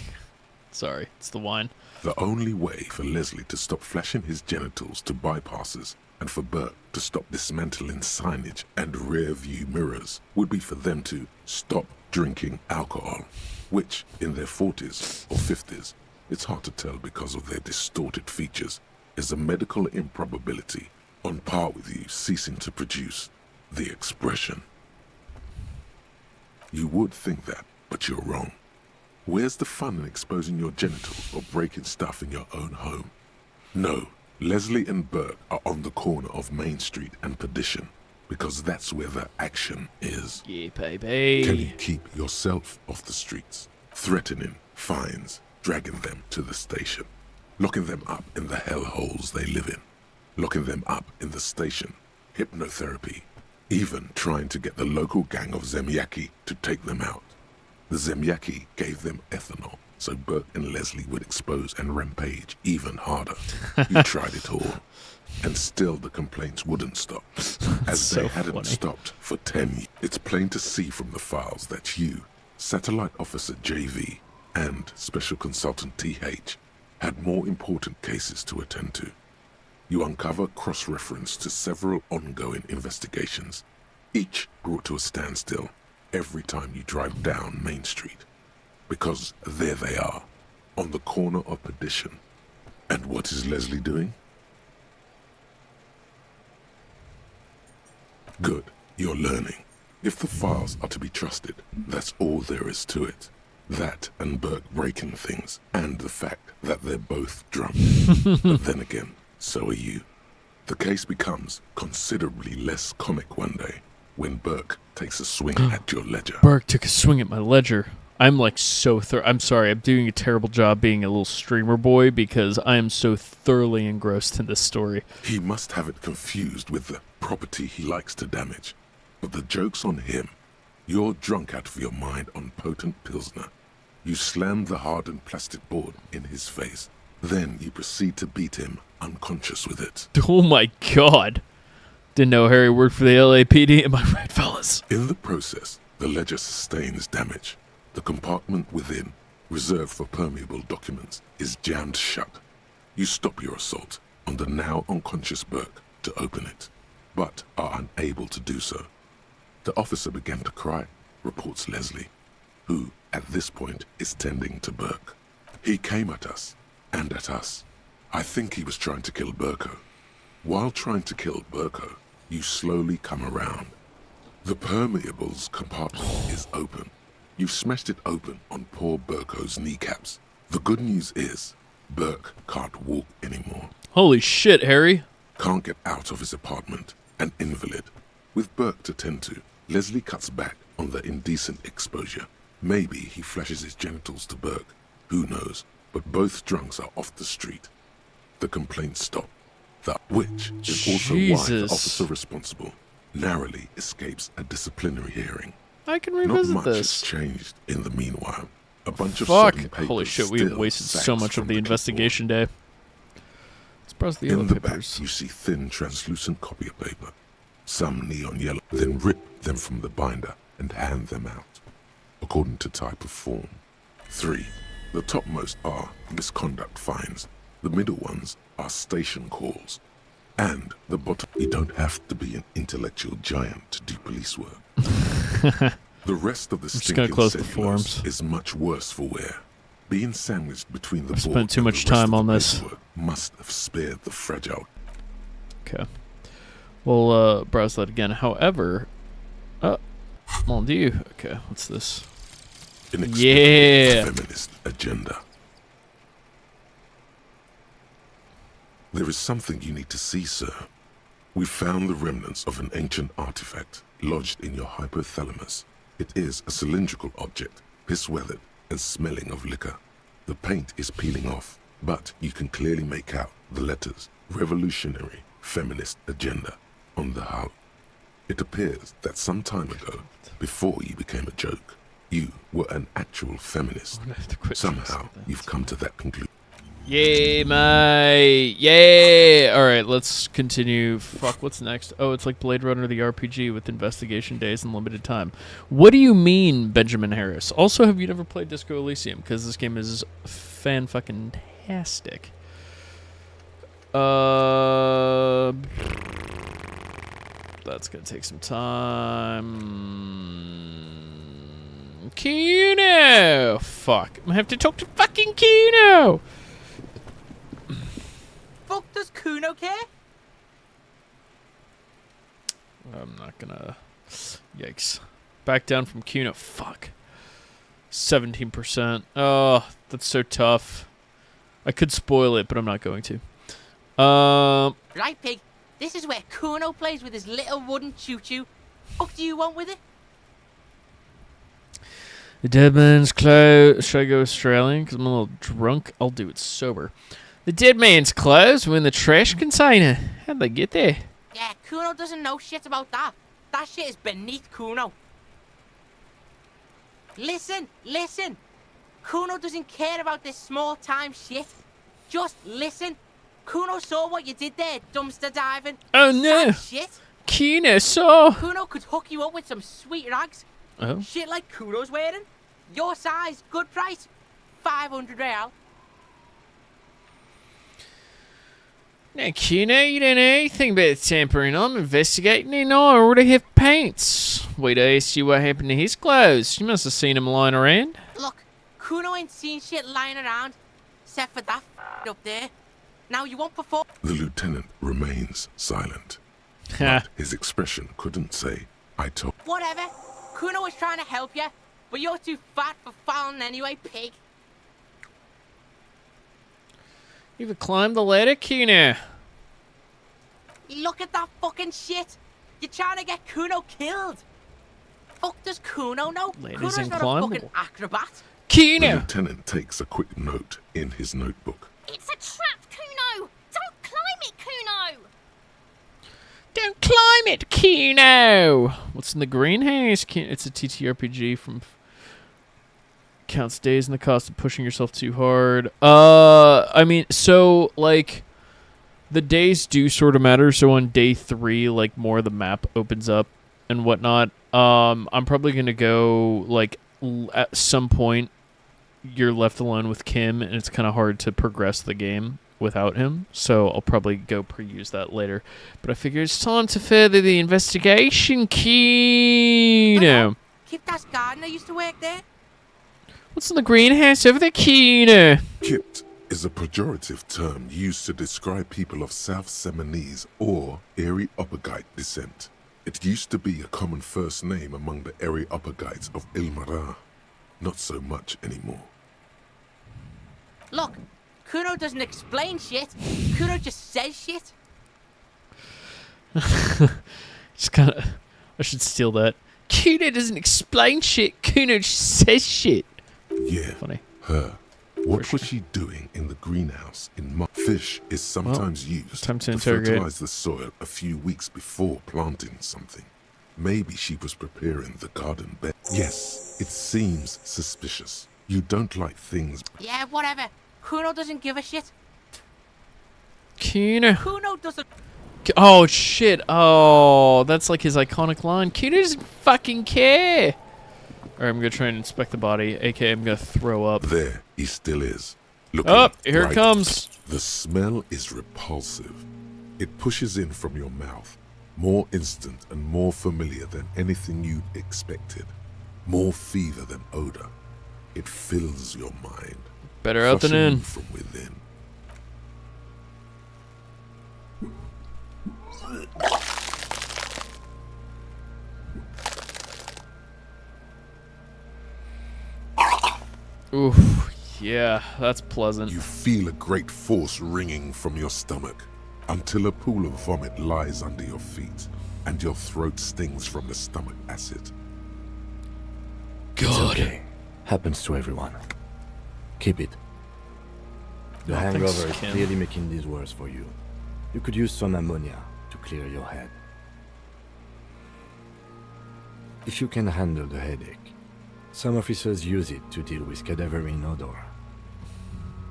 Sorry, it's the wine. The only way for Leslie to stop flashing his genitals to bypassers and for Burke to stop dismantling signage and rear-view mirrors would be for them to stop drinking alcohol, which, in their 40s or 50s, it's hard to tell because of their distorted features, is a medical improbability on par with you ceasing to produce the expression. You would think that, but you're wrong. Where's the fun in exposing your genitals or breaking stuff in your own home? No, Leslie and Burke are on the corner of Main Street and Perdition because that's where the action is. Yeah, baby. Can you keep yourself off the streets, threatening fines, dragging them to the station, locking them up in the hellholes they live in, locking them up in the station, hypnotherapy, even trying to get the local gang of Zemyaki to take them out. The Zemyaki gave them ethanol, so Burke and Leslie would expose and rampage even harder. You tried it all, and still the complaints wouldn't stop, as So they hadn't funny. stopped for 10 years. It's plain to see from the files that you, Satellite Officer JV, and Special Consultant TH, had more important cases to attend to. You uncover cross-reference to several ongoing investigations, each brought to a standstill every time you drive down Main Street. Because there they are, on the corner of Perdition. And what is Leslie doing? Good, you're learning. If the files are to be trusted, that's all there is to it. That and Burke breaking things, and the fact that they're both drunk. But then again, so are you. The case becomes considerably less comic one day when Burke takes a swing at your ledger. Burke took a swing at my ledger. I'm like so I'm sorry, I'm doing a terrible job being a little streamer boy because I am so thoroughly engrossed in this story. He must have it confused with the property he likes to damage. But the joke's on him. You're drunk out of your mind on potent Pilsner. You slam the hardened plastic board in his face. Then you proceed to beat him unconscious with it. Oh my god. Didn't know Harry worked for the LAPD, am I right, fellas? In the process, the ledger sustains damage. The compartment within, reserved for permeable documents, is jammed shut. You stop your assault on the now unconscious Burke to open it, but are unable to do so. The officer began to cry, reports Leslie, who, at this point, is tending to Burke. He came at us, and at us. I think he was trying to kill Burko. While trying to kill Burko, you slowly come around. The permeables compartment is open. You've smashed it open on poor Burko's kneecaps. The good news is, Burke can't walk anymore. Holy shit, Harry. Can't get out of his apartment, an invalid. With Burke to tend to, Leslie cuts back on the indecent exposure. Maybe he flashes his genitals to Burke. Who knows? But both drunks are off the street. The complaints stop. Which is also why the officer responsible narrowly escapes a disciplinary hearing. I can revisit Not much this. has changed in the meanwhile. A bunch of Fuck. sodden papers Holy shit, we have still wasted so sags much of from the investigation day. Let's browse the In other the papers. back, you see thin, translucent copy of paper, some neon yellow, then rip them from the binder and hand them out, according to type of form. 3. The topmost are misconduct fines. The middle ones are station calls. And the bottom, you don't have to be an intellectual giant to do police work. The rest of the gonna close the forms. is much worse for wear. Being sandwiched between the board spent too and much the rest time of on the this. paperwork must have spared the fragile. Okay. We'll browse that again. However, mon dieu. Okay, what's this? Yeah. Feminist agenda. There is something you need to see, sir. We found the remnants of an ancient artifact lodged in your hypothalamus. It is a cylindrical object, piss-weathered and smelling of liquor. The paint is peeling off, but you can clearly make out the letters Revolutionary Feminist Agenda on the hull. It appears that some time ago, before you became a joke, you were an actual feminist. Somehow, you've come to that conclusion. Yay, mate. Yeah. All right, let's continue. Fuck, what's next? Oh, it's like Blade Runner the RPG with investigation days and limited time. What do you mean, Benjamin Harris? Also, have you never played Disco Elysium? Because this game is fan-fucking-tastic. That's going to take some time. Kuno! Fuck. I'm going to have to talk to fucking Kuno! Fuck does Kuno care? I'm not gonna... Yikes. Back down from Kuno. Fuck. 17%. Oh, that's so tough. I could spoil it, but I'm not going to. Right, pig. This is where Kuno plays with his little wooden choo-choo. Fuck do you want with it? The dead man's clothes. Should I go Australian? Because I'm a little drunk. I'll do it sober. The dead man's clothes were in the trash container. How'd they get there? Yeah, Kuno doesn't know shit about that. That shit is beneath Kuno. Listen, listen. Kuno doesn't care about this small-time shit. Just listen. Kuno saw what you did there, dumpster diving. Oh no. Sad shit. Kuno saw. Kuno could hook you up with some sweet rags. Oh. Shit like Kuno's wearing. Your size, good price. 500 real. Now, Kuno, you don't know anything about tampering. I'm investigating and I already have paints. Wait, I asked you what happened to his clothes. You must have seen him lying around. Look, Kuno ain't seen shit lying around, except for that up there. Now you won't perform. The lieutenant remains silent. But his expression couldn't say, I told. Whatever. Kuno was trying to help you, but you're too fat for fouling anyway, pig. You've climbed the ladder, Kuno. Look at that fucking shit. You're trying to get Kuno killed. fuck does Kuno know? Ladies Kuno's and not a climbable. fucking acrobat. The Kuno! lieutenant takes a quick note in his notebook. It's a trap, Kuno! Don't climb it, Kuno! Don't climb it, Kuno! What's in the greenhouse? It's a TTRPG from... Counts days and the cost of pushing yourself too hard. I mean, so, like... The days do sort of matter, so on day 3, like, more of the map opens up and whatnot. I'm probably gonna go, like, at some point, you're left alone with Kim, and it's kind of hard to progress the game without him, so I'll probably go pre-use that later. But I figure it's time to further the investigation, Kino. Kip's gardener used to work there. What's in the greenhouse over there, Kino? Kipt is a pejorative term used to describe people of South Seminese or Areopagite descent. It used to be a common first name among the Areopagites of Ilmara. Not so much anymore. Look, Kuno doesn't explain shit. Kuno just says shit. Just kind of... I should steal that. Kuno doesn't explain shit. Kuno just says shit. Yeah, Funny. her. What was she doing in the greenhouse in March? Fish is sometimes used time to to interrogate. fertilize the soil a few weeks before planting something. Maybe she was preparing the garden bed. Yes, it seems suspicious. You don't like things. Yeah, whatever. Kuno doesn't give a shit. Kuno. Kuno doesn't... Oh, shit. Oh, that's like his iconic line. Kuno doesn't fucking care. Alright, I'm gonna try and inspect the body, aka I'm gonna throw up. There, he still is. Looking Up, here right. it comes. The smell is repulsive. It pushes in from your mouth, more instant and more familiar than anything you'd expected. More fever than odor. It fills your mind. Better out than crushing in. you from within. Oof, yeah, that's pleasant. You feel a great force ringing from your stomach until a pool of vomit lies under your feet and your throat stings from the stomach acid. It's okay. Happens to everyone. Keep it. The hangover is Kim. clearly making these worse for you. You could use some ammonia to clear your head. If you can handle the headache, some officers use it to deal with cadaverine odor.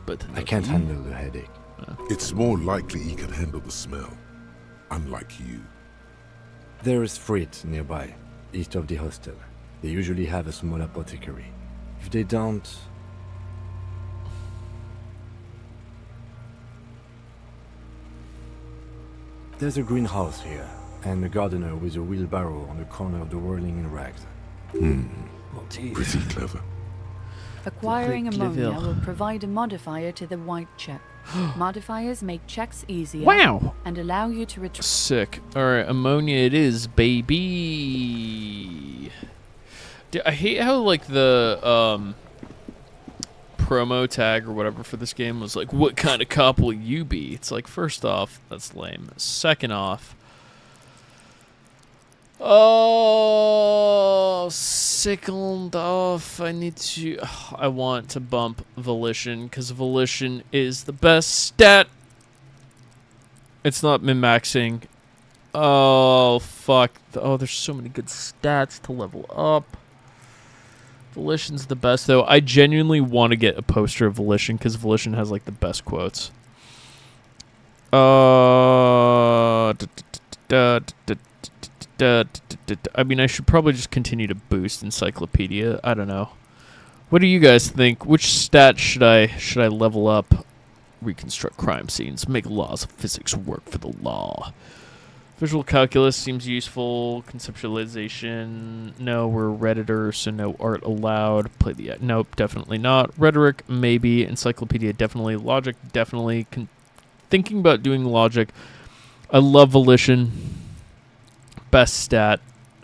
But I can't handle the headache. It's more likely he can handle the smell, unlike you. There is Frit nearby, east of the hostel. They usually have a small apothecary. If they don't... There's a greenhouse here, and a gardener with a wheelbarrow on the corner of the whirling in rags. Pretty clever. Acquiring Très ammonia clever. will provide a modifier to the white check. Modifiers make checks easier Wow. and allow you to retrieve. Sick. Alright, ammonia it is, baby. I hate how, like, the, promo tag or whatever for this game was like, what kind of cop will you be? It's like, first off, that's lame. Second off, oh, second off, I want to bump Volition, because Volition is the best stat. It's not min-maxing. Oh, fuck. Oh, there's so many good stats to level up. Volition's the best, though. I genuinely want to get a poster of Volition, because Volition has, like, the best quotes. I mean, I should probably just continue to boost Encyclopedia. I don't know. What do you guys think? Which stat should I level up? Reconstruct crime scenes. Make laws of physics work for the law. Visual calculus seems useful. Conceptualization. No, we're Redditor, so no art allowed. Play the... Nope, definitely not. Rhetoric, maybe. Encyclopedia, definitely. Logic, definitely. Thinking about doing logic. I love Volition. Best stat.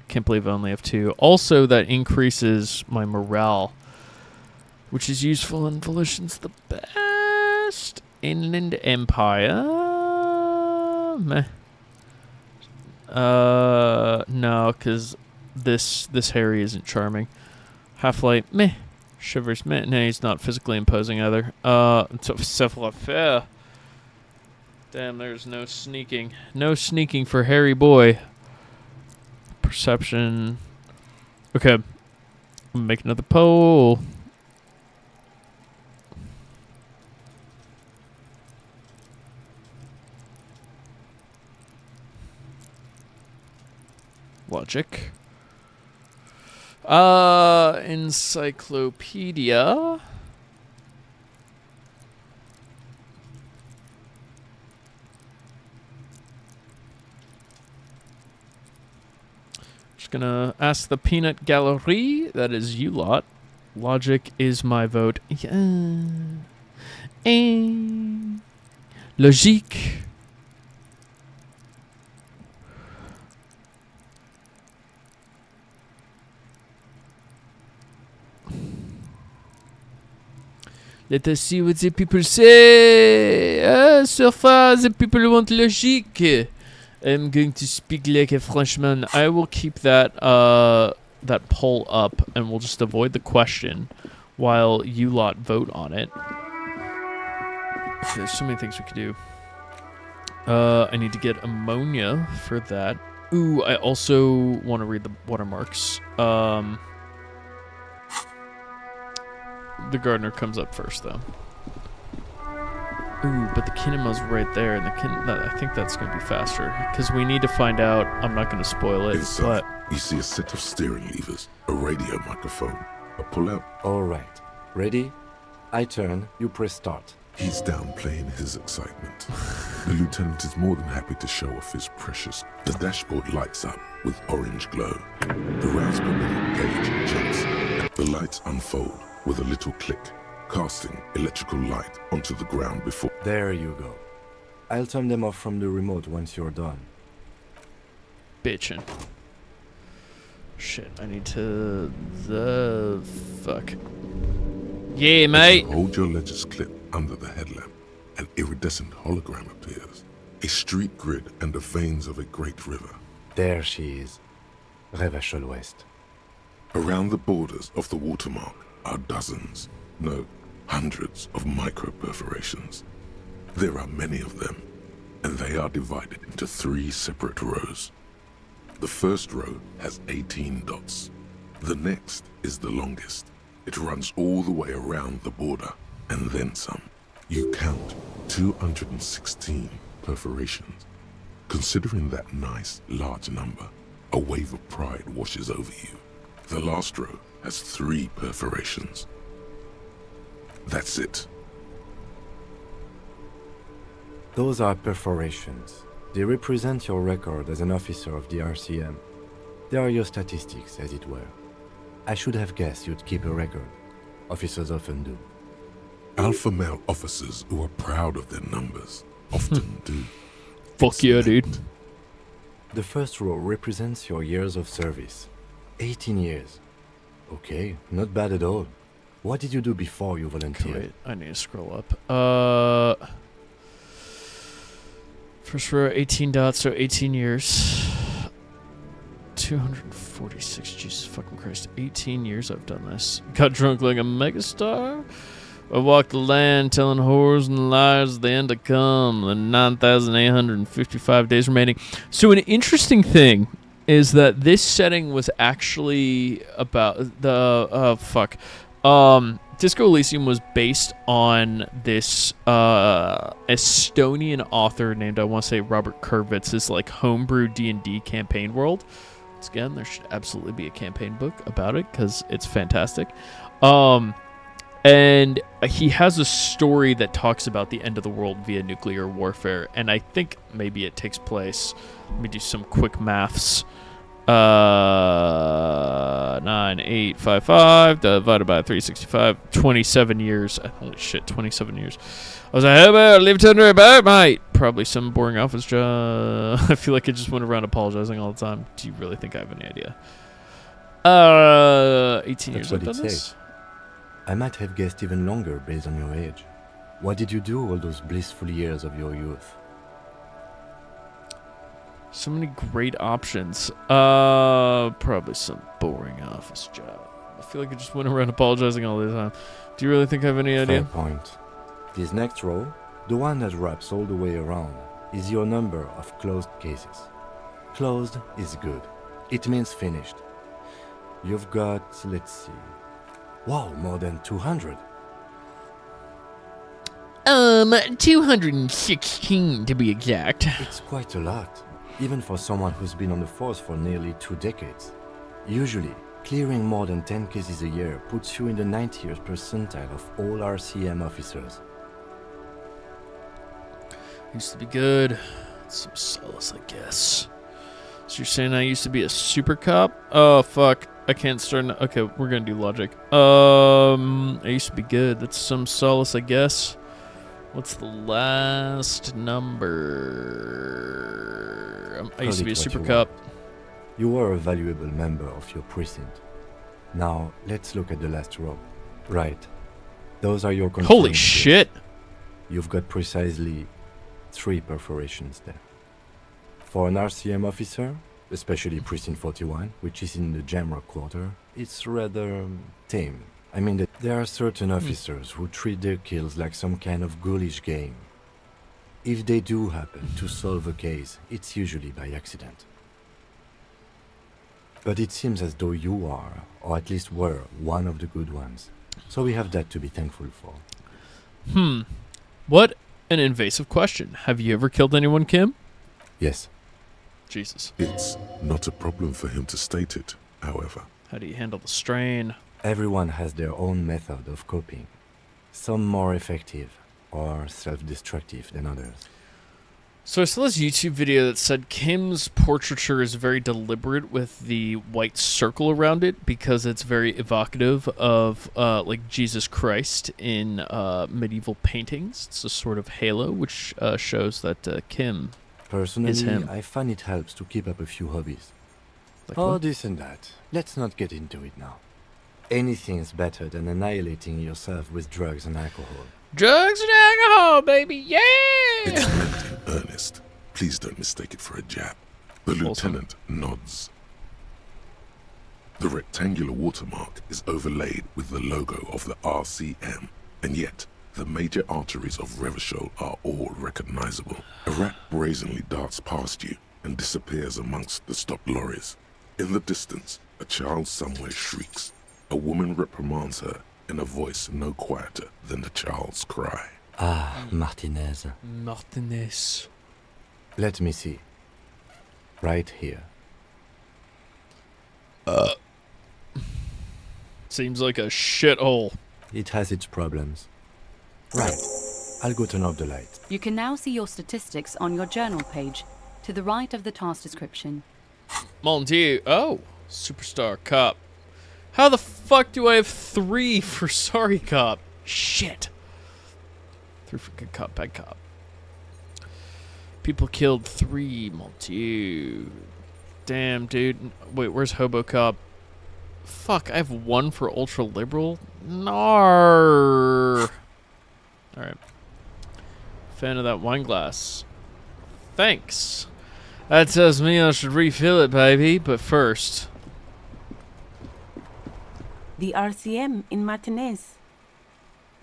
Can't believe I only have 2. Also, that increases my morale, which is useful, and Volition's the best. Inland Empire. Meh. No, because this Harry isn't charming. Half-Light, meh. Shivers, meh. No, he's not physically imposing either. Savoir-faire. Damn, there's no sneaking. No sneaking for Harry boy. Perception. Okay. I'm gonna make another poll. Logic. Encyclopedia. Just gonna ask the peanut gallery. That is you lot. Logic is my vote. Yeah. Logique. Let us see what the people say. So far, the people want logique. I'm going to speak like a Frenchman. I will keep that that poll up, and we'll just avoid the question while you lot vote on it. There's so many things we could do. I need to get ammonia for that. Ooh, I also want to read the watermarks. The gardener comes up first, though. Ooh, but the kinema's right there, and I think that's going to be faster, because we need to find out. I'm not going to spoil it, Inside, but... you see a set of steering levers, a radio microphone, a pull-out. All right. Ready? I turn, you press start. He's downplaying his excitement. The lieutenant is more than happy to show off his precious. The dashboard lights up with orange glow. The rounds per minute gauge jumps. The lights unfold with a little click, casting electrical light onto the ground before... There you go. I'll turn them off from the remote once you're done. Bitchin'. Shit, I need to... The... Fuck. Yeah, mate! Hold your ledger's clip under the headlamp. An iridescent hologram appears. A street grid and the veins of a great river. There she is. Revachol West. Around the borders of the watermark are dozens, no, hundreds of micro-perforations. There are many of them, and they are divided into 3 separate rows. The first row has 18 dots. The next is the longest. It runs all the way around the border, and then some. You count 216 perforations. Considering that nice, large number, a wave of pride washes over you. The last row has 3 perforations. That's it. Those are perforations. They represent your record as an officer of the RCM. They are your statistics, as it were. I should have guessed you'd keep a record. Officers often do. Alpha male officers who are proud of their numbers often do. Fuck yeah, dude. The first row represents your years of service. 18 years. Okay, not bad at all. What did you do before you volunteered? Wait, I need to scroll up. First row, 18 dots, so 18 years. 246, Jesus fucking Christ. 18 years I've done this. Got drunk like a megastar. I walked the land telling whores and lies the end to come. The 9,855 days remaining. So an interesting thing is that this setting was actually about the Disco Elysium was based on this Estonian author named, I want to say, Robert Kurvitz's like homebrew D&D campaign world. Once again, there should absolutely be a campaign book about it because it's fantastic. And he has a story that talks about the end of the world via nuclear warfare, and I think maybe it takes place. Let me do some quick maths. 9,855 divided by 365. 27 years. Holy shit, 27 years. I was like, hey man, live under a boat, mate. Probably some boring office job. I feel like I just went around apologizing all the time. Do you really think I have any idea? 18 years I've done this. I might have guessed even longer based on your age. What did you do all those blissful years of your youth? So many great options. Probably some boring office job. I feel like I just went around apologizing all the time. Do you really think I have any idea? Fair point. This next row, the one that wraps all the way around, is your number of closed cases. Closed is good. It means finished. You've got, let's see. Wow, more than 200. 216 to be exact. It's quite a lot, even for someone who's been on the force for nearly 2 decades. Usually, clearing more than 10 cases a year puts you in the 90th percentile of all RCM officers. Used to be good. Some solace, I guess. So you're saying I used to be a super cop? Oh, fuck. I can't start... Okay, we're gonna do logic. I used to be good. That's some solace, I guess. What's the last number? I used to be a super cop. You were a valuable member of your precinct. Now, let's look at the last row. Right. Those are your... Holy shit! You've got precisely 3 perforations there. For an RCM officer, especially Precinct 41, which is in the Jamrock Quarter, it's rather tame. I mean that there are certain officers who treat their kills like some kind of ghoulish game. If they do happen to solve a case, it's usually by accident. But it seems as though you are, or at least were, one of the good ones. So we have that to be thankful for. What an invasive question. Have you ever killed anyone, Kim? Yes. Jesus. It's not a problem for him to state it, however. How do you handle the strain? Everyone has their own method of coping. Some more effective or self-destructive than others. So I saw this YouTube video that said Kim's portraiture is very deliberate with the white circle around it because it's very evocative of like Jesus Christ in medieval paintings. It's a sort of halo which shows that Kim Personally, is him. I find it helps to keep up a few hobbies. Like what? This and that. Let's not get into it now. Anything's better than annihilating yourself with drugs and alcohol. Drugs and alcohol, baby, yeah! It's meant in earnest. Please don't mistake it for a jab. The lieutenant nods. The rectangular watermark is overlaid with the logo of the RCM, and yet the major arteries of Revachol are all recognizable. A rat brazenly darts past you and disappears amongst the stopped lorries. In the distance, a child somewhere shrieks. A woman reprimands her in a voice no quieter than the child's cry. Ah, Martinez. Martinez. Let me see. Right here. Seems like a shithole. It has its problems. Right. I'll go turn off the light. You can now see your statistics on your journal page, to the right of the task description. Mon Dieu. Oh, superstar cop. How the fuck do I have 3 for sorry cop? Shit. 3 for good cop, bad cop. People killed 3, mon Dieu. Damn, dude. Wait, where's hobo cop? Fuck, I have 1 for ultra liberal? Nar. Alright. Fan of that wine glass. Thanks. That tells me I should refill it, baby, but first... The RCM in Martinez.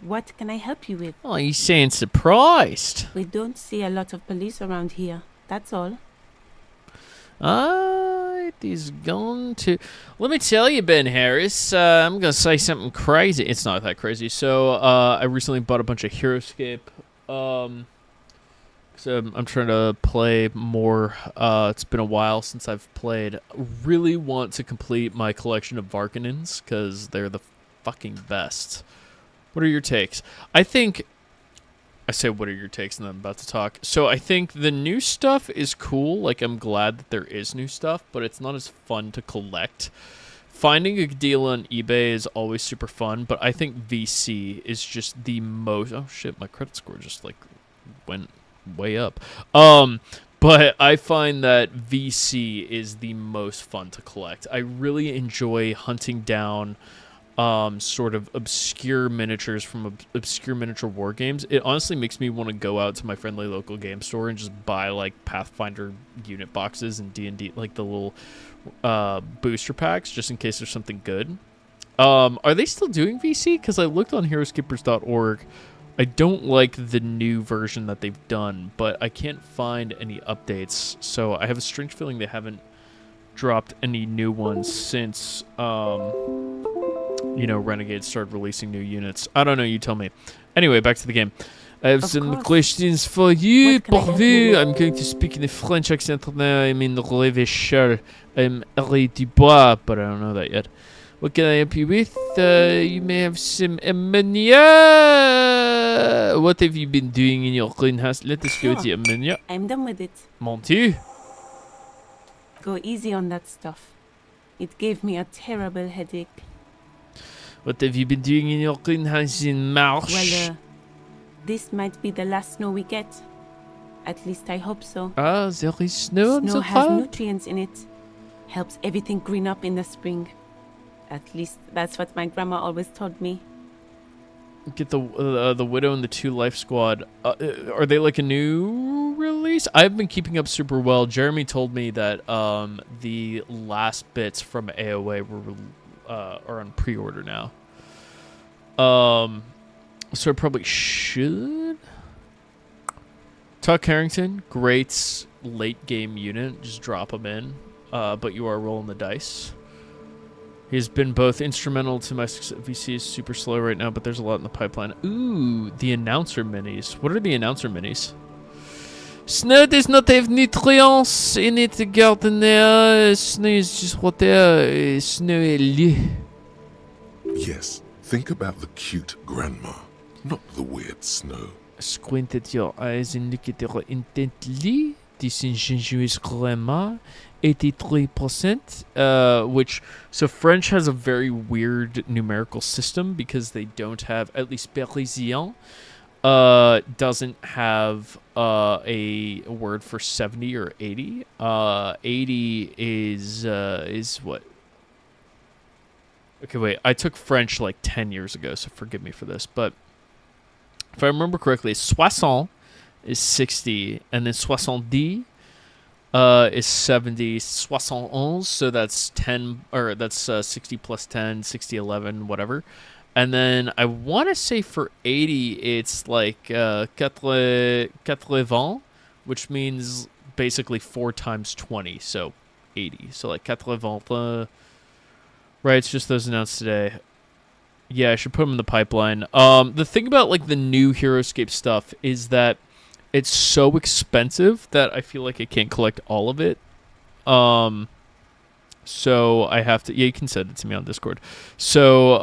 What can I help you with? Oh, you sound surprised. We don't see a lot of police around here. That's all. It is going to... Let me tell you, Ben Harris, I'm going to say something crazy. It's not that crazy. So, I recently bought a bunch of HeroScape. So I'm trying to play more. It's been a while since I've played. Really want to complete my collection of Varkanins because they're the fucking best. What are your takes? I think... I say, what are your takes, and then I'm about to talk. So I think the new stuff is cool. Like, I'm glad that there is new stuff, but it's not as fun to collect. Finding a deal on eBay is always super fun, but I think VC is just the most... Oh, shit, my credit score just, like, went way up. But I find that VC is the most fun to collect. I really enjoy hunting down sort of obscure miniatures from obscure miniature war games. It honestly makes me want to go out to my friendly local game store and just buy like Pathfinder unit boxes and D&D, like the little booster packs, just in case there's something good. Are they still doing VC? Because I looked on heroskippers.org. I don't like the new version that they've done, but I can't find any updates. So I have a strange feeling they haven't dropped any new ones since Renegade started releasing new units. I don't know, you tell me. Anyway, back to the game. I have some questions for you, Pourvu. I'm going to speak in a French accent now. I'm in Revechal. I'm Harry Dubois, but I don't know that yet. What can I help you with? You may have some ammonia. What have you been doing in your greenhouse? Let us go with the ammonia. I'm done with it. Mon Dieu. Go easy on that stuff. It gave me a terrible headache. What have you been doing in your greenhouse in March? Well, this might be the last snow we get. At least I hope so. Ah, there is snow on the Snow has nutrients in it. Helps everything green up in the spring. At least that's what my grandma always told me. Get the Widow and the 2 Life Squad. Are they like a new release? I've been keeping up super well. Jeremy told me that the last bits from AOA are on pre-order now. So I probably should. Tuck Harrington, great late game unit. Just drop him in. But you are rolling the dice. He's been both instrumental to my success. VC is super slow right now, but there's a lot in the pipeline. Ooh, the announcer minis. What are the announcer minis? Snow does not have nutrients in it, gardener. Snow is just water. Snow est lieu. Yes, think about the cute grandma, not the weird Snow. Squint at your eyes and look at her intently. Disingenuous grandma. 83%, which, so French has a very weird numerical system because they don't have, at least Elysium, doesn't have a word for 70 or 80. 80 is what? Okay, wait, I took French like 10 years ago, so forgive me for this, but if I remember correctly, soixante is 60, and then soixante-dix is 70, 71, so that's 10, or that's 60 plus 10, 60, 11, whatever. And then I want to say for 80, it's like 80, which means basically 4 times 20, so 80. So like 80, right, it's just those announced today. Yeah, I should put them in the pipeline. The thing about like the new HeroScape stuff is that it's so expensive that I feel like I can't collect all of it. So I have to... Yeah, you can send it to me on Discord. So,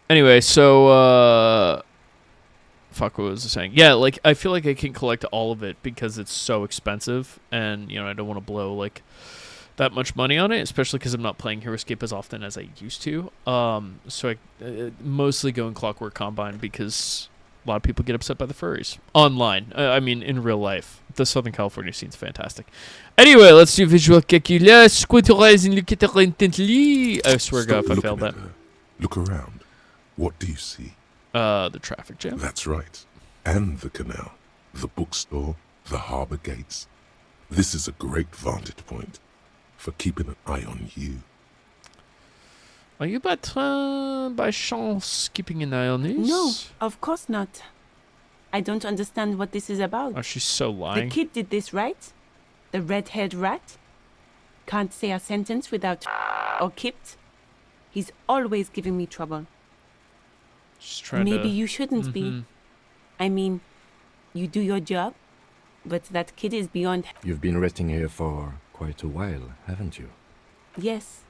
anyway, so, fuck, what was I saying? Yeah, like, I feel like I can collect all of it because it's so expensive. And, I don't want to blow, like, that much money on it, especially because I'm not playing HeroScape as often as I used to. So I mostly go in Clockwork Combine because a lot of people get upset by the furries. Online. I mean, in real life. The Southern California scene's fantastic. Anyway, let's do visual calculus. Squint your eyes and look at her intently. I swear to God if I failed that. Look around. What do you see? The traffic jam. That's right. And the canal. The bookstore. The harbour gates. This is a great vantage point for keeping an eye on you. Are you by chance keeping an eye on this? No, of course not. I don't understand what this is about. Oh, she's so lying. The kid did this, right? The red-haired rat? Can't say a sentence without or kipped. He's always giving me trouble. She's trying Maybe you shouldn't be. I mean, you do your job, but that kid is beyond... You've been resting here for quite a while, haven't you? Yes,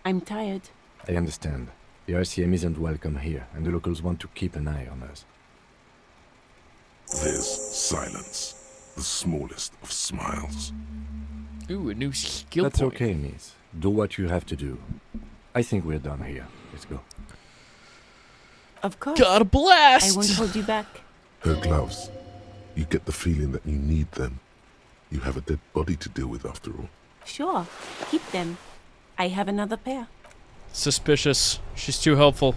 I'm tired. I understand. The RCM isn't welcome here, and the locals want to keep an eye on us. There's silence, the smallest of smiles. Ooh, a new skill That's point. okay, miss. Do what you have to do. I think we're done here. Let's go. Of course. God blast! I won't hold you back. Her gloves. You get the feeling that you need them. You have a dead body to deal with after all. Sure, keep them. I have another pair. Suspicious. She's too helpful.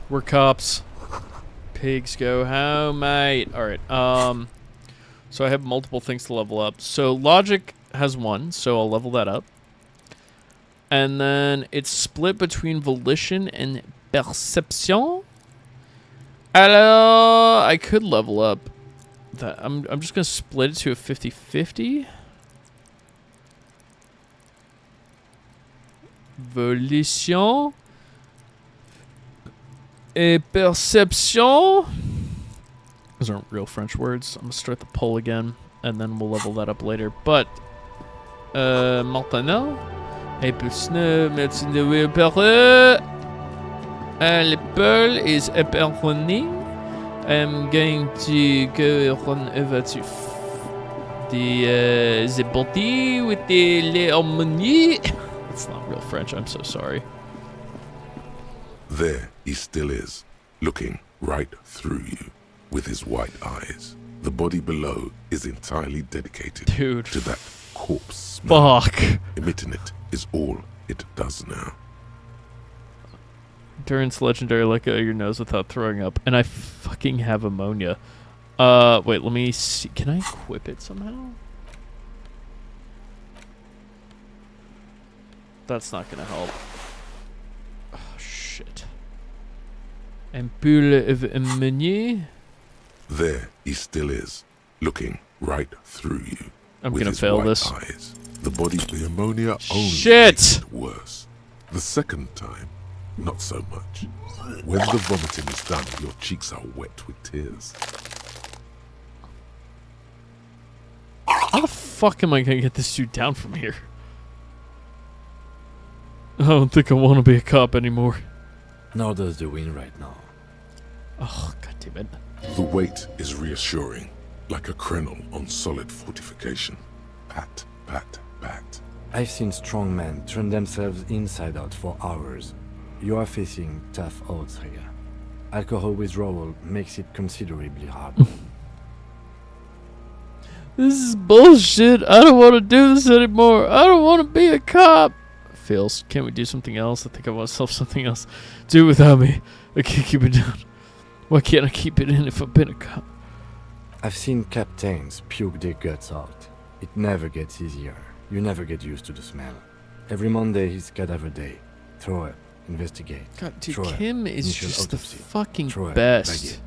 We're cops. Pigs go home, mate. Alright, so I have multiple things to level up. So logic has 1, so I'll level that up. And then it's split between volition and perception. Alors, I could level up that. I'm just gonna split it to a 50-50. Volition et perception. Those aren't real French words. I'm gonna start the poll again, and then we'll level that up later. But maintenant, et plus médecine de will parler. Le pearl is apparently. I'm going to go run over to the body with the l'harmonie. That's not real French. I'm so sorry. There he still is, looking right through you with his white eyes. The body below is entirely dedicated to that corpse smell. Fuck. Emitting it is all it does now. Endurance legendary, let go of your nose without throwing up. And I fucking have ammonia. Wait, let me see. Can I equip it somehow? That's not gonna help. Oh, shit. Ampoule of ammonia. There he still is, looking right through you. I'm with gonna his fail white this. Eyes. The body, the ammonia only Shit! makes it worse. The second time, not so much. When the vomiting is done, your cheeks are wet with tears. How the fuck am I gonna get this dude down from here? I don't think I want to be a cop anymore. Nor does the wind right now. Oh, god damn it. The weight is reassuring, like a crenel on solid fortification. Pat, pat, pat. I've seen strong men turn themselves inside out for hours. You are facing tough odds here. Alcohol withdrawal makes it considerably harder. This is bullshit. I don't want to do this anymore. I don't want to be a cop. Feels. Can't we do something else? I think I want myself something else. Do it without me. I can't keep it down. Why can't I keep it in if I've been a cop? I've seen captains puke their guts out. It never gets easier. You never get used to the smell. Every Monday is cadaver day. Throw it. Investigate. God, dude, Throw it. Kim is Initial just autopsy. the fucking Throw it. best. Bag it.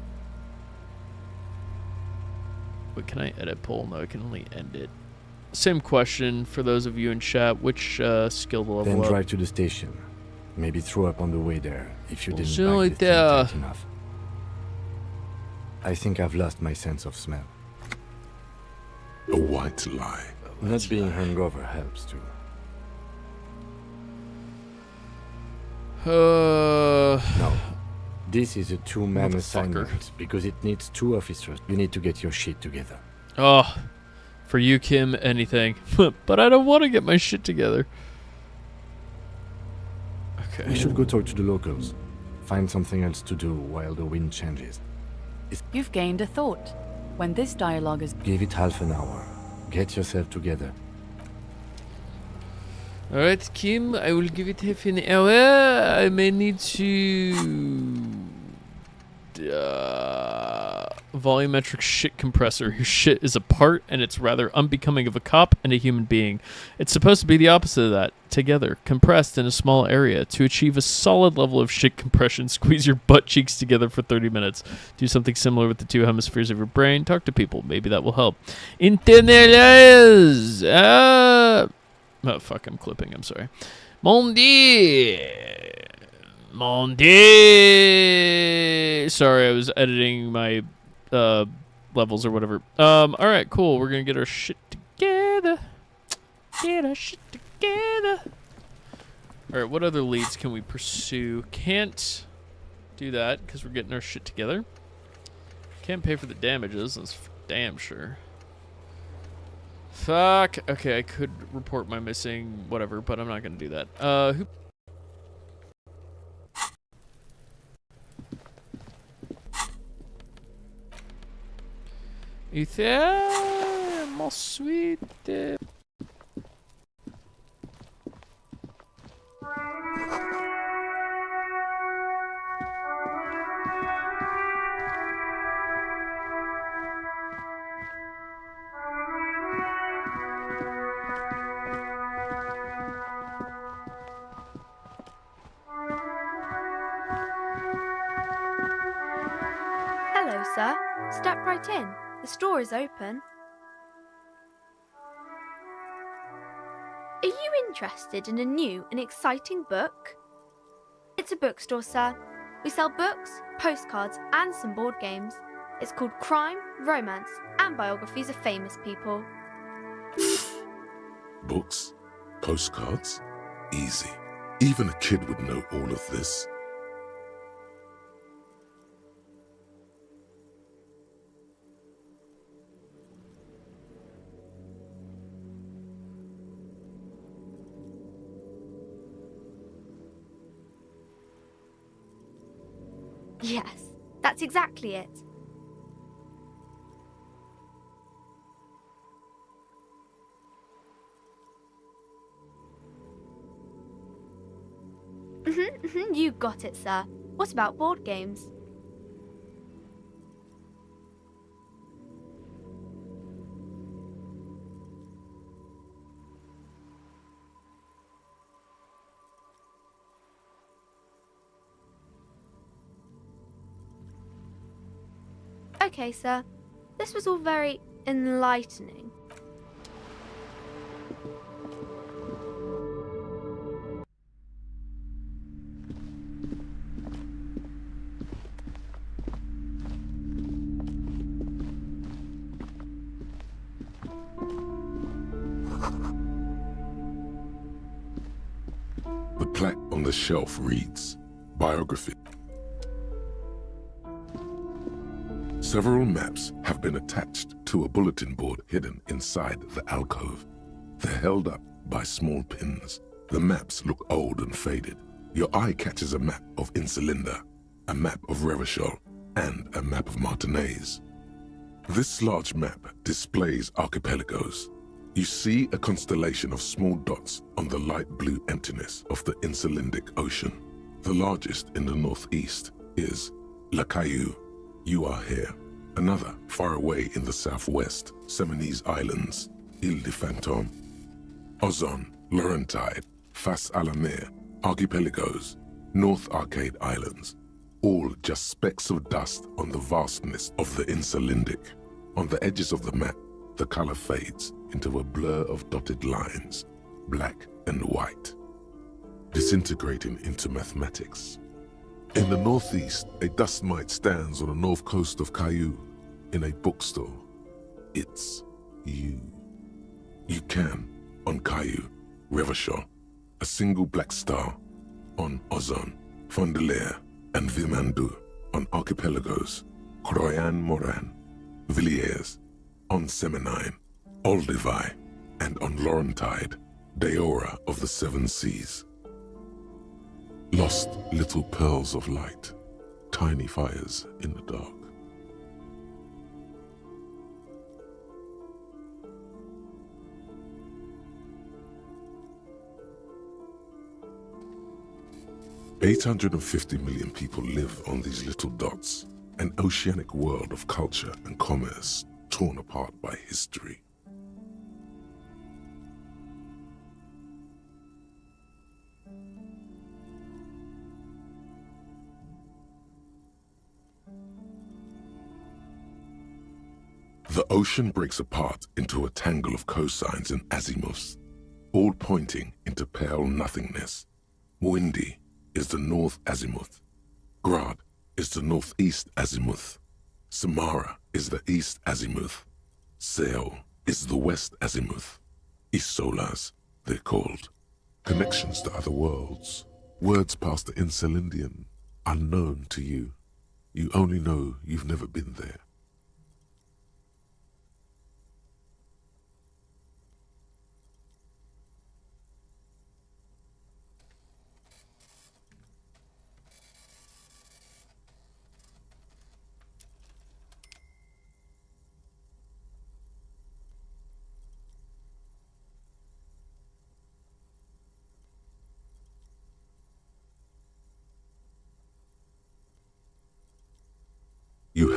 Wait, can I edit poll? No, I can only end it. Same question for those of you in chat. Which skill level Then up? drive to the station. Maybe throw up on the way there if you didn't Bonjour, bag the thing there. tight enough. I think I've lost my sense of smell. A white lie. Not being hungover helps too. No. This is a two-man Motherfucker. assignment because it needs 2 officers. You need to get your shit together. Oh, for you, Kim, anything. But I don't want to get my shit together. Okay. We should go talk to the locals. Find something else to do while the wind changes. You've gained a thought. When this dialogue is... Give it half an hour. Get yourself together. Alright, Kim, I will give it half an hour. I may need to... volumetric shit compressor. Your shit is apart, and it's rather unbecoming of a cop and a human being. It's supposed to be the opposite of that. Together, compressed in a small area. To achieve a solid level of shit compression, squeeze your butt cheeks together for 30 minutes. Do something similar with the 2 hemispheres of your brain. Talk to people. Maybe that will help. Internalize! Oh, fuck, I'm clipping. I'm sorry. Mon Dieu! Mon Dieu! Sorry, I was editing my levels or whatever. Alright, cool. We're gonna get our shit together. Get our shit together. Alright, what other leads can we pursue? Can't do that because we're getting our shit together. Can't pay for the damages, that's for damn sure. Fuck. Okay, I could report my missing whatever, but I'm not gonna do that. Who... Ethan, my sweet dip. Hello, sir. Step right in. The store is open. Are you interested in a new and exciting book? It's a bookstore, sir. We sell books, postcards, and some board games. It's called Crime, Romance, and Biographies of Famous People. Books? Postcards? Easy. Even a kid would know all of this. Yes, that's exactly it. You got it, sir. What about board games? Okay, sir. This was all very enlightening. The plaque on the shelf reads, Biography. Several maps have been attached to a bulletin board hidden inside the alcove. They're held up by small pins. The maps look old and faded. Your eye catches a map of Insulinda, a map of Revachol, and a map of Martinaise. This large map displays archipelagos. You see a constellation of small dots on the light blue emptiness of the Insulindic Ocean. The largest in the northeast is La Caillou. You are here. Another far away in the southwest, Seminese Islands, Ile de Fantôme. Ozon, Laurentide, Fas à la Mer, archipelagos, North Arcade Islands, all just specks of dust on the vastness of the Insulindic. On the edges of the map, the color fades into a blur of dotted lines, black and white, disintegrating into mathematics. In the northeast, a dust mite stands on the north coast of Caillou in a bookstore. It's you. You can, on Caillou, Revachol, a single black star, on Ozon, Fondelier, and Vilmandoux, on archipelagos, Croyan Moran, Villiers, on Seminine, Olduvai, and on Laurentide, Deora of the Seven Seas. Lost little pearls of light, tiny fires in the dark. $850 million people live on these little dots, an oceanic world of culture and commerce torn apart by history. The ocean breaks apart into a tangle of cosines and azimuths, all pointing into pale nothingness. Windy is the north azimuth. Grad is the northeast azimuth. Samara is the east azimuth. Seo is the west azimuth. Isolas, they're called. Connections to other worlds. Words past the Insulindian, unknown to you. You only know you've never been there.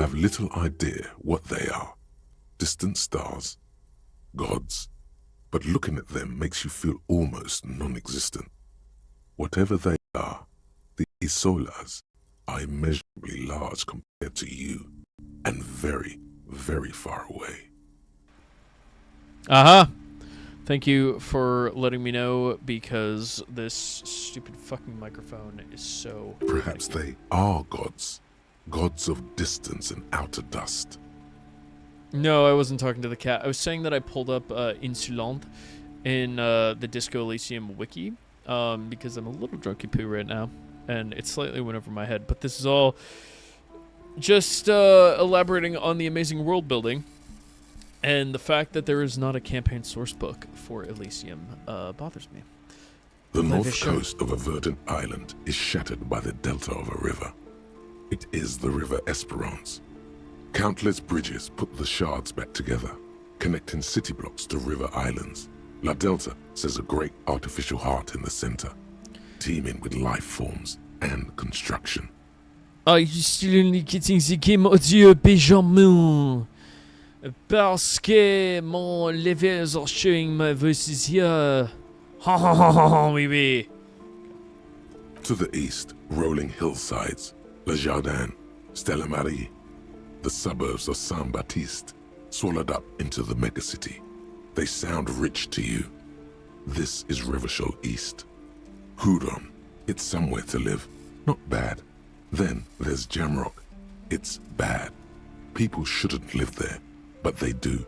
have little idea what they are. Distant stars, gods, but looking at them makes you feel almost non-existent. Whatever they are, the Isolas are immeasurably large compared to you, and very, very far away. Uh-huh. Thank you for letting me know, because this stupid fucking microphone is so... Perhaps they are gods. Gods of distance and outer dust. No, I wasn't talking to the cat. I was saying that I pulled up Insulant in the Disco Elysium wiki, because I'm a little drunky poo right now, and it slightly went over my head. But this is all just elaborating on the amazing world building, and the fact that there is not a campaign source book for Elysium bothers me. The north coast of a verdant island is shattered by the delta of a river. It is the River Esperance. Countless bridges put the shards back together, connecting city blocks to river islands. La Delta says a great artificial heart in the center, teeming with life forms and construction. Are you still only getting the game audio, Benjamin? Parce que mon levels are showing my voices here. Ha ha ha ha, oui, oui. To the east, rolling hillsides, Le Jardin, Stella Marie, the suburbs of Saint-Baptiste, swallowed up into the megacity. They sound rich to you. This is Rivershell East. Houdon, it's somewhere to live. Not bad. Then there's Jamrock. It's bad. People shouldn't live there, but they do.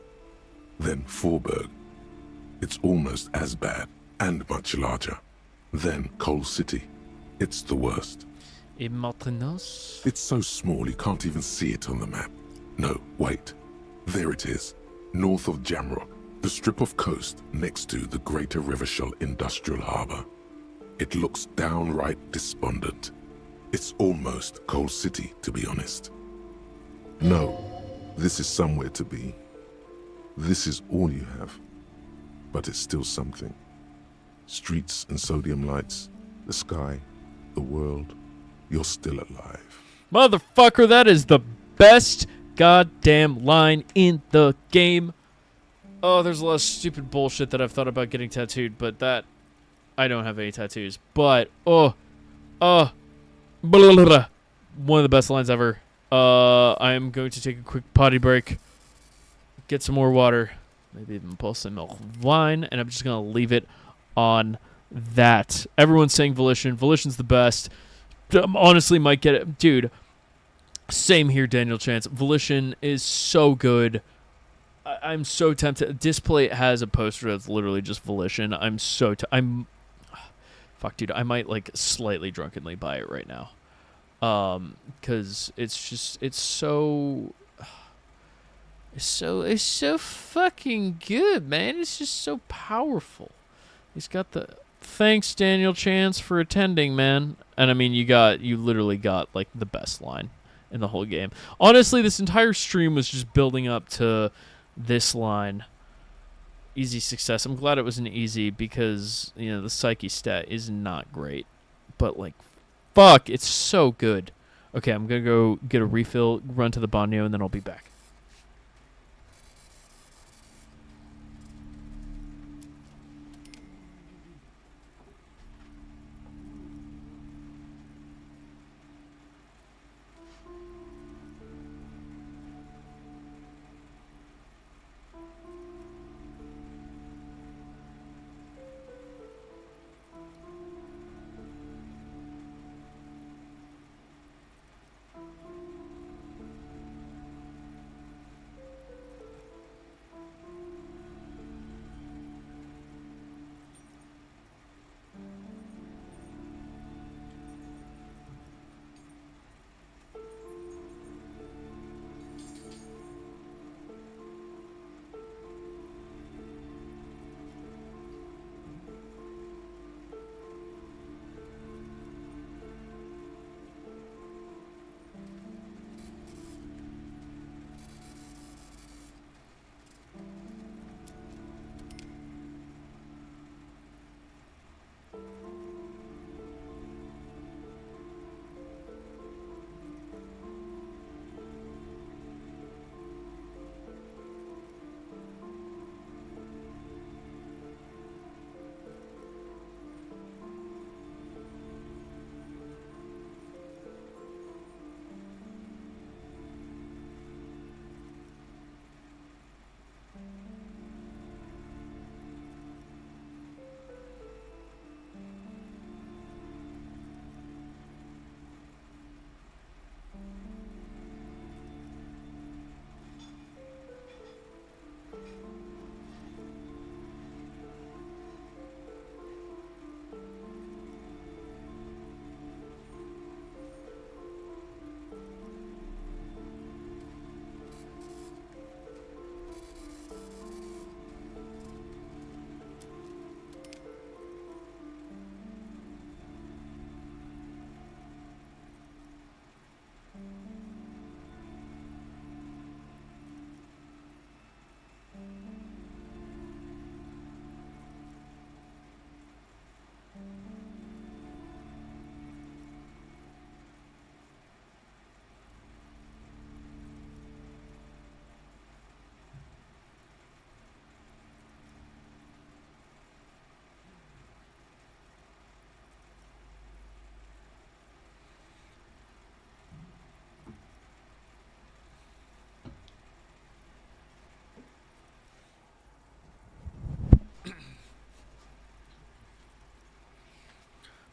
Then Forburg. It's almost as bad, and much larger. Then Coal City. It's the worst. Et maintenant? It's so small you can't even see it on the map. No, wait. There it is. North of Jamrock, the strip of coast next to the Greater Rivershell Industrial Harbour. It looks downright despondent. It's almost Coal City, to be honest. No, this is somewhere to be. This is all you have. But it's still something. Streets and sodium lights, the sky, the world. You're still alive. Motherfucker, that is the best goddamn line in the game. Oh, there's a lot of stupid bullshit that I've thought about getting tattooed, but that... I don't have any tattoos. But, blah, blah, blah. One of the best lines ever. I am going to take a quick potty break, get some more water, maybe even pull some milk wine, and I'm just going to leave it on that. Everyone's saying Volition. Volition's the best. Honestly, might get it. Dude, same here, Daniel Chance. Volition is so good. I'm so tempted. Display has a poster that's literally just Volition. I'm so... fuck, dude. I might, like, slightly drunkenly buy it right now. Because it's just... It's so fucking good, man. It's just so powerful. He's got the... Thanks, Daniel Chance, for attending, man. And I mean, you literally got, like, the best line in the whole game. Honestly, this entire stream was just building up to this line. Easy success. I'm glad it was an easy because, you know, the psyche stat is not great. But, like, fuck, it's so good. Okay, I'm going to go get a refill, run to the Banyo, and then I'll be back.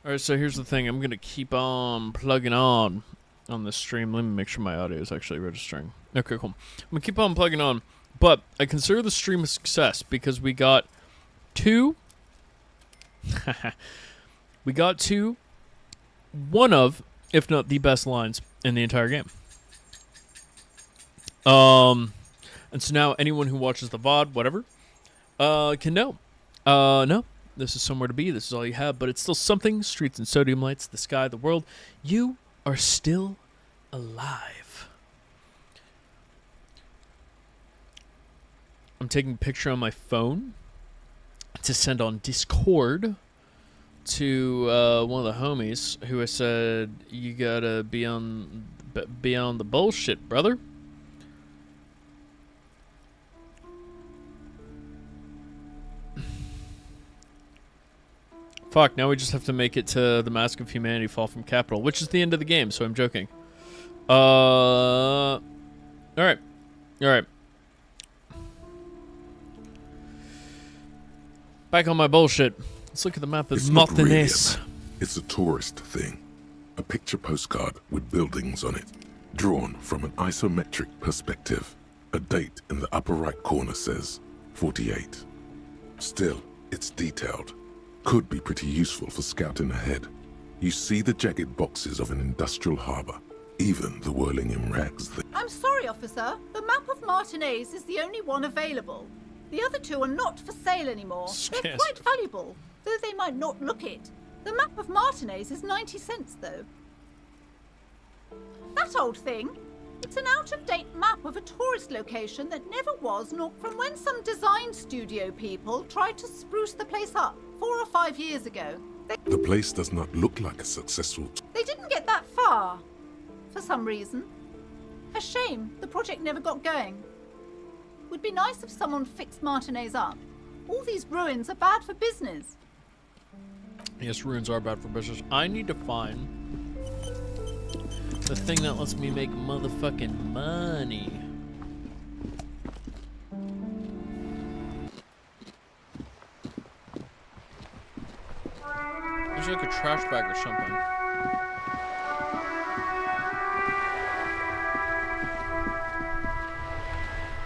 Alright, so here's the thing. I'm going to keep on plugging on this stream. Let me make sure my audio is actually registering. Okay, cool. I'm going to keep on plugging on. But I consider the stream a success because we got two... one of, if not the best lines in the entire game. And so now anyone who watches the VOD, whatever, can know. No, this is somewhere to be. This is all you have, but it's still something. Streets and sodium lights, the sky, the world. You are still alive. I'm taking a picture on my phone to send on Discord to one of the homies who I said, you gotta be on the bullshit, brother. Fuck, now we just have to make it to the Mask of Humanity Fall from Capital, which is the end of the game, so I'm joking. Alright. Alright. Back on my bullshit. Let's look at the map of Martinez. It's a tourist thing. A picture postcard with buildings on it, drawn from an isometric perspective. A date in the upper right corner says 48. Still, it's detailed. Could be pretty useful for scouting ahead. You see the jagged boxes of an industrial harbor, even the whirling in rags. I'm sorry, officer. The map of Martinez is the only one available. The other two are not for sale anymore. They're quite valuable, though they might not look it. The map of Martinez is 90 cents, though. That old thing? It's an out-of-date map of a tourist location that never was, nor from when some design studio people tried to spruce the place up 4 or 5 years ago. The place does not look like a successful... They didn't get that far, for some reason. A shame the project never got going. Would be nice if someone fixed Martinez up. All these ruins are bad for business. Yes, ruins are bad for business. I need to find the thing that lets me make motherfucking money. There's like a trash bag or something.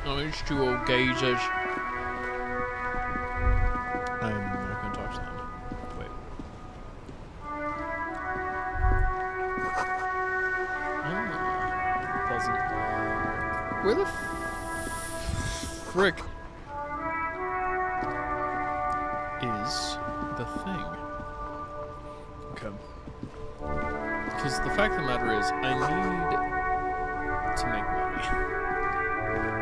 Oh, these two old geezers. I'm not gonna talk to them. Wait. Pleasant. Where the frick is the thing? Okay. Because the fact of the matter is, I need to make money.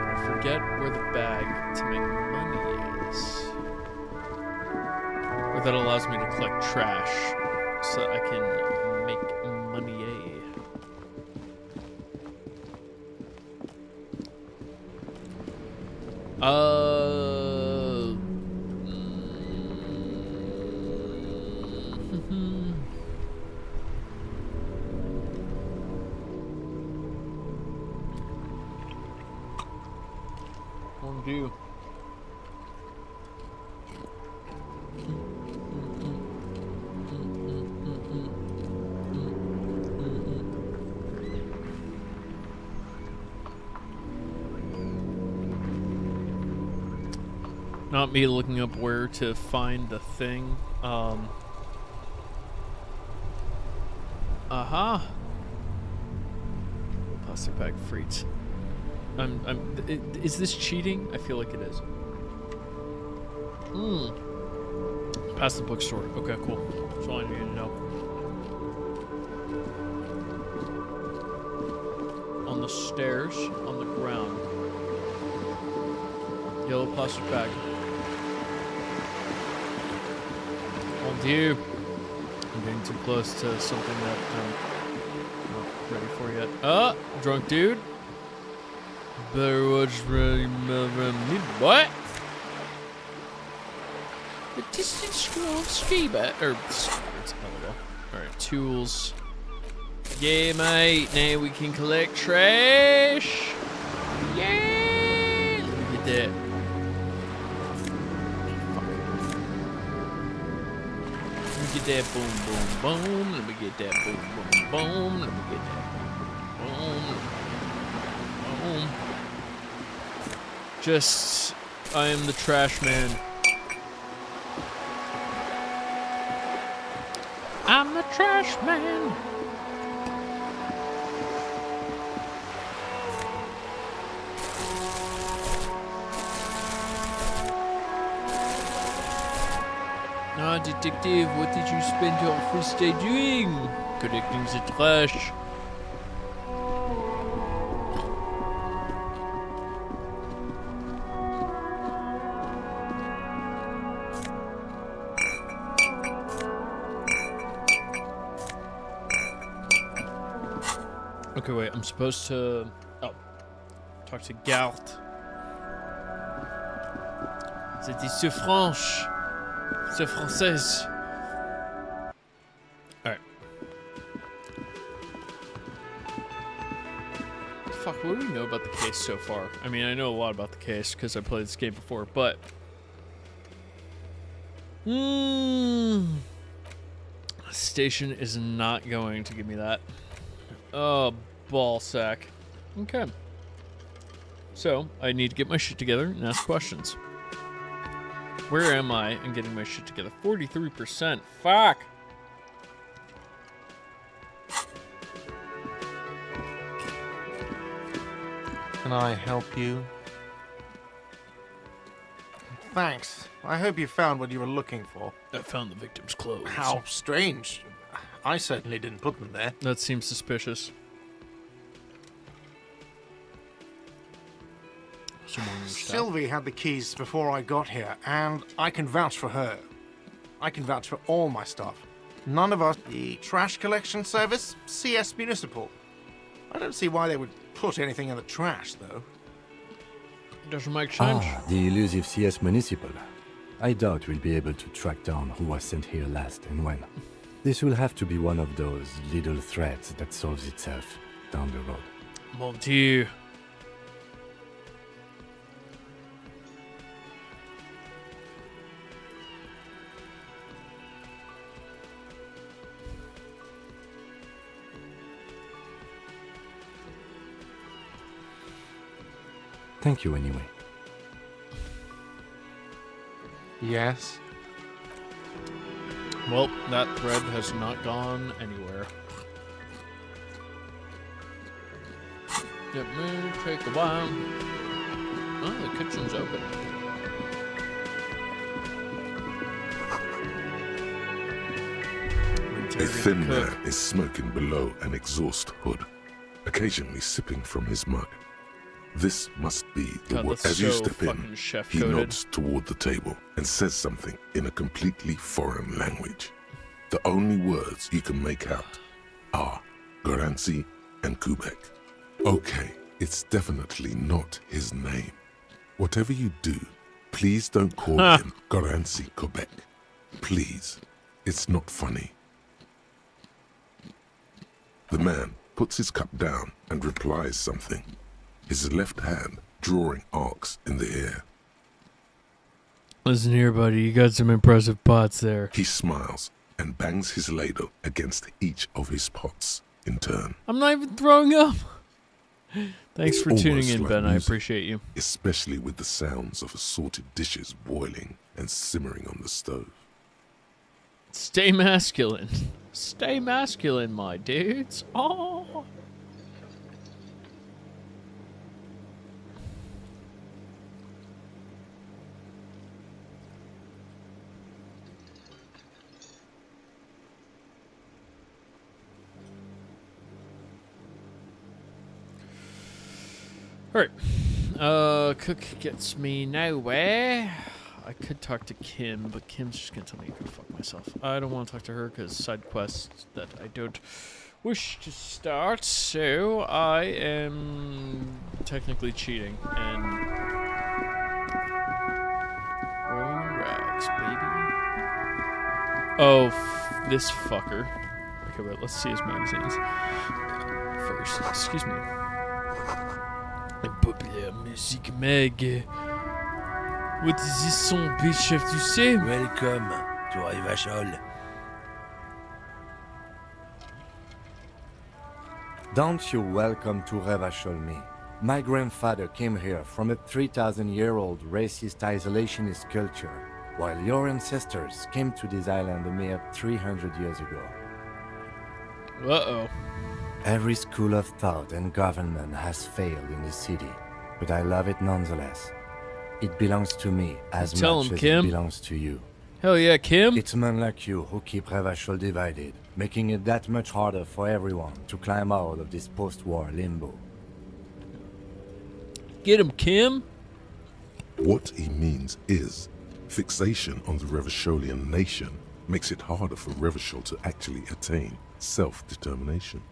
I forget where the bag to make money is. Or that allows me to collect trash so that I can make money. Do. Not me looking up where to find the thing. Aha. Plastic bag frites. Is this cheating? I feel like it is. Past the bookstore. Okay, cool. That's all I need to know. On the stairs, on the ground. Yellow plastic bag. Mon Dieu. I'm getting too close to something that I'm not ready for yet. Drunk dude. Better watch me. What? The distant scroll streamer. Alright, tools. Yeah, mate. Now we can collect trash. Yeah. Look at that. Fuck. Look at that boom, boom, boom. Let me get that boom, boom, boom. Let me get that boom, boom, boom. Just, I am the trash man. I'm the trash man. Ah, detective, what did you spend your first day doing? Collecting the trash. Okay, wait, I'm supposed to... Oh. Talk to Garte. C'était so French. So française. Alright. Fuck, what do we know about the case so far? I mean, I know a lot about the case because I played this game before, but... Station is not going to give me that. Oh, ballsack. Okay. So, I need to get my shit together and ask questions. Where am I in getting my shit together? 43%. Fuck! Can I help you? Thanks. I hope you found what you were looking for. I found the victim's clothes. How strange. I certainly didn't put them there. That seems suspicious. Sylvie had the keys before I got here, and I can vouch for her. I can vouch for all my stuff. None of us. The trash collection service, CS Municipal. I don't see why they would put anything in the trash, though. Doesn't make sense. Ah, the elusive CS Municipal. I doubt we'll be able to track down who was sent here last and when. This will have to be one of those little threads that solves itself down the road. Mon Dieu. Thank you anyway. Yes? Well, that thread has not gone anywhere. It may take a while. Oh, the kitchen's open. A thin man is smoking below an exhaust hood, occasionally sipping from his mug. This must be the God, one. that's As you so step in, fucking he chef-coded. nods toward the table and says something in a completely foreign language. The only words you can make out are Garancy and Kubek. Okay, it's definitely not his name. Whatever you do, please don't call him Garancy Kubek. Please, it's not funny. The man puts his cup down and replies something, his left hand drawing arcs in the air. Listen here, buddy. You got some impressive pots there. He smiles and bangs his ladle against each of his pots in turn. I'm not even throwing up. Thanks It's for tuning almost in, like Ben. I music, appreciate you. especially with the sounds of assorted dishes boiling and simmering on the stove. Stay masculine. Stay masculine, my dudes. Oh. Alright. Cook gets me nowhere. I could talk to Kim, but Kim's just gonna tell me to go fuck myself. I don't want to talk to her because side quests that I don't wish to start, so I am technically cheating and rolling rags, baby. Oh, this fucker. Okay, wait, let's see his magazines first. Excuse me. Populaire musique mag. What is this song, bitch? Tu sais? Welcome to Rivachol. Don't you welcome to Revacholmi. My grandfather came here from a 3,000-year-old racist isolationist culture, while your ancestors came to this island a mere 300 years ago. Uh-oh. Every school of thought and government has failed in the city, but I love it nonetheless. It belongs to me as much as it belongs to you. Hell yeah, Kim. It's men like you who keep Revachol divided, making it that much harder for everyone to climb out of this post-war limbo. Get him, Kim. What he means is, fixation on the Revacholian nation makes it harder for Revachol to actually attain self-determination.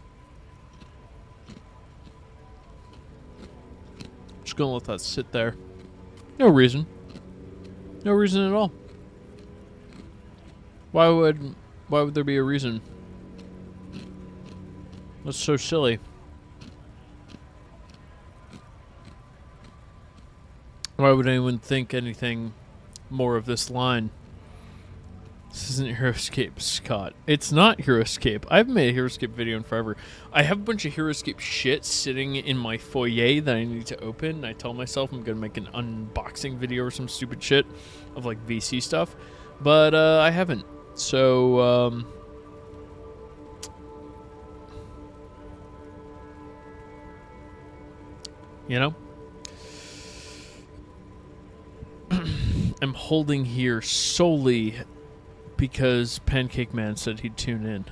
Just gonna let that sit there. No reason. No reason at all. Why would there be a reason? That's so silly. Why would anyone think anything more of this line? This isn't HeroScape, Scott. It's not HeroScape. I haven't made a HeroScape video in forever. I have a bunch of HeroScape shit sitting in my foyer that I need to open. I tell myself I'm going to make an unboxing video or some stupid shit of like VC stuff. But I haven't. So, you know? I'm holding here solely because Pancake Man said he'd tune in.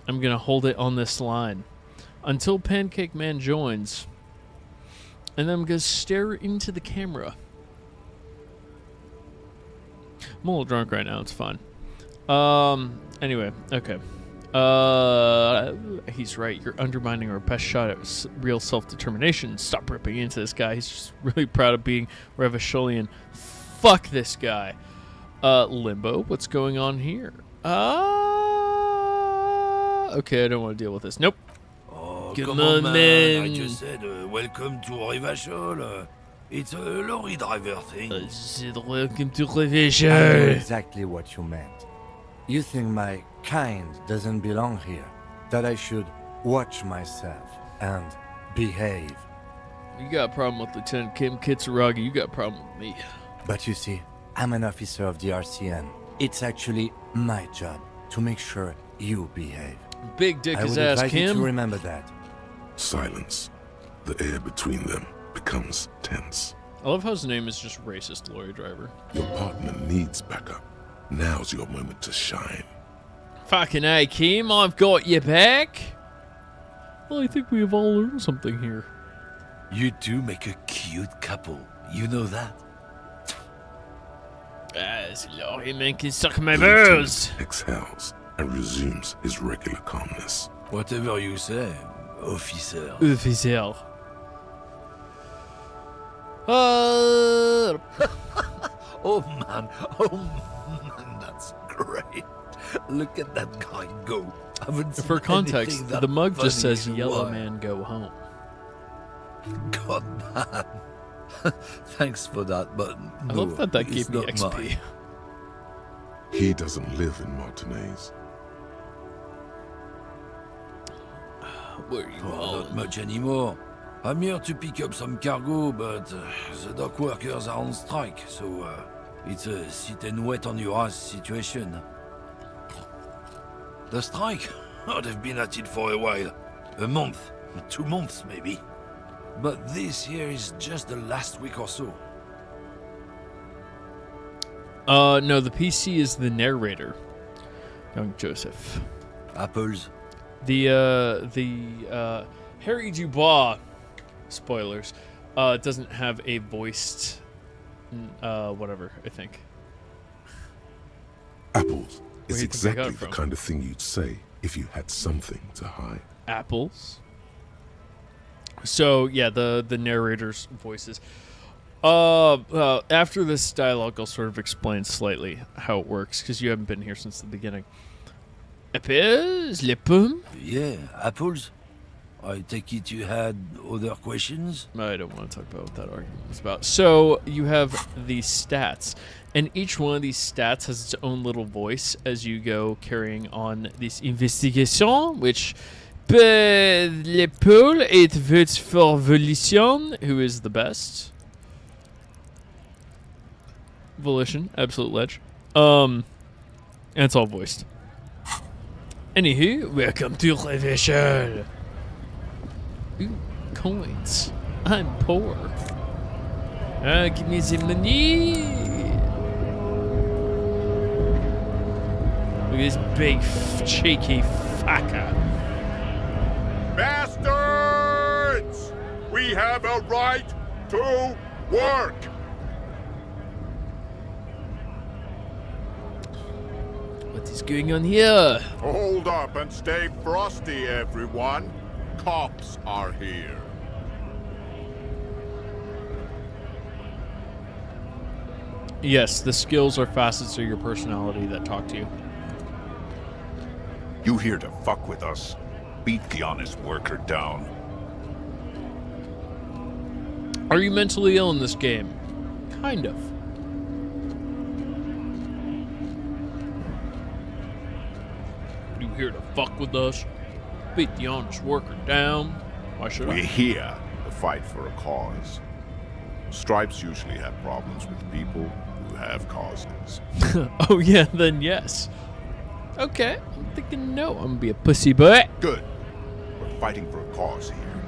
I'm going to hold it on this line until Pancake Man joins. And then I'm going to stare into the camera. I'm a little drunk right now. It's fine. Anyway, okay. He's right. You're undermining our best shot at real self-determination. Stop ripping into this guy. He's just really proud of being Revacholian. Fuck this guy. Limbo, what's going on here? Okay, I don't want to deal with this. Nope. Oh, come on, man. I just said, welcome to Revachol. It's a lorry driver thing. Welcome to I know Revachol. exactly what you meant. You think my kind doesn't belong here, that I should watch myself and behave. You got a problem with Lieutenant Kim Kitsuragi. You got a problem with me. But you see, I'm an officer of the RCN. It's actually my job to make sure you behave. Big dick I his would ass, advise you Kim. to remember that. Silence. The air between them becomes tense. I love how his name is just racist lorry driver. Your partner needs backup. Now's your moment to shine. Fucking A, Kim, I've got your back. Well, I think we have all learned something here. You do make a cute couple. You know that? This lorry man can suck my balls. Exhales and resumes his regular calmness. Whatever you say, officer. Officer. Oh man, that's great. Look at that guy go. I haven't seen For context, anything that the mug just funny says in a "Yellow while. Man, go home." God man. Thanks for that, but I love that it's gave me not XP. mine. He doesn't live in Martinez. Where are you Not much anymore. I'm here to pick up some cargo, but the dock workers are on strike, so it's a sit and wait on your ass situation. The strike? Oh, they've been at it for a while. A month, 2 months maybe. But this here is just the last week or so. No, the PC is the narrator, young Joseph. Apples. The Harry Dubois, spoilers, doesn't have a voiced, whatever, I think. Apples Where is do you think I got exactly it the from? kind of thing you'd say if you had something to hide. Apples. So yeah, the narrator's voices. After this dialogue, I'll sort of explain slightly how it works because you haven't been here since the beginning. Apples, les pommes. Yeah, apples. I take it you had other questions? I don't want to talk about what that argument was about. So you have these stats, and each one of these stats has its own little voice as you go carrying on this investigation, which l'épaule, it votes for Volition, who is the best. Volition, absolute ledge. And it's all voiced. Anywho, welcome to Revision. Ooh, coins. I'm poor. Give me the money. Look at this big, cheeky fucker. Bastards! We have a right to work! What is going on here? Hold up and stay frosty, everyone. Cops are here. Yes, the skills are facets of your personality that talk to you. You here to fuck with us? Beat the honest worker down. Are you mentally ill in this game? Kind of. You here to fuck with us? Beat the honest worker down? Why should I? We're here to fight for a cause. Stripes usually have problems with people who have causes. Oh yeah, then yes. Okay, I'm thinking no, I'm gonna be a pussy boy. Good. We're fighting for a cause here.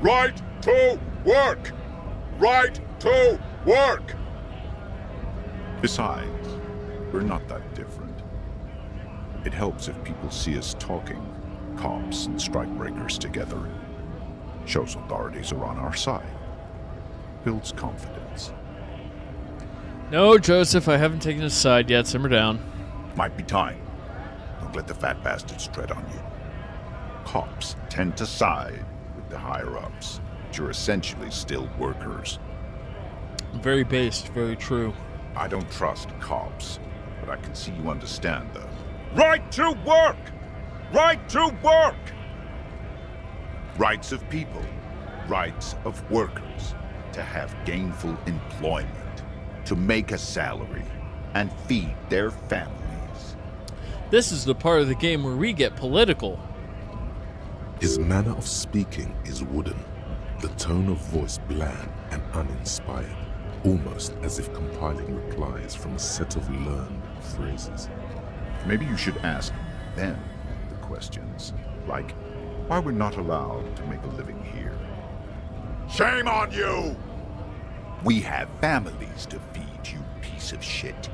Right to work! Right to work! Besides, we're not that different. It helps if people see us talking, cops and strikebreakers together. Shows authorities are on our side. Builds confidence. No, Joseph, I haven't taken a side yet. Simmer down. Might be time. Don't let the fat bastards tread on you. Cops tend to side with the higher-ups, but you're essentially still workers. Very based, very true. I don't trust cops, but I can see you understand the right to work! Right to work! Rights of people, rights of workers, to have gainful employment, to make a salary, and feed their families. This is the part of the game where we get political. His manner of speaking is wooden, the tone of voice bland and uninspired, almost as if compiling replies from a set of learned phrases. Maybe you should ask them the questions, like why we're not allowed to make a living here. Shame on you! We have families to feed, you piece of shit.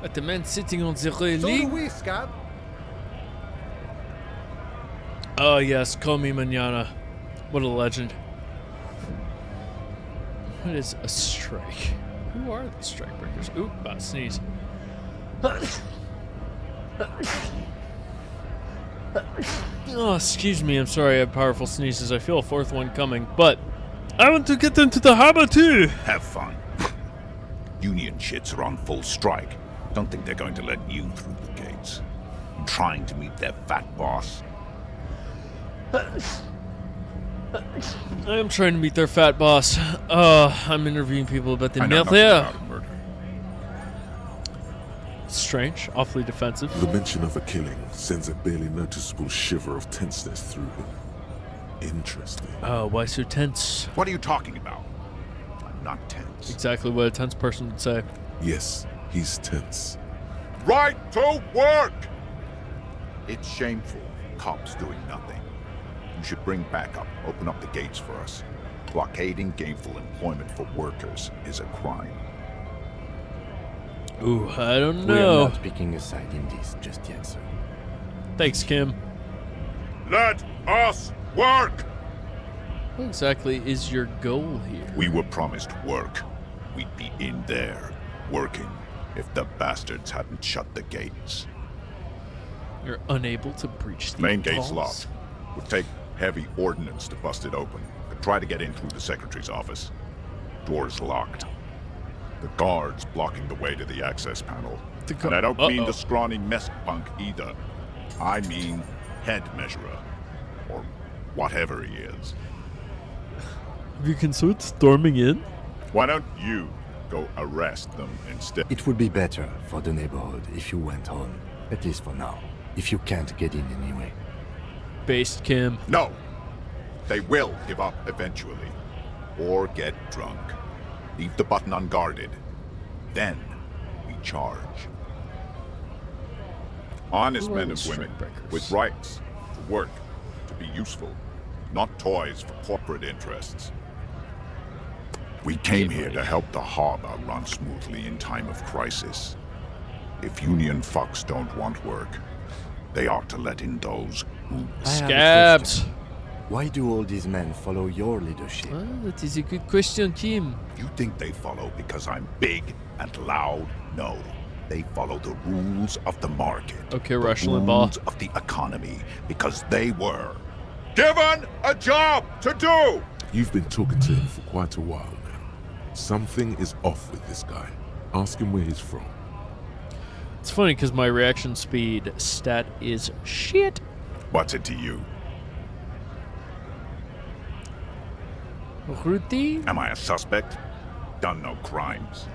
But the man sitting on the So do railing. we, Scab. Oh yes, call me mañana. What a legend. What is a strike? Who are the strikebreakers? Oop, about to sneeze. Oh, excuse me, I'm sorry, I have powerful sneezes. I feel a fourth one coming, but I want to get into the harbor too. Have fun. Union shits are on full strike. Don't think they're going to let you through the gates. I'm trying to meet their fat boss. I am trying to meet their fat boss. I'm interviewing people about the murder. Strange, awfully defensive. The mention of a killing sends a barely noticeable shiver of tenseness through him. Interesting. Why so tense? What are you talking about? I'm not tense. Exactly what a tense person would say. Yes, he's tense. Right to work! It's shameful. Cops doing nothing. You should bring backup. Open up the gates for us. Blockading gainful employment for workers is a crime. Ooh, I don't We know. are not picking a side in this just yet, sir. Thanks, Kim. Let us work! What exactly is your goal here? We were promised work. We'd be in there, working, if the bastards hadn't shut the gates. You're unable to breach the Main gate's walls? locked. Would take heavy ordnance to bust it open. Could try to get in through the secretary's office. Door's locked. The guard's blocking the way to the access panel. And I don't mean the scrawny mess punk either. I mean head measurer. Or whatever he is. Have you considered storming in? Why don't you go arrest them instead? It would be better for the neighborhood if you went on. At least for now, if you can't get in anyway. Based, Kim. No! They will give up eventually. Or get drunk. Leave the button unguarded. Then we charge. Honest men and women with rights to work, to be useful, not toys for corporate interests. We came here to help the harbor run smoothly in time of crisis. If union fucks don't want work, they ought to let in those who... Scabs! Why do all these men follow your leadership? Well, that is a good question, Kim. You think they follow because I'm big and loud? No. They follow the rules of the market. Okay, the Rush rules Limbaugh. of the economy, because they were given a job to do! You've been talking to him for quite a while now. Something is off with this guy. Ask him where he's from. It's funny because my reaction speed stat is shit. What's it to you? Ruthie? Am I a suspect? Done no crimes.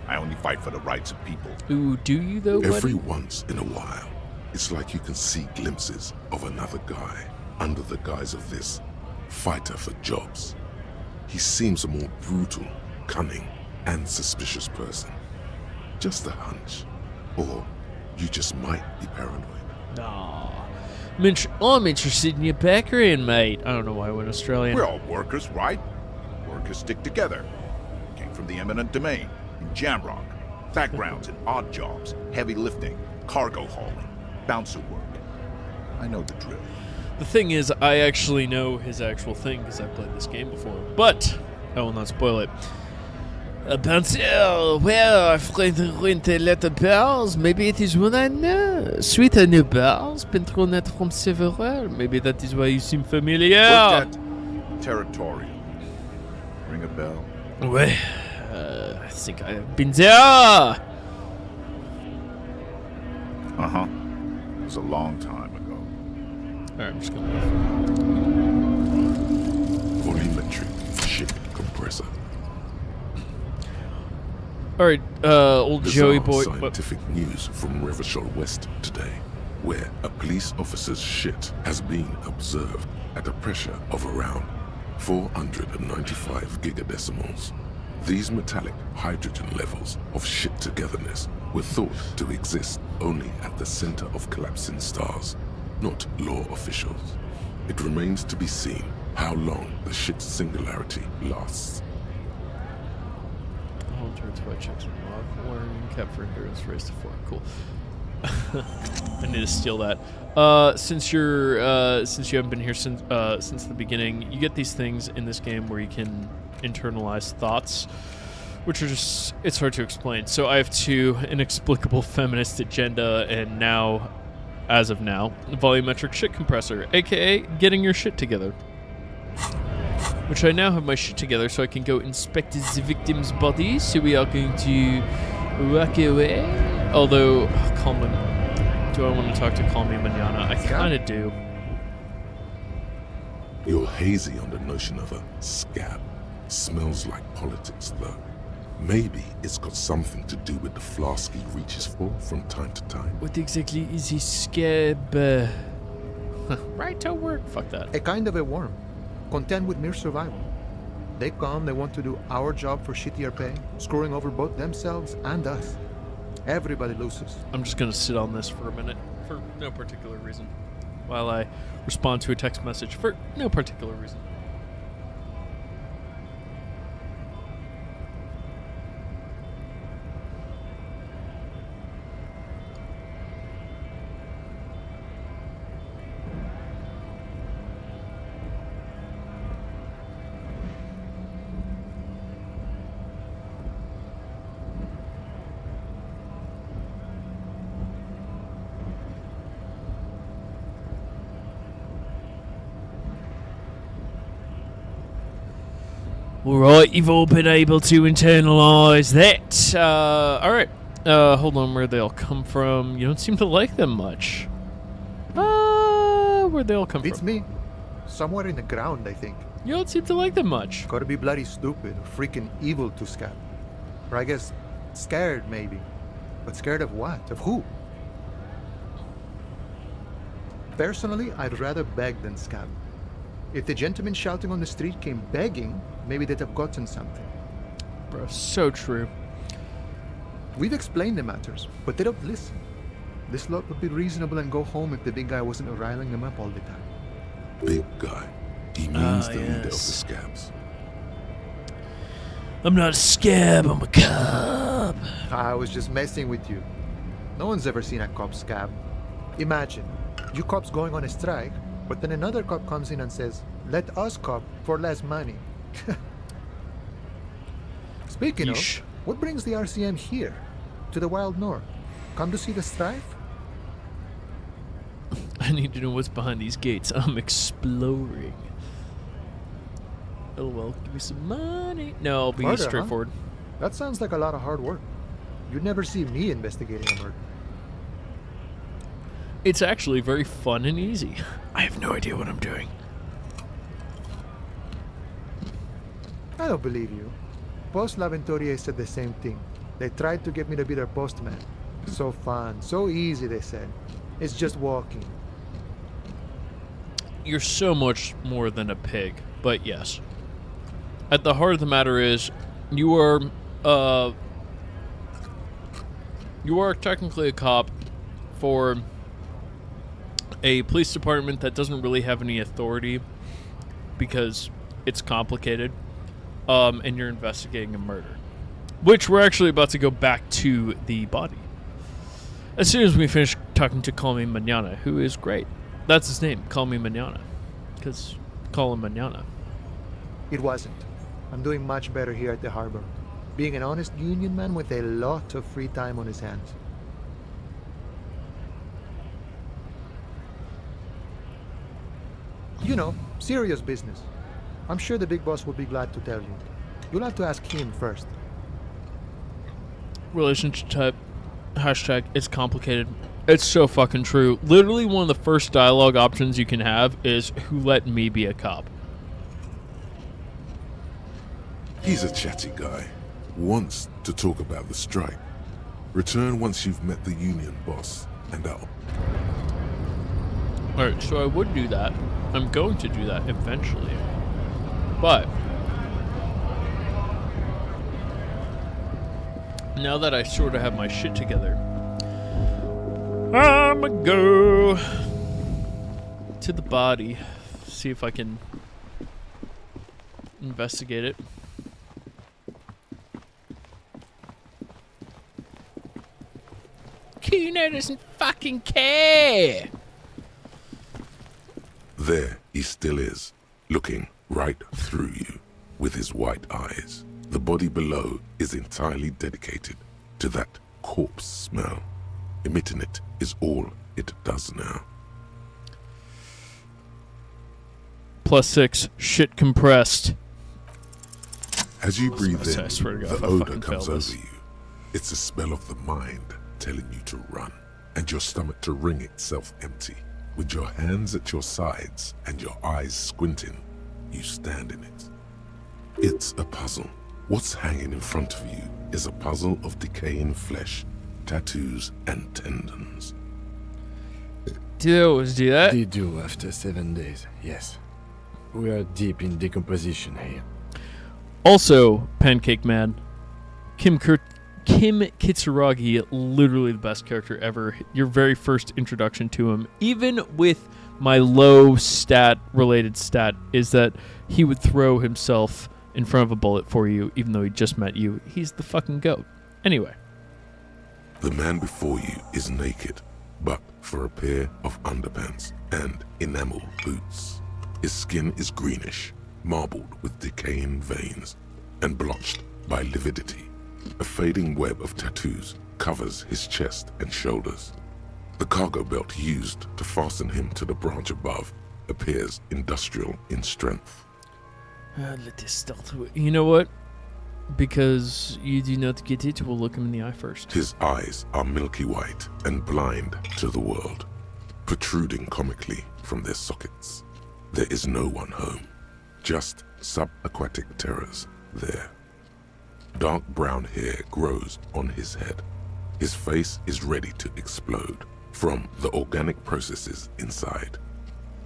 I only fight for the rights of people. Ooh, do you though, Every buddy? once in a while, it's like you can see glimpses of another guy under the guise of this fighter for jobs. He seems a more brutal, cunning, and suspicious person. Just a hunch. Or you just might be paranoid. Nah. I'm interested in your background, mate. I don't know why I went Australian. We're all workers, right? Workers stick together. Came from the eminent domain, in Jamrock. Backgrounds in odd jobs, heavy lifting, cargo hauling, bouncer work. I know the drill. The thing is, I actually know his actual thing because I've played this game before. But I will not spoil it. Bouncer, well, I've frequent a lot of bars. Maybe it is one I know. Sweet I know bars, been thrown out from several. Maybe that is why you seem familiar. Worked at Territorial. Ring a bell? Well, I think I have been there. Uh-huh. It was a long time ago. Alright, I'm just gonna Volumetric ship compressor. Alright, old Joey Bizarre boy. Scientific news from Revachol West today, where a police officer's shit has been observed at a pressure of around 495 gigadecimals. These metallic hydrogen levels of shit togetherness were thought to exist only at the center of collapsing stars, not law officials. It remains to be seen how long the shit singularity lasts. Checks learning, cap for endurance, race to 4. Cool. I need to steal that. Since you haven't been here since the beginning, you get these things in this game where you can internalize thoughts, which are just, it's hard to explain. So I have 2: inexplicable feminist agenda, and now, as of now, volumetric shit compressor, aka getting your shit together. Which I now have my shit together so I can go inspect the victim's body. So we are going to walk away. Although, call me. Do I want to talk to Call Me Manana? I kind of do. You're hazy on the notion of a scab. Smells like politics, though. Maybe it's got something to do with the flask he reaches for from time to time. What exactly is he scab? Right to work. Fuck that. A kind of a worm. Content with mere survival. They come, they want to do our job for shittier pay, screwing over both themselves and us. Everybody loses. I'm just gonna sit on this for a minute, for no particular reason, while I respond to a text message for no particular reason. Alright, you've all been able to internalize that. Alright. Hold on, where they all come from. You don't seem to like them much. Where'd they all come It's from? me. Somewhere in the ground, I think. You don't seem to like them much. Gotta be bloody stupid or freaking evil to scab. Or I guess scared, maybe. But scared of what? Of who? Personally, I'd rather beg than scab. If the gentleman shouting on the street came begging, maybe they'd have gotten something. Bro, so true. We've explained the matters, but they don't listen. This lot would be reasonable and go home if the big guy wasn't riling them up all the time. Big guy. He means the leader of the scabs. I'm not a scab, I'm a cop. I was just messing with you. No one's ever seen a cop scab. Imagine, you cops going on a strike, but then another cop comes in and says, let us cop for less money. Speaking of, what brings the RCM here? To the Wild North? Come to see the strife? I need to know what's behind these gates. I'm exploring. Oh well, give me some money. No, I'll be Murder, straightforward. Huh? That sounds like a lot of hard work. You'd never see me investigating a murder. It's actually very fun and easy. I have no idea what I'm doing. I don't believe you. Post L'Aventurier said the same thing. They tried to get me to be their postman. So fun, so easy, they said. It's just walking. You're so much more than a pig, but yes. At the heart of the matter is, you are technically a cop for a police department that doesn't really have any authority because it's complicated, and you're investigating a murder, which we're actually about to go back to the body as soon as we finish talking to Call Me Mañana, who is great. That's his name, Call Me Mañana, because call him Mañana. It wasn't. I'm doing much better here at the harbor, being an honest union man with a lot of free time on his hands. You know, serious business. I'm sure the big boss will be glad to tell you. You'll have to ask him first. Relationship type, hashtag, it's complicated. It's so fucking true. Literally one of the first dialogue options you can have is, who let me be a cop? He's a chatty guy. Wants to talk about the strike. Return once you've met the union boss, and I'll... Alright, so I would do that. I'm going to do that eventually. But now that I sort of have my shit together, I'ma go to the body, see if I can investigate it. Kuno doesn't fucking care. There he still is, looking right through you with his white eyes. The body below is entirely dedicated to that corpse smell. Emitting it is all it does now. +6, shit compressed. As you breathe in, I swear to God, the if I odor fucking comes fail over this. you. It's the smell of the mind telling you to run, and your stomach to wring itself empty. With your hands at your sides and your eyes squinting, you stand in it. It's a puzzle. What's hanging in front of you is a puzzle of decaying flesh, tattoos, and tendons. Do they always do that? They do after 7 days, yes. We are deep in decomposition here. Also, Pancake Man, Kim Kitsuragi, literally the best character ever. Your very first introduction to him, even with my low related stat, is that he would throw himself in front of a bullet for you, even though he just met you. He's the fucking goat. Anyway. The man before you is naked, but for a pair of underpants and enamel boots. His skin is greenish, marbled with decaying veins, and blotched by lividity. A fading web of tattoos covers his chest and shoulders. The cargo belt used to fasten him to the branch above appears industrial in strength. Let this start. You know what? Because you do not get it, we'll look him in the eye first. His eyes are milky white and blind to the world, protruding comically from their sockets. There is no one home, just subaquatic terrors there. Dark brown hair grows on his head. His face is ready to explode. from the organic processes inside.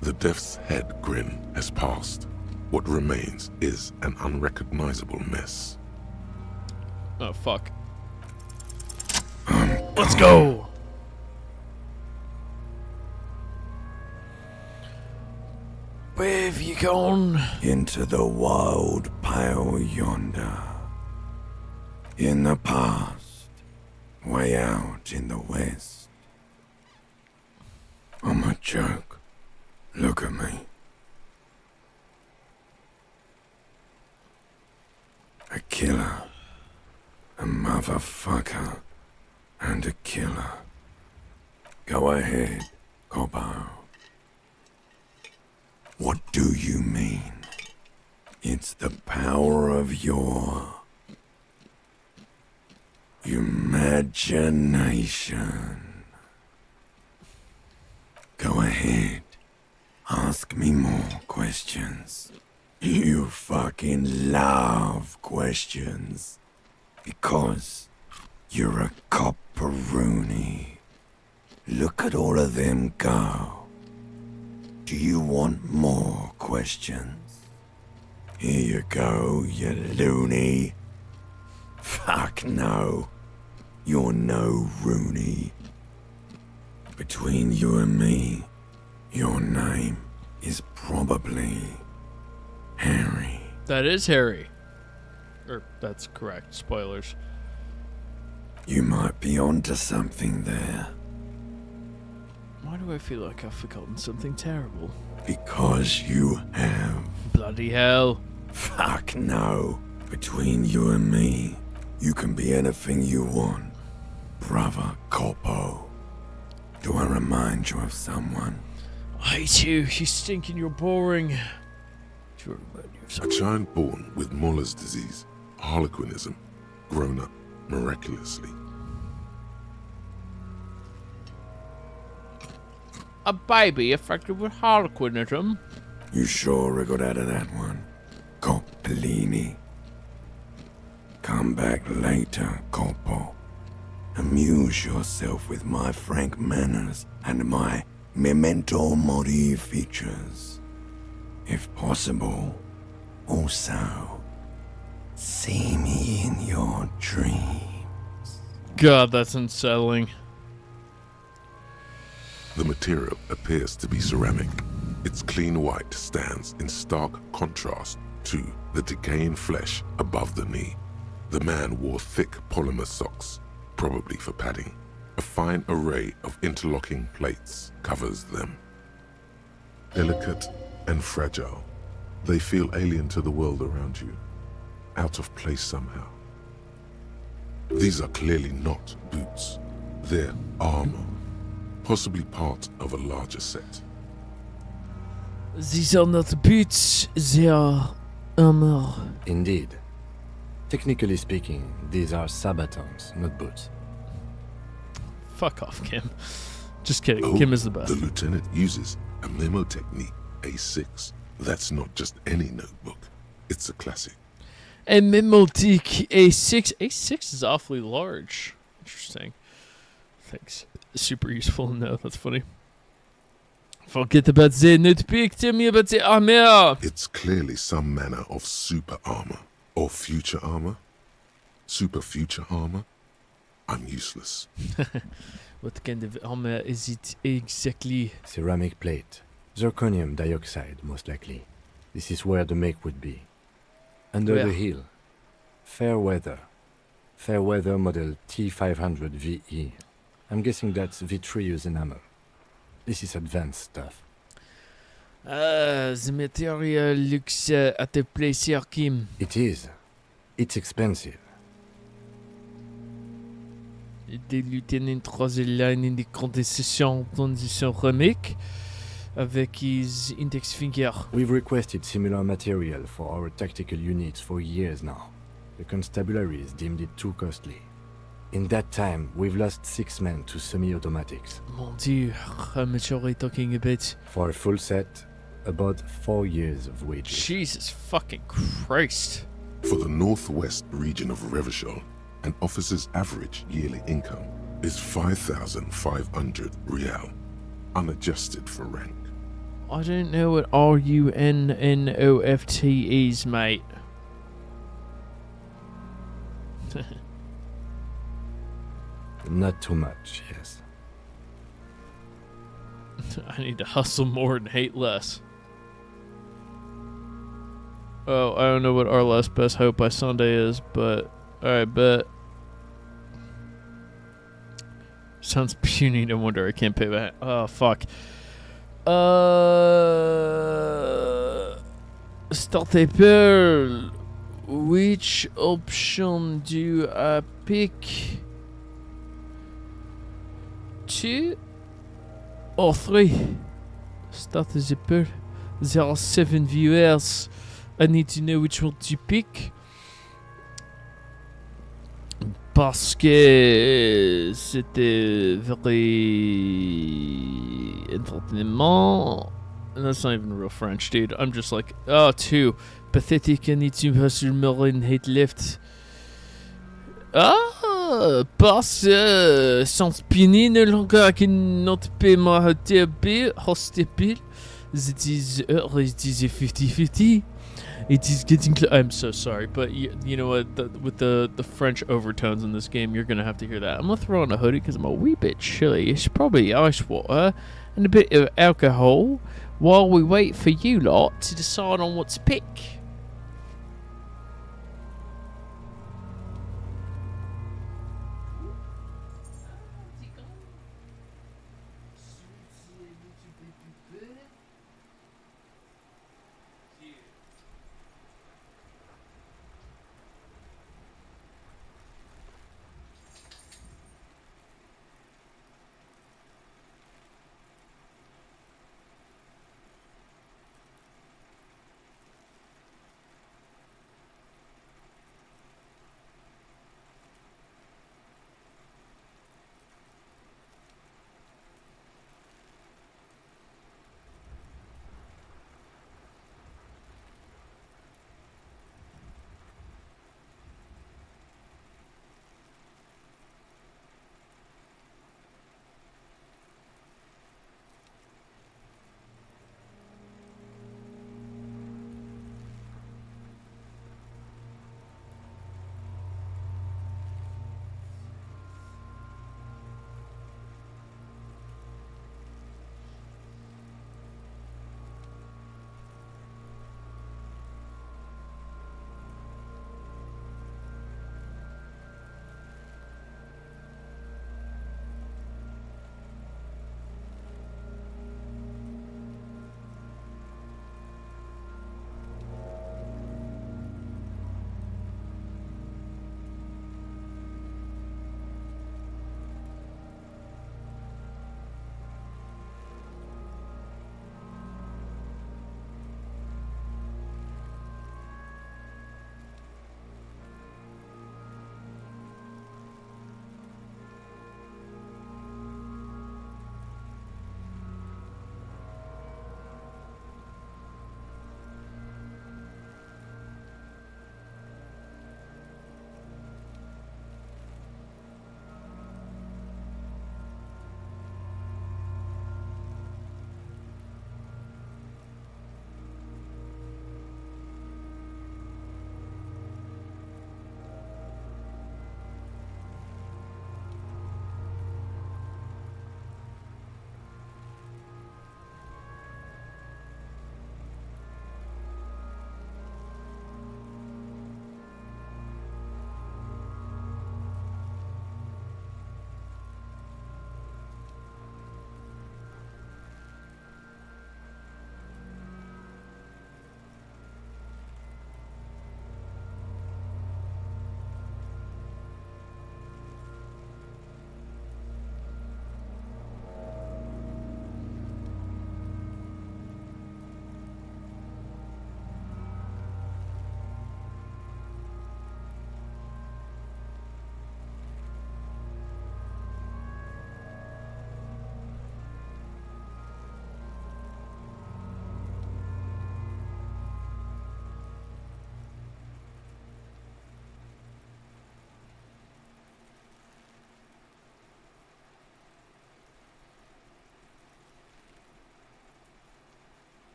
The death's head grin has passed. What remains is an unrecognizable mess. Oh, fuck. Let's go! Where have you gone? Into the wild pale yonder. In the past, way out in the west. I'm a joke. Look at me. A killer. A motherfucker. And a killer. Go ahead, Cobbo. What do you mean? It's the power of your imagination. Go ahead. Ask me more questions. You fucking love questions. Because you're a copperoonie. Look at all of them go. Do you want more questions? Here you go, you loony. Fuck no. You're no Rooney. Between you and me, your name is probably Harry. That is Harry. Or, that's correct. Spoilers. You might be onto something there. Why do I feel like I've forgotten something terrible? Because you have. Bloody hell. Fuck no. Between you and me, you can be anything you want. Brother Corpo. Do I remind you of someone? I hate you. You stink and you're boring. Do I remind you of A something? child born with Muller's disease, harlequinism, grown up miraculously. A baby affected with harlequinism? You sure I got out of that one? Coppellini. Come back later, Corpo. Amuse yourself with my frank manners and my memento mori features. If possible, also, see me in your dreams. God, that's unsettling. The material appears to be ceramic. Its clean white stands in stark contrast to the decaying flesh above the knee. The man wore thick polymer socks, probably for padding. A fine array of interlocking plates covers them. Delicate and fragile, they feel alien to the world around you, out of place somehow. These are clearly not boots. They're armor, possibly part of a larger set. These are not boots, they are armor. Indeed. Technically speaking, these are sabatons, not boots. Fuck off, Kim. Just kidding. Oh, Kim is the best. The lieutenant uses a memo technique A6. That's not just any notebook. It's a classic. A Memotic A6. A6 is awfully large. Interesting. Thanks. Super useful to know. That's funny. Forget about the notebook. Tell me about the armor. It's clearly some manner of super armor. Or future armor. Super future armor. I'm useless. What kind of armor is it exactly? Ceramic plate. Zirconium dioxide, most likely. This is where the make would be. Under Where? the hill. Fair weather. Fair weather model T500 VE. I'm guessing that's vitreous enamel. This is advanced stuff. The material looks at the place here, Kim. It is. It's expensive. The lieutenant draws a line in the condensation dans the ceramic avec his index finger. We've requested similar material for our tactical units for years now. The constabularies deemed it too costly. In that time, we've lost 6 men to semi-automatics. Mon Dieu, how much are we talking about? For a full set, about 4 years of wages. Jesus fucking Christ. For the northwest region of Revachol, an officer's average yearly income is 5,500 real, unadjusted for rank. I don't know what RUNNOFT is, mate. Not too much, yes. I need to hustle more and hate less. Oh, I don't know what our last best hope by Sunday is, but alright, bet. Sounds puny, no wonder I can't pay back. Oh, fuck. Start Pearl. Which option do I pick? 2 or 3? Start the Pearl. There are 7 viewers. I need to know which one to pick. Parce que c'était very entertainment. And that's not even real French, dude. I'm just like, oh, 2. Pathetic, I need to hustle more and hate left. Ah, parce que sans pini no longer I cannot pay my hotel bill. It is 50-50. It is getting I'm so sorry, but you know what? With the French overtones in this game, you're going to have to hear that. I'm going to throw on a hoodie because I'm a wee bit chilly. It's probably ice water and a bit of alcohol while we wait for you lot to decide on what to pick.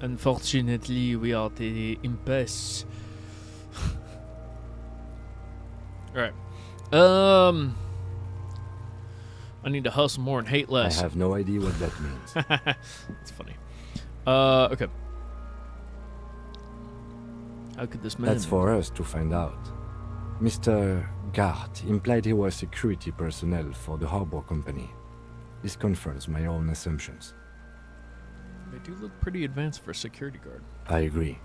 Unfortunately, we are the impasse. Alright. I need to hustle more and hate less. I have no idea what that means. It's funny. Okay. How could this man... That's for us to find out. Mr. Garte implied he was security personnel for the harbor company. This confirms my own assumptions. They do look pretty advanced for a security guard. I agree.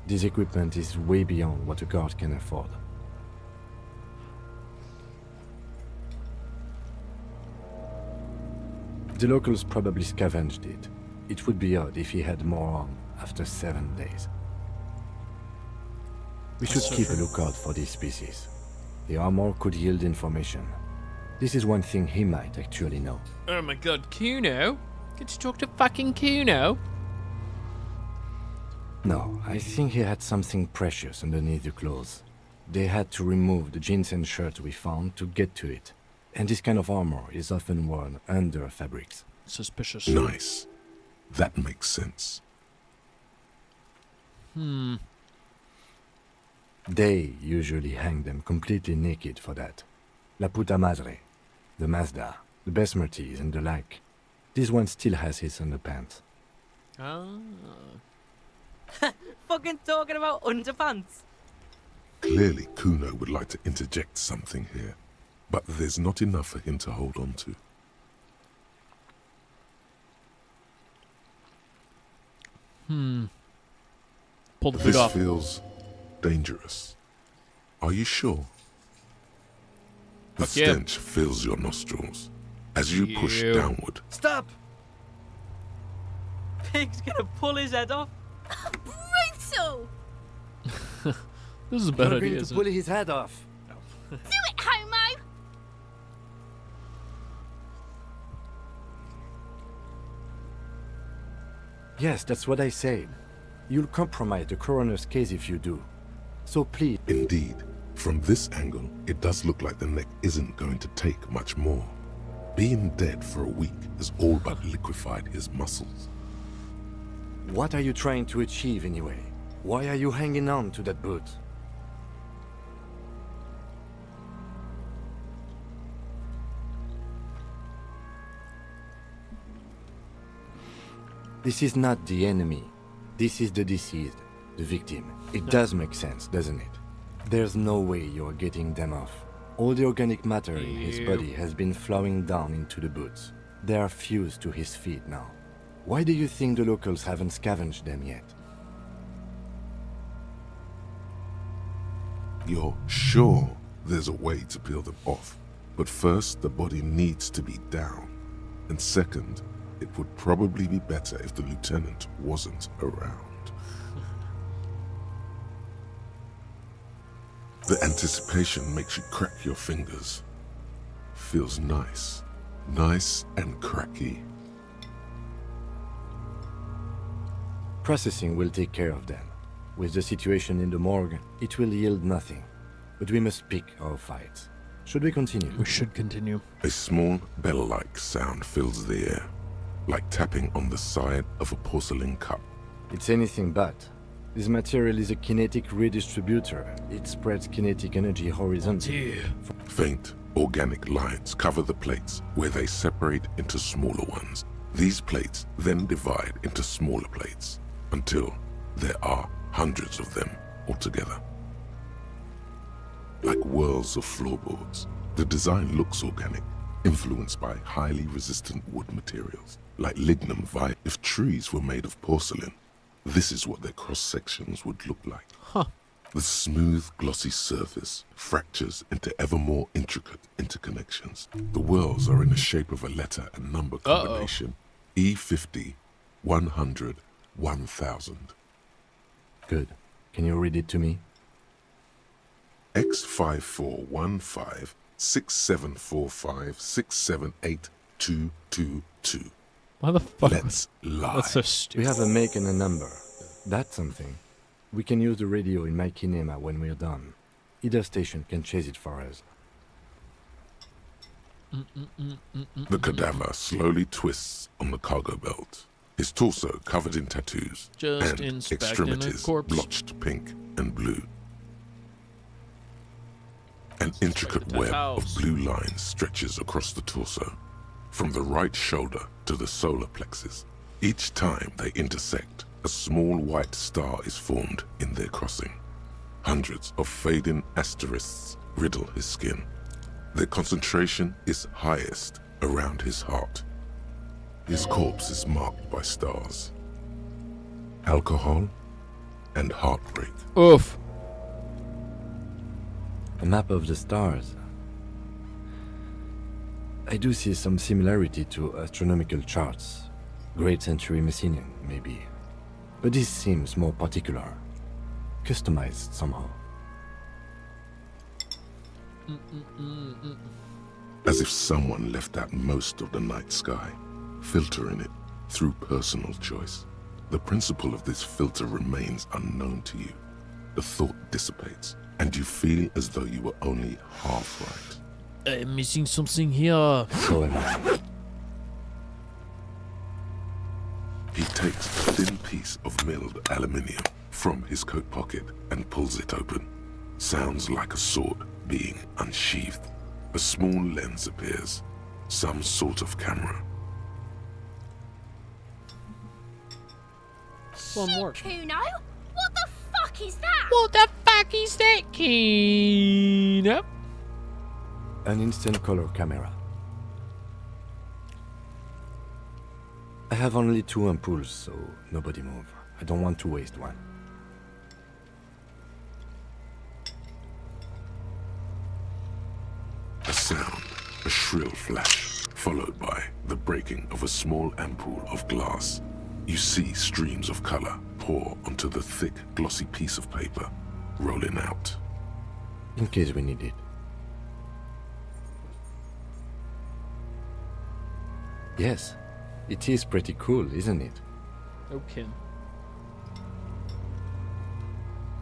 This equipment is way beyond what a guard can afford. The locals probably scavenged it. It would be odd if he had more on after 7 days. We should keep a lookout for these species. The armor could yield information. This is one thing he might actually know. Oh my god, Kuno? Get you talk to fucking Kuno? No, I think he had something precious underneath the clothes. They had to remove the jeans and shirts we found to get to it. And this kind of armor is often worn under fabrics. Suspicious. Nice. That makes sense. They usually hang them completely naked for that. La puta madre, the Mazda, the Besmerties and the like. This one still has his underpants. Fucking talking about underpants. Clearly, Kuno would like to interject something here, but there's not enough for him to hold on to. Pull the hood off. This feels dangerous. Are you sure? The stench fills your nostrils as you push downward. Stop! Pig's gonna pull his head off. Brutal! This is a bad You're idea, going to isn't pull it? his head off. Do it, homo! Yes, that's what I said. You'll compromise the coroner's case if you do. So please... Indeed. From this angle, it does look like the neck isn't going to take much more. Being dead for a week has all but liquefied his muscles. What are you trying to achieve anyway? Why are you hanging on to that boot? This is not the enemy. This is the deceased, the victim. It does make sense, doesn't it? There's no way you're getting them off. All the organic matter in his body has been flowing down into the boots. They are fused to his feet now. Why do you think the locals haven't scavenged them yet? You're sure there's a way to peel them off, but first the body needs to be down. And second, it would probably be better if the lieutenant wasn't around. The anticipation makes you crack your fingers. Feels nice. Nice and cracky. Processing will take care of them. With the situation in the morgue, it will yield nothing. But we must pick our fights. Should we continue? We should continue. A small bell-like sound fills the air, like tapping on the side of a porcelain cup. It's anything but. This material is a kinetic redistributor. It spreads kinetic energy horizontally. Faint, organic lines cover the plates where they separate into smaller ones. These plates then divide into smaller plates until there are hundreds of them altogether. Like whirls of floorboards, the design looks organic, influenced by highly resistant wood materials, like lignum vitae. If trees were made of porcelain, this is what their cross-sections would look like. The smooth, glossy surface fractures into ever more intricate interconnections. The whirls are in the shape of a letter and number combination. E50, 100, 1000. Good. Can you read it to me? X5415 6745 678222. Why the fuck? Let's lie. That's so stupid. We have a make and a number. That's something. We can use the radio in my kinema when we're done. Either station can chase it for us. The cadaver slowly twists on the cargo belt. his torso covered in tattoos Just and inspecting a extremities corpse. blotched pink and blue. An intricate web of blue lines stretches across the torso, from the right shoulder to the solar plexus. Each time they intersect, a small white star is formed in their crossing. Hundreds of fading asterisks riddle his skin. Their concentration is highest around his heart. His corpse is marked by stars, alcohol, and heartbreak. Oof. A map of the stars. I do see some similarity to astronomical charts. Great Century Messinian, maybe. But this seems more particular. Customized somehow. As if someone left out most of the night sky, filtering it through personal choice. The principle of this filter remains unknown to you. The thought dissipates, and you feel as though you were only half right. I'm missing something here. So am I. He takes a thin piece of milled aluminium from his coat pocket and pulls it open. Sounds like a sword being unsheathed. A small lens appears, some sort of camera. One more. Kuno? What the fuck is that? What the fuck is that, Kuno? An instant color camera. I have only 2 ampoules, so nobody move. I don't want to waste one. A sound, a shrill flash, followed by the breaking of a small ampoule of glass. You see streams of color pour onto the thick, glossy piece of paper, rolling out. In case we need it. Yes, it is pretty cool, isn't it? Okay.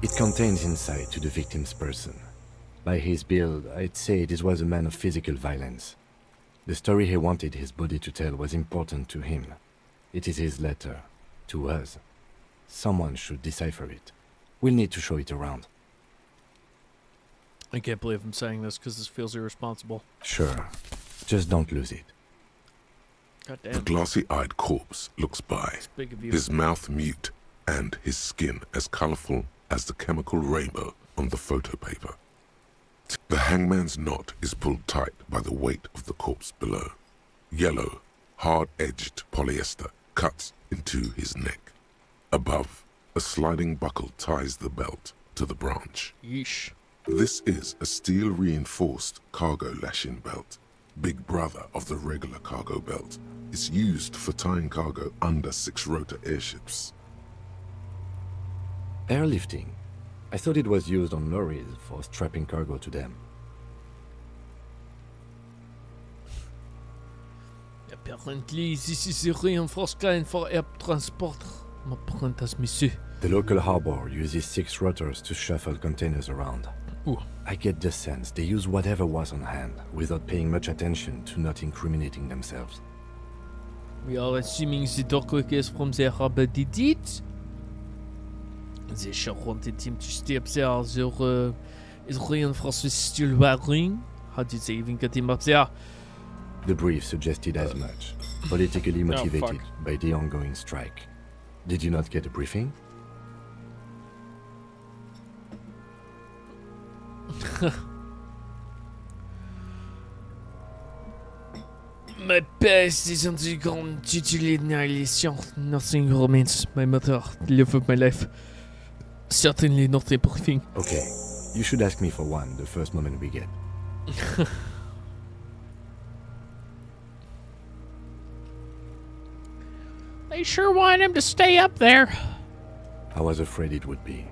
It contains insight to the victim's person. By his build, I'd say this was a man of physical violence. The story he wanted his body to tell was important to him. It is his letter. To us. Someone should decipher it. We'll need to show it around. I can't believe I'm saying this because this feels irresponsible. Sure. Just don't lose it. God damn. The glossy-eyed corpse looks by, big of you. his mouth mute and his skin as colorful as the chemical rainbow on the photo paper. The hangman's knot is pulled tight by the weight of the corpse below. Yellow, hard-edged polyester cuts into his neck. Above, a sliding buckle ties the belt to the branch. Yeesh. This is a steel-reinforced cargo lashing belt. Big brother of the regular cargo belt. It's used for tying cargo under 6-rotor airships. Airlifting. I thought it was used on lorries for strapping cargo to them. Apparently, this is a reinforced kind for air transport. M'apprentice, monsieur. The local harbor uses 6 rotors to shuffle containers around. Ooh. I get the sense they use whatever was on hand, without paying much attention to not incriminating themselves. We are assuming the dock workers from the harbor did it. They sure wanted him to stay up there. Their reinforced with steel wiring. How did they even get him up there? The brief suggested as much, politically motivated fuck. by the ongoing strike. Did you not get a briefing? My best is underground titulated in Elysium. Nothing remains. My mother, the love of my life. Certainly not a briefing. Okay, you should ask me for one the first moment we get. They sure want him to stay up there. I was afraid it would be.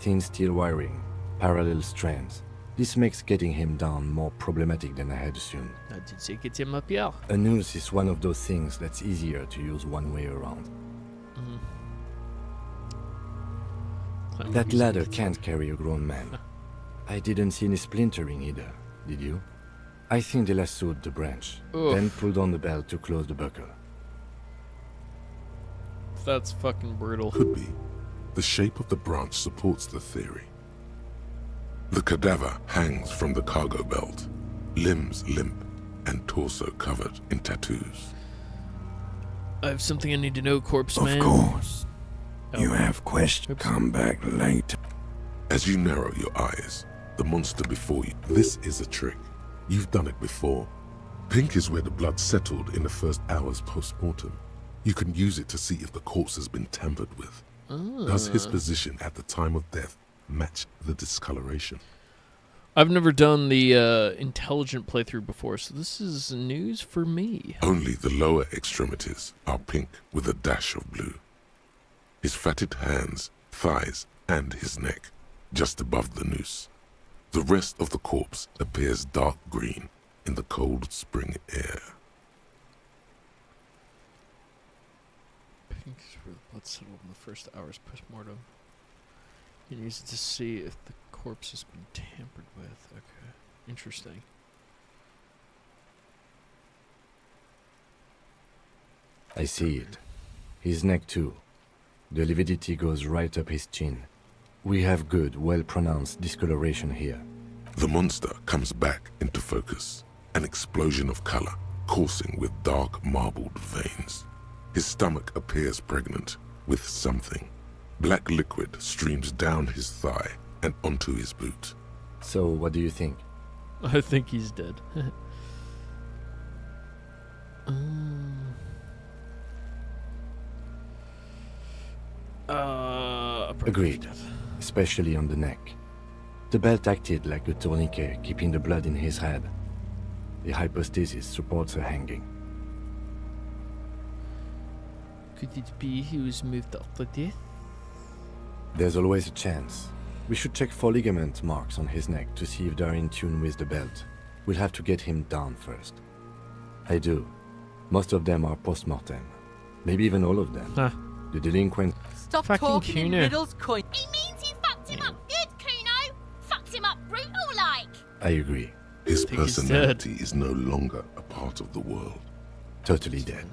Thin steel wiring, parallel strands. This makes getting him down more problematic than I had assumed. I did say get him up here. A noose is one of those things that's easier to use one way around. That ladder can't carry a grown man. I didn't see any splintering either, did you? I think they lassoed the branch, Oof. then pulled on the belt to close the buckle. That's fucking brutal. Could be. The shape of the branch supports the theory. The cadaver hangs from the cargo belt, limbs limp and torso covered in tattoos. I have something I need to know, corpse man. Of course. Oh. You have questions. Come back later. As you narrow your eyes, the monster before you. This is a trick. You've done it before. Pink is where the blood settled in the first hours post-mortem. You can use it to see if the corpse has been tampered with. Does his position at the time of death match the discoloration? I've never done the intelligent playthrough before, so this is news for me. Only the lower extremities are pink with a dash of blue. His fatted hands, thighs, and his neck, just above the noose. The rest of the corpse appears dark green in the cold spring air. Pink is where the blood settled in the first hours post-mortem. You can use it to see if the corpse has been tampered with. Okay, interesting. I see it. His neck too. The lividity goes right up his chin. We have good, well-pronounced discoloration here. The monster comes back into focus, an explosion of color coursing with dark marbled veins. His stomach appears pregnant with something. Black liquid streams down his thigh and onto his boot. So, what do you think? I think he's dead. Agreed, especially on the neck. The belt acted like a tourniquet, keeping the blood in his head. The hypostasis supports a hanging. Could it be he was moved after death? There's always a chance. We should check for ligament marks on his neck to see if they're in tune with the belt. We'll have to get him down first. I do. Most of them are post-mortem. Maybe even all of them. Huh. The delinquent... Stop Fucking talking in Kuno. riddles, coin. He means you fucked him up good, Kuno. Fucked him up brutal like. I agree. His think he's personality is no longer a part of the world. Totally dead.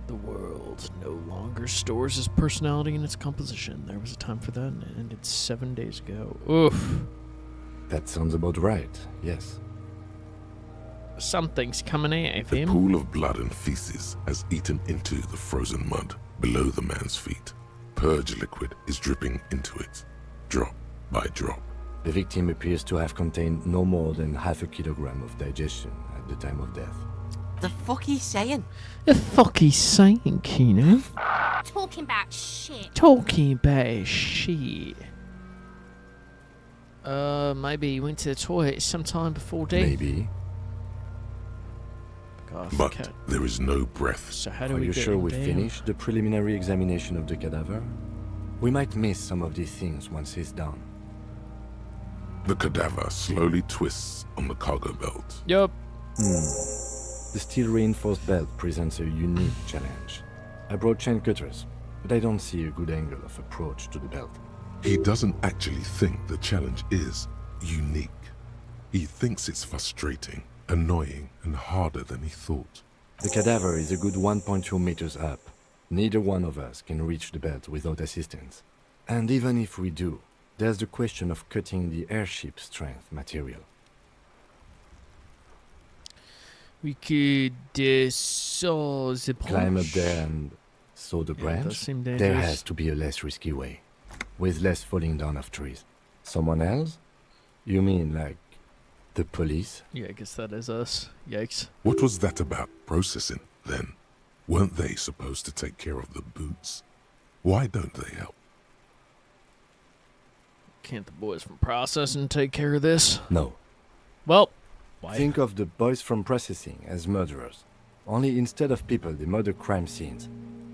The world no longer stores his personality in its composition. There was a time for that, and it ended 7 days ago. Oof. That sounds about right, yes. Something's coming out of The him. pool of blood and feces has eaten into the frozen mud below the man's feet. Purge liquid is dripping into it, drop by drop. The victim appears to have contained no more than half a kilogram of digestion at the time of death. The fuck he's saying? The fuck he's saying, Kuno? Talking about shit. Talking about shit. Maybe he went to the toilet sometime before death. Maybe. But there is no breath. So how do Are we you get sure him we down? finished the preliminary examination of the cadaver? We might miss some of these things once he's done. The cadaver slowly twists on the cargo belt. Yup. The steel-reinforced belt presents a unique challenge. I brought chain cutters, but I don't see a good angle of approach to the belt. He doesn't actually think the challenge is unique. He thinks it's frustrating, annoying, and harder than he thought. The cadaver is a good 1.2 meters up. Neither one of us can reach the belt without assistance. And even if we do, there's the question of cutting the airship strength material. We could saw the branch. Climb up there and saw the Yeah, branch? does seem There dangerous. has to be a less risky way, with less falling down of trees. Someone else? You mean like the police? Yeah, I guess that is us. Yikes. What was that about processing, then? Weren't they supposed to take care of the boots? Why don't they help? Can't the boys from processing take care of this? No. Well, why? Think of the boys from processing as murderers. Only instead of people, they murder crime scenes.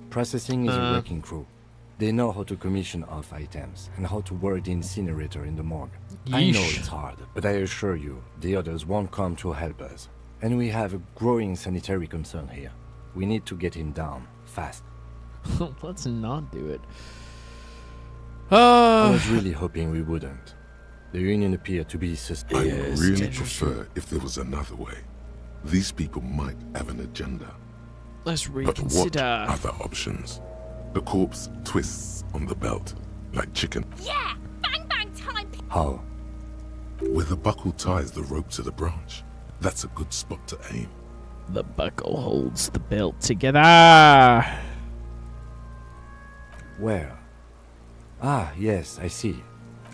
Processing is a working crew. They know how to commission off items and how to work the incinerator in the morgue. I know Yeesh. it's hard, but I assure you, the others won't come to help us. And we have a growing sanitary concern here. We need to get him down, fast. Let's not do it. I was really hoping we wouldn't. The union appeared to be suspicious. I really prefer if there was another way. These people might have an agenda. Let's But what reconsider. other options? The corpse twists on the belt like chicken. Yeah! Bang bang time! How? Where the buckle ties the rope to the branch. That's a good spot to aim. The buckle holds the belt together. Where? Ah, yes, I see.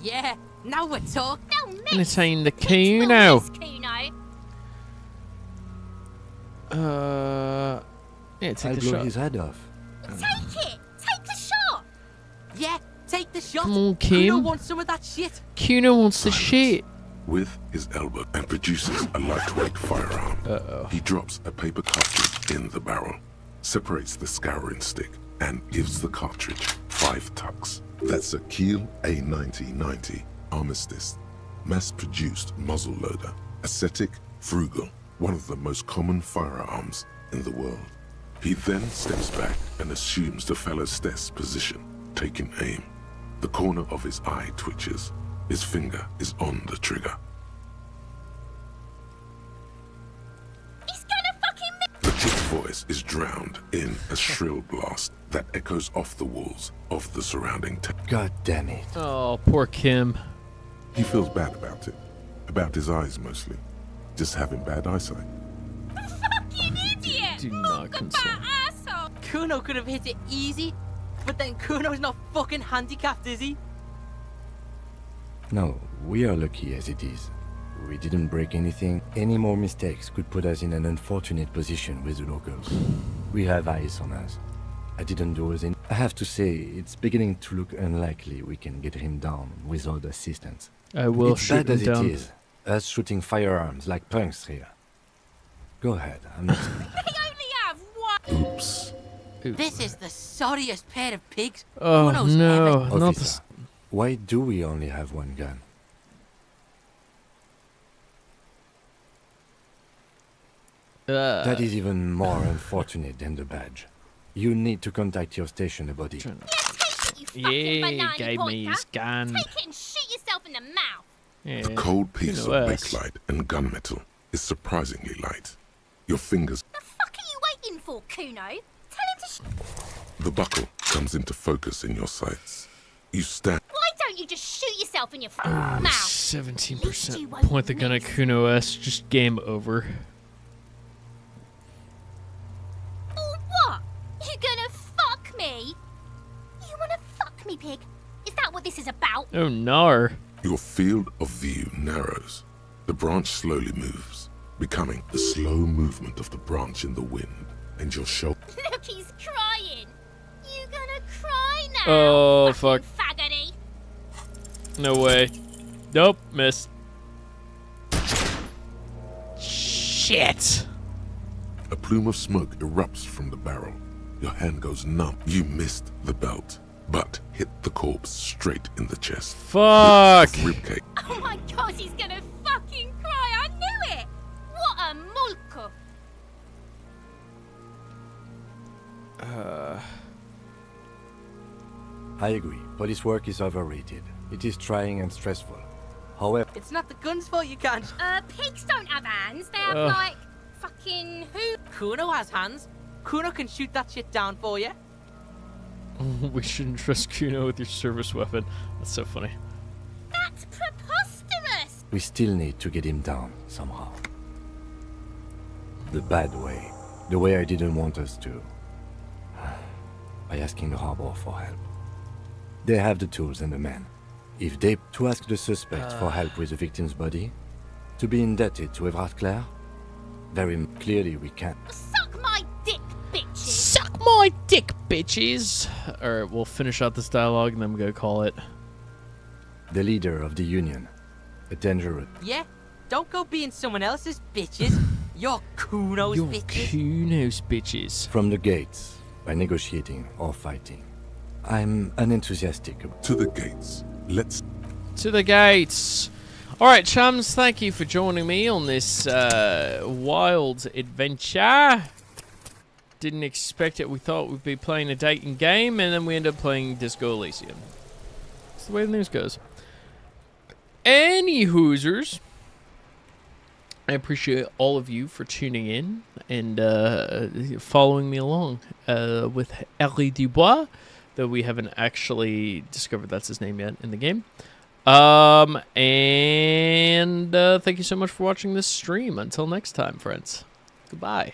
Yeah, now we're talking. No, miss! Entertain the Kuno. Kuno. Yeah, take I'll the blow shot. his head off. Take it! Take the shot! Yeah, take the shot. Come on, Kuno Kim. wants some of that shit. Kuno wants the shit. With his elbow and produces a lightweight firearm. He drops a paper cartridge in the barrel, separates the scouring stick, and gives the cartridge 5 tucks. That's a Kiel A9090 Armistice, mass-produced muzzle loader, ascetic, frugal, one of the most common firearms in the world. He then steps back and assumes the fellow's desk position, taking aim. The corner of his eye twitches. His finger is on the trigger. He's gonna fucking miss! The kid's voice is drowned in a shrill blast that echoes off the walls of the surrounding town. God damn it. Oh, poor Kim. He feels bad about it. About his eyes mostly. Just having bad eyesight. Fucking idiot! Do not console. Asshole! Kuno could have hit it easy, but then Kuno's not fucking handicapped, is he? No, we are lucky as it is. We didn't break anything. Any more mistakes could put us in an unfortunate position with the locals. We have eyes on us. I didn't do anything. I have to say, it's beginning to look unlikely we can get him down without assistance. I will it's shoot bad him as down. it is. Us shooting firearms like punks here. Go ahead, I'm not... They only have one! Oops. This is the sorriest pair of pigs Oh Kuno's no, ever... not Officer, this. why do we only have one gun? That is even more unfortunate than the badge. You need to contact your station about it. Yeah, he gave me his gun. Take it and shoot yourself in the mouth! Yeah, The cold piece of Kuno S. bakelite and gunmetal is surprisingly light. Your fingers... The fuck are you waiting for, Kuno? Tell him to The buckle comes into focus in your sights. You stand... Why don't you just shoot yourself in your Oh, mouth? 17%. Point the gun at Kuno S. Just game over. Or what? You gonna fuck me? You wanna fuck me, pig? Is that what this is about? Oh, nar. Your field of view narrows. The branch slowly moves, becoming the slow movement of the branch in the wind, and your shoulder... Look, he's crying. You gonna cry now? Oh, fuck. Faggoty. No way. Nope, missed. Shit. A plume of smoke erupts from the barrel. Your hand goes numb. You missed the belt, but hit the corpse straight in the chest. Fuck. Ribcage. Oh my god, he's gonna fucking cry. I knew it. What a mulko. I agree. Police work is overrated. It is trying and stressful. However, It's not the gun's fault you can't... Pigs don't have hands. They have, Ugh. like, fucking who? Kuno has hands. Kuno can shoot that shit down for you. We shouldn't trust Kuno with your service weapon. That's so funny. That's preposterous. we still need to get him down somehow. The bad way. The way I didn't want us to. By asking the harbor for help. They have the tools and the men. If they... To ask the suspect for help with the victim's body? To be indebted to Everard Clare? Very clearly we can't. Suck my dick, bitches. Suck my dick, bitches. Alright, we'll finish out this dialogue and then we're gonna call it. The leader of the union. A dangerous... Yeah? Don't go being someone else's bitches. You're Kuno's You're bitches. Kuno's bitches. From the gates. By negotiating or fighting. I'm unenthusiastic. To the gates. Let's... To the gates. Alright, chums, thank you for joining me on this wild adventure. Didn't expect it. We thought we'd be playing a dating game, and then we end up playing Disco Elysium. That's the way the news goes. Any Hoosers. I appreciate all of you for tuning in and following me along with Henri Dubois, though we haven't actually discovered that's his name yet in the game. And thank you so much for watching this stream. Until next time, friends. Goodbye.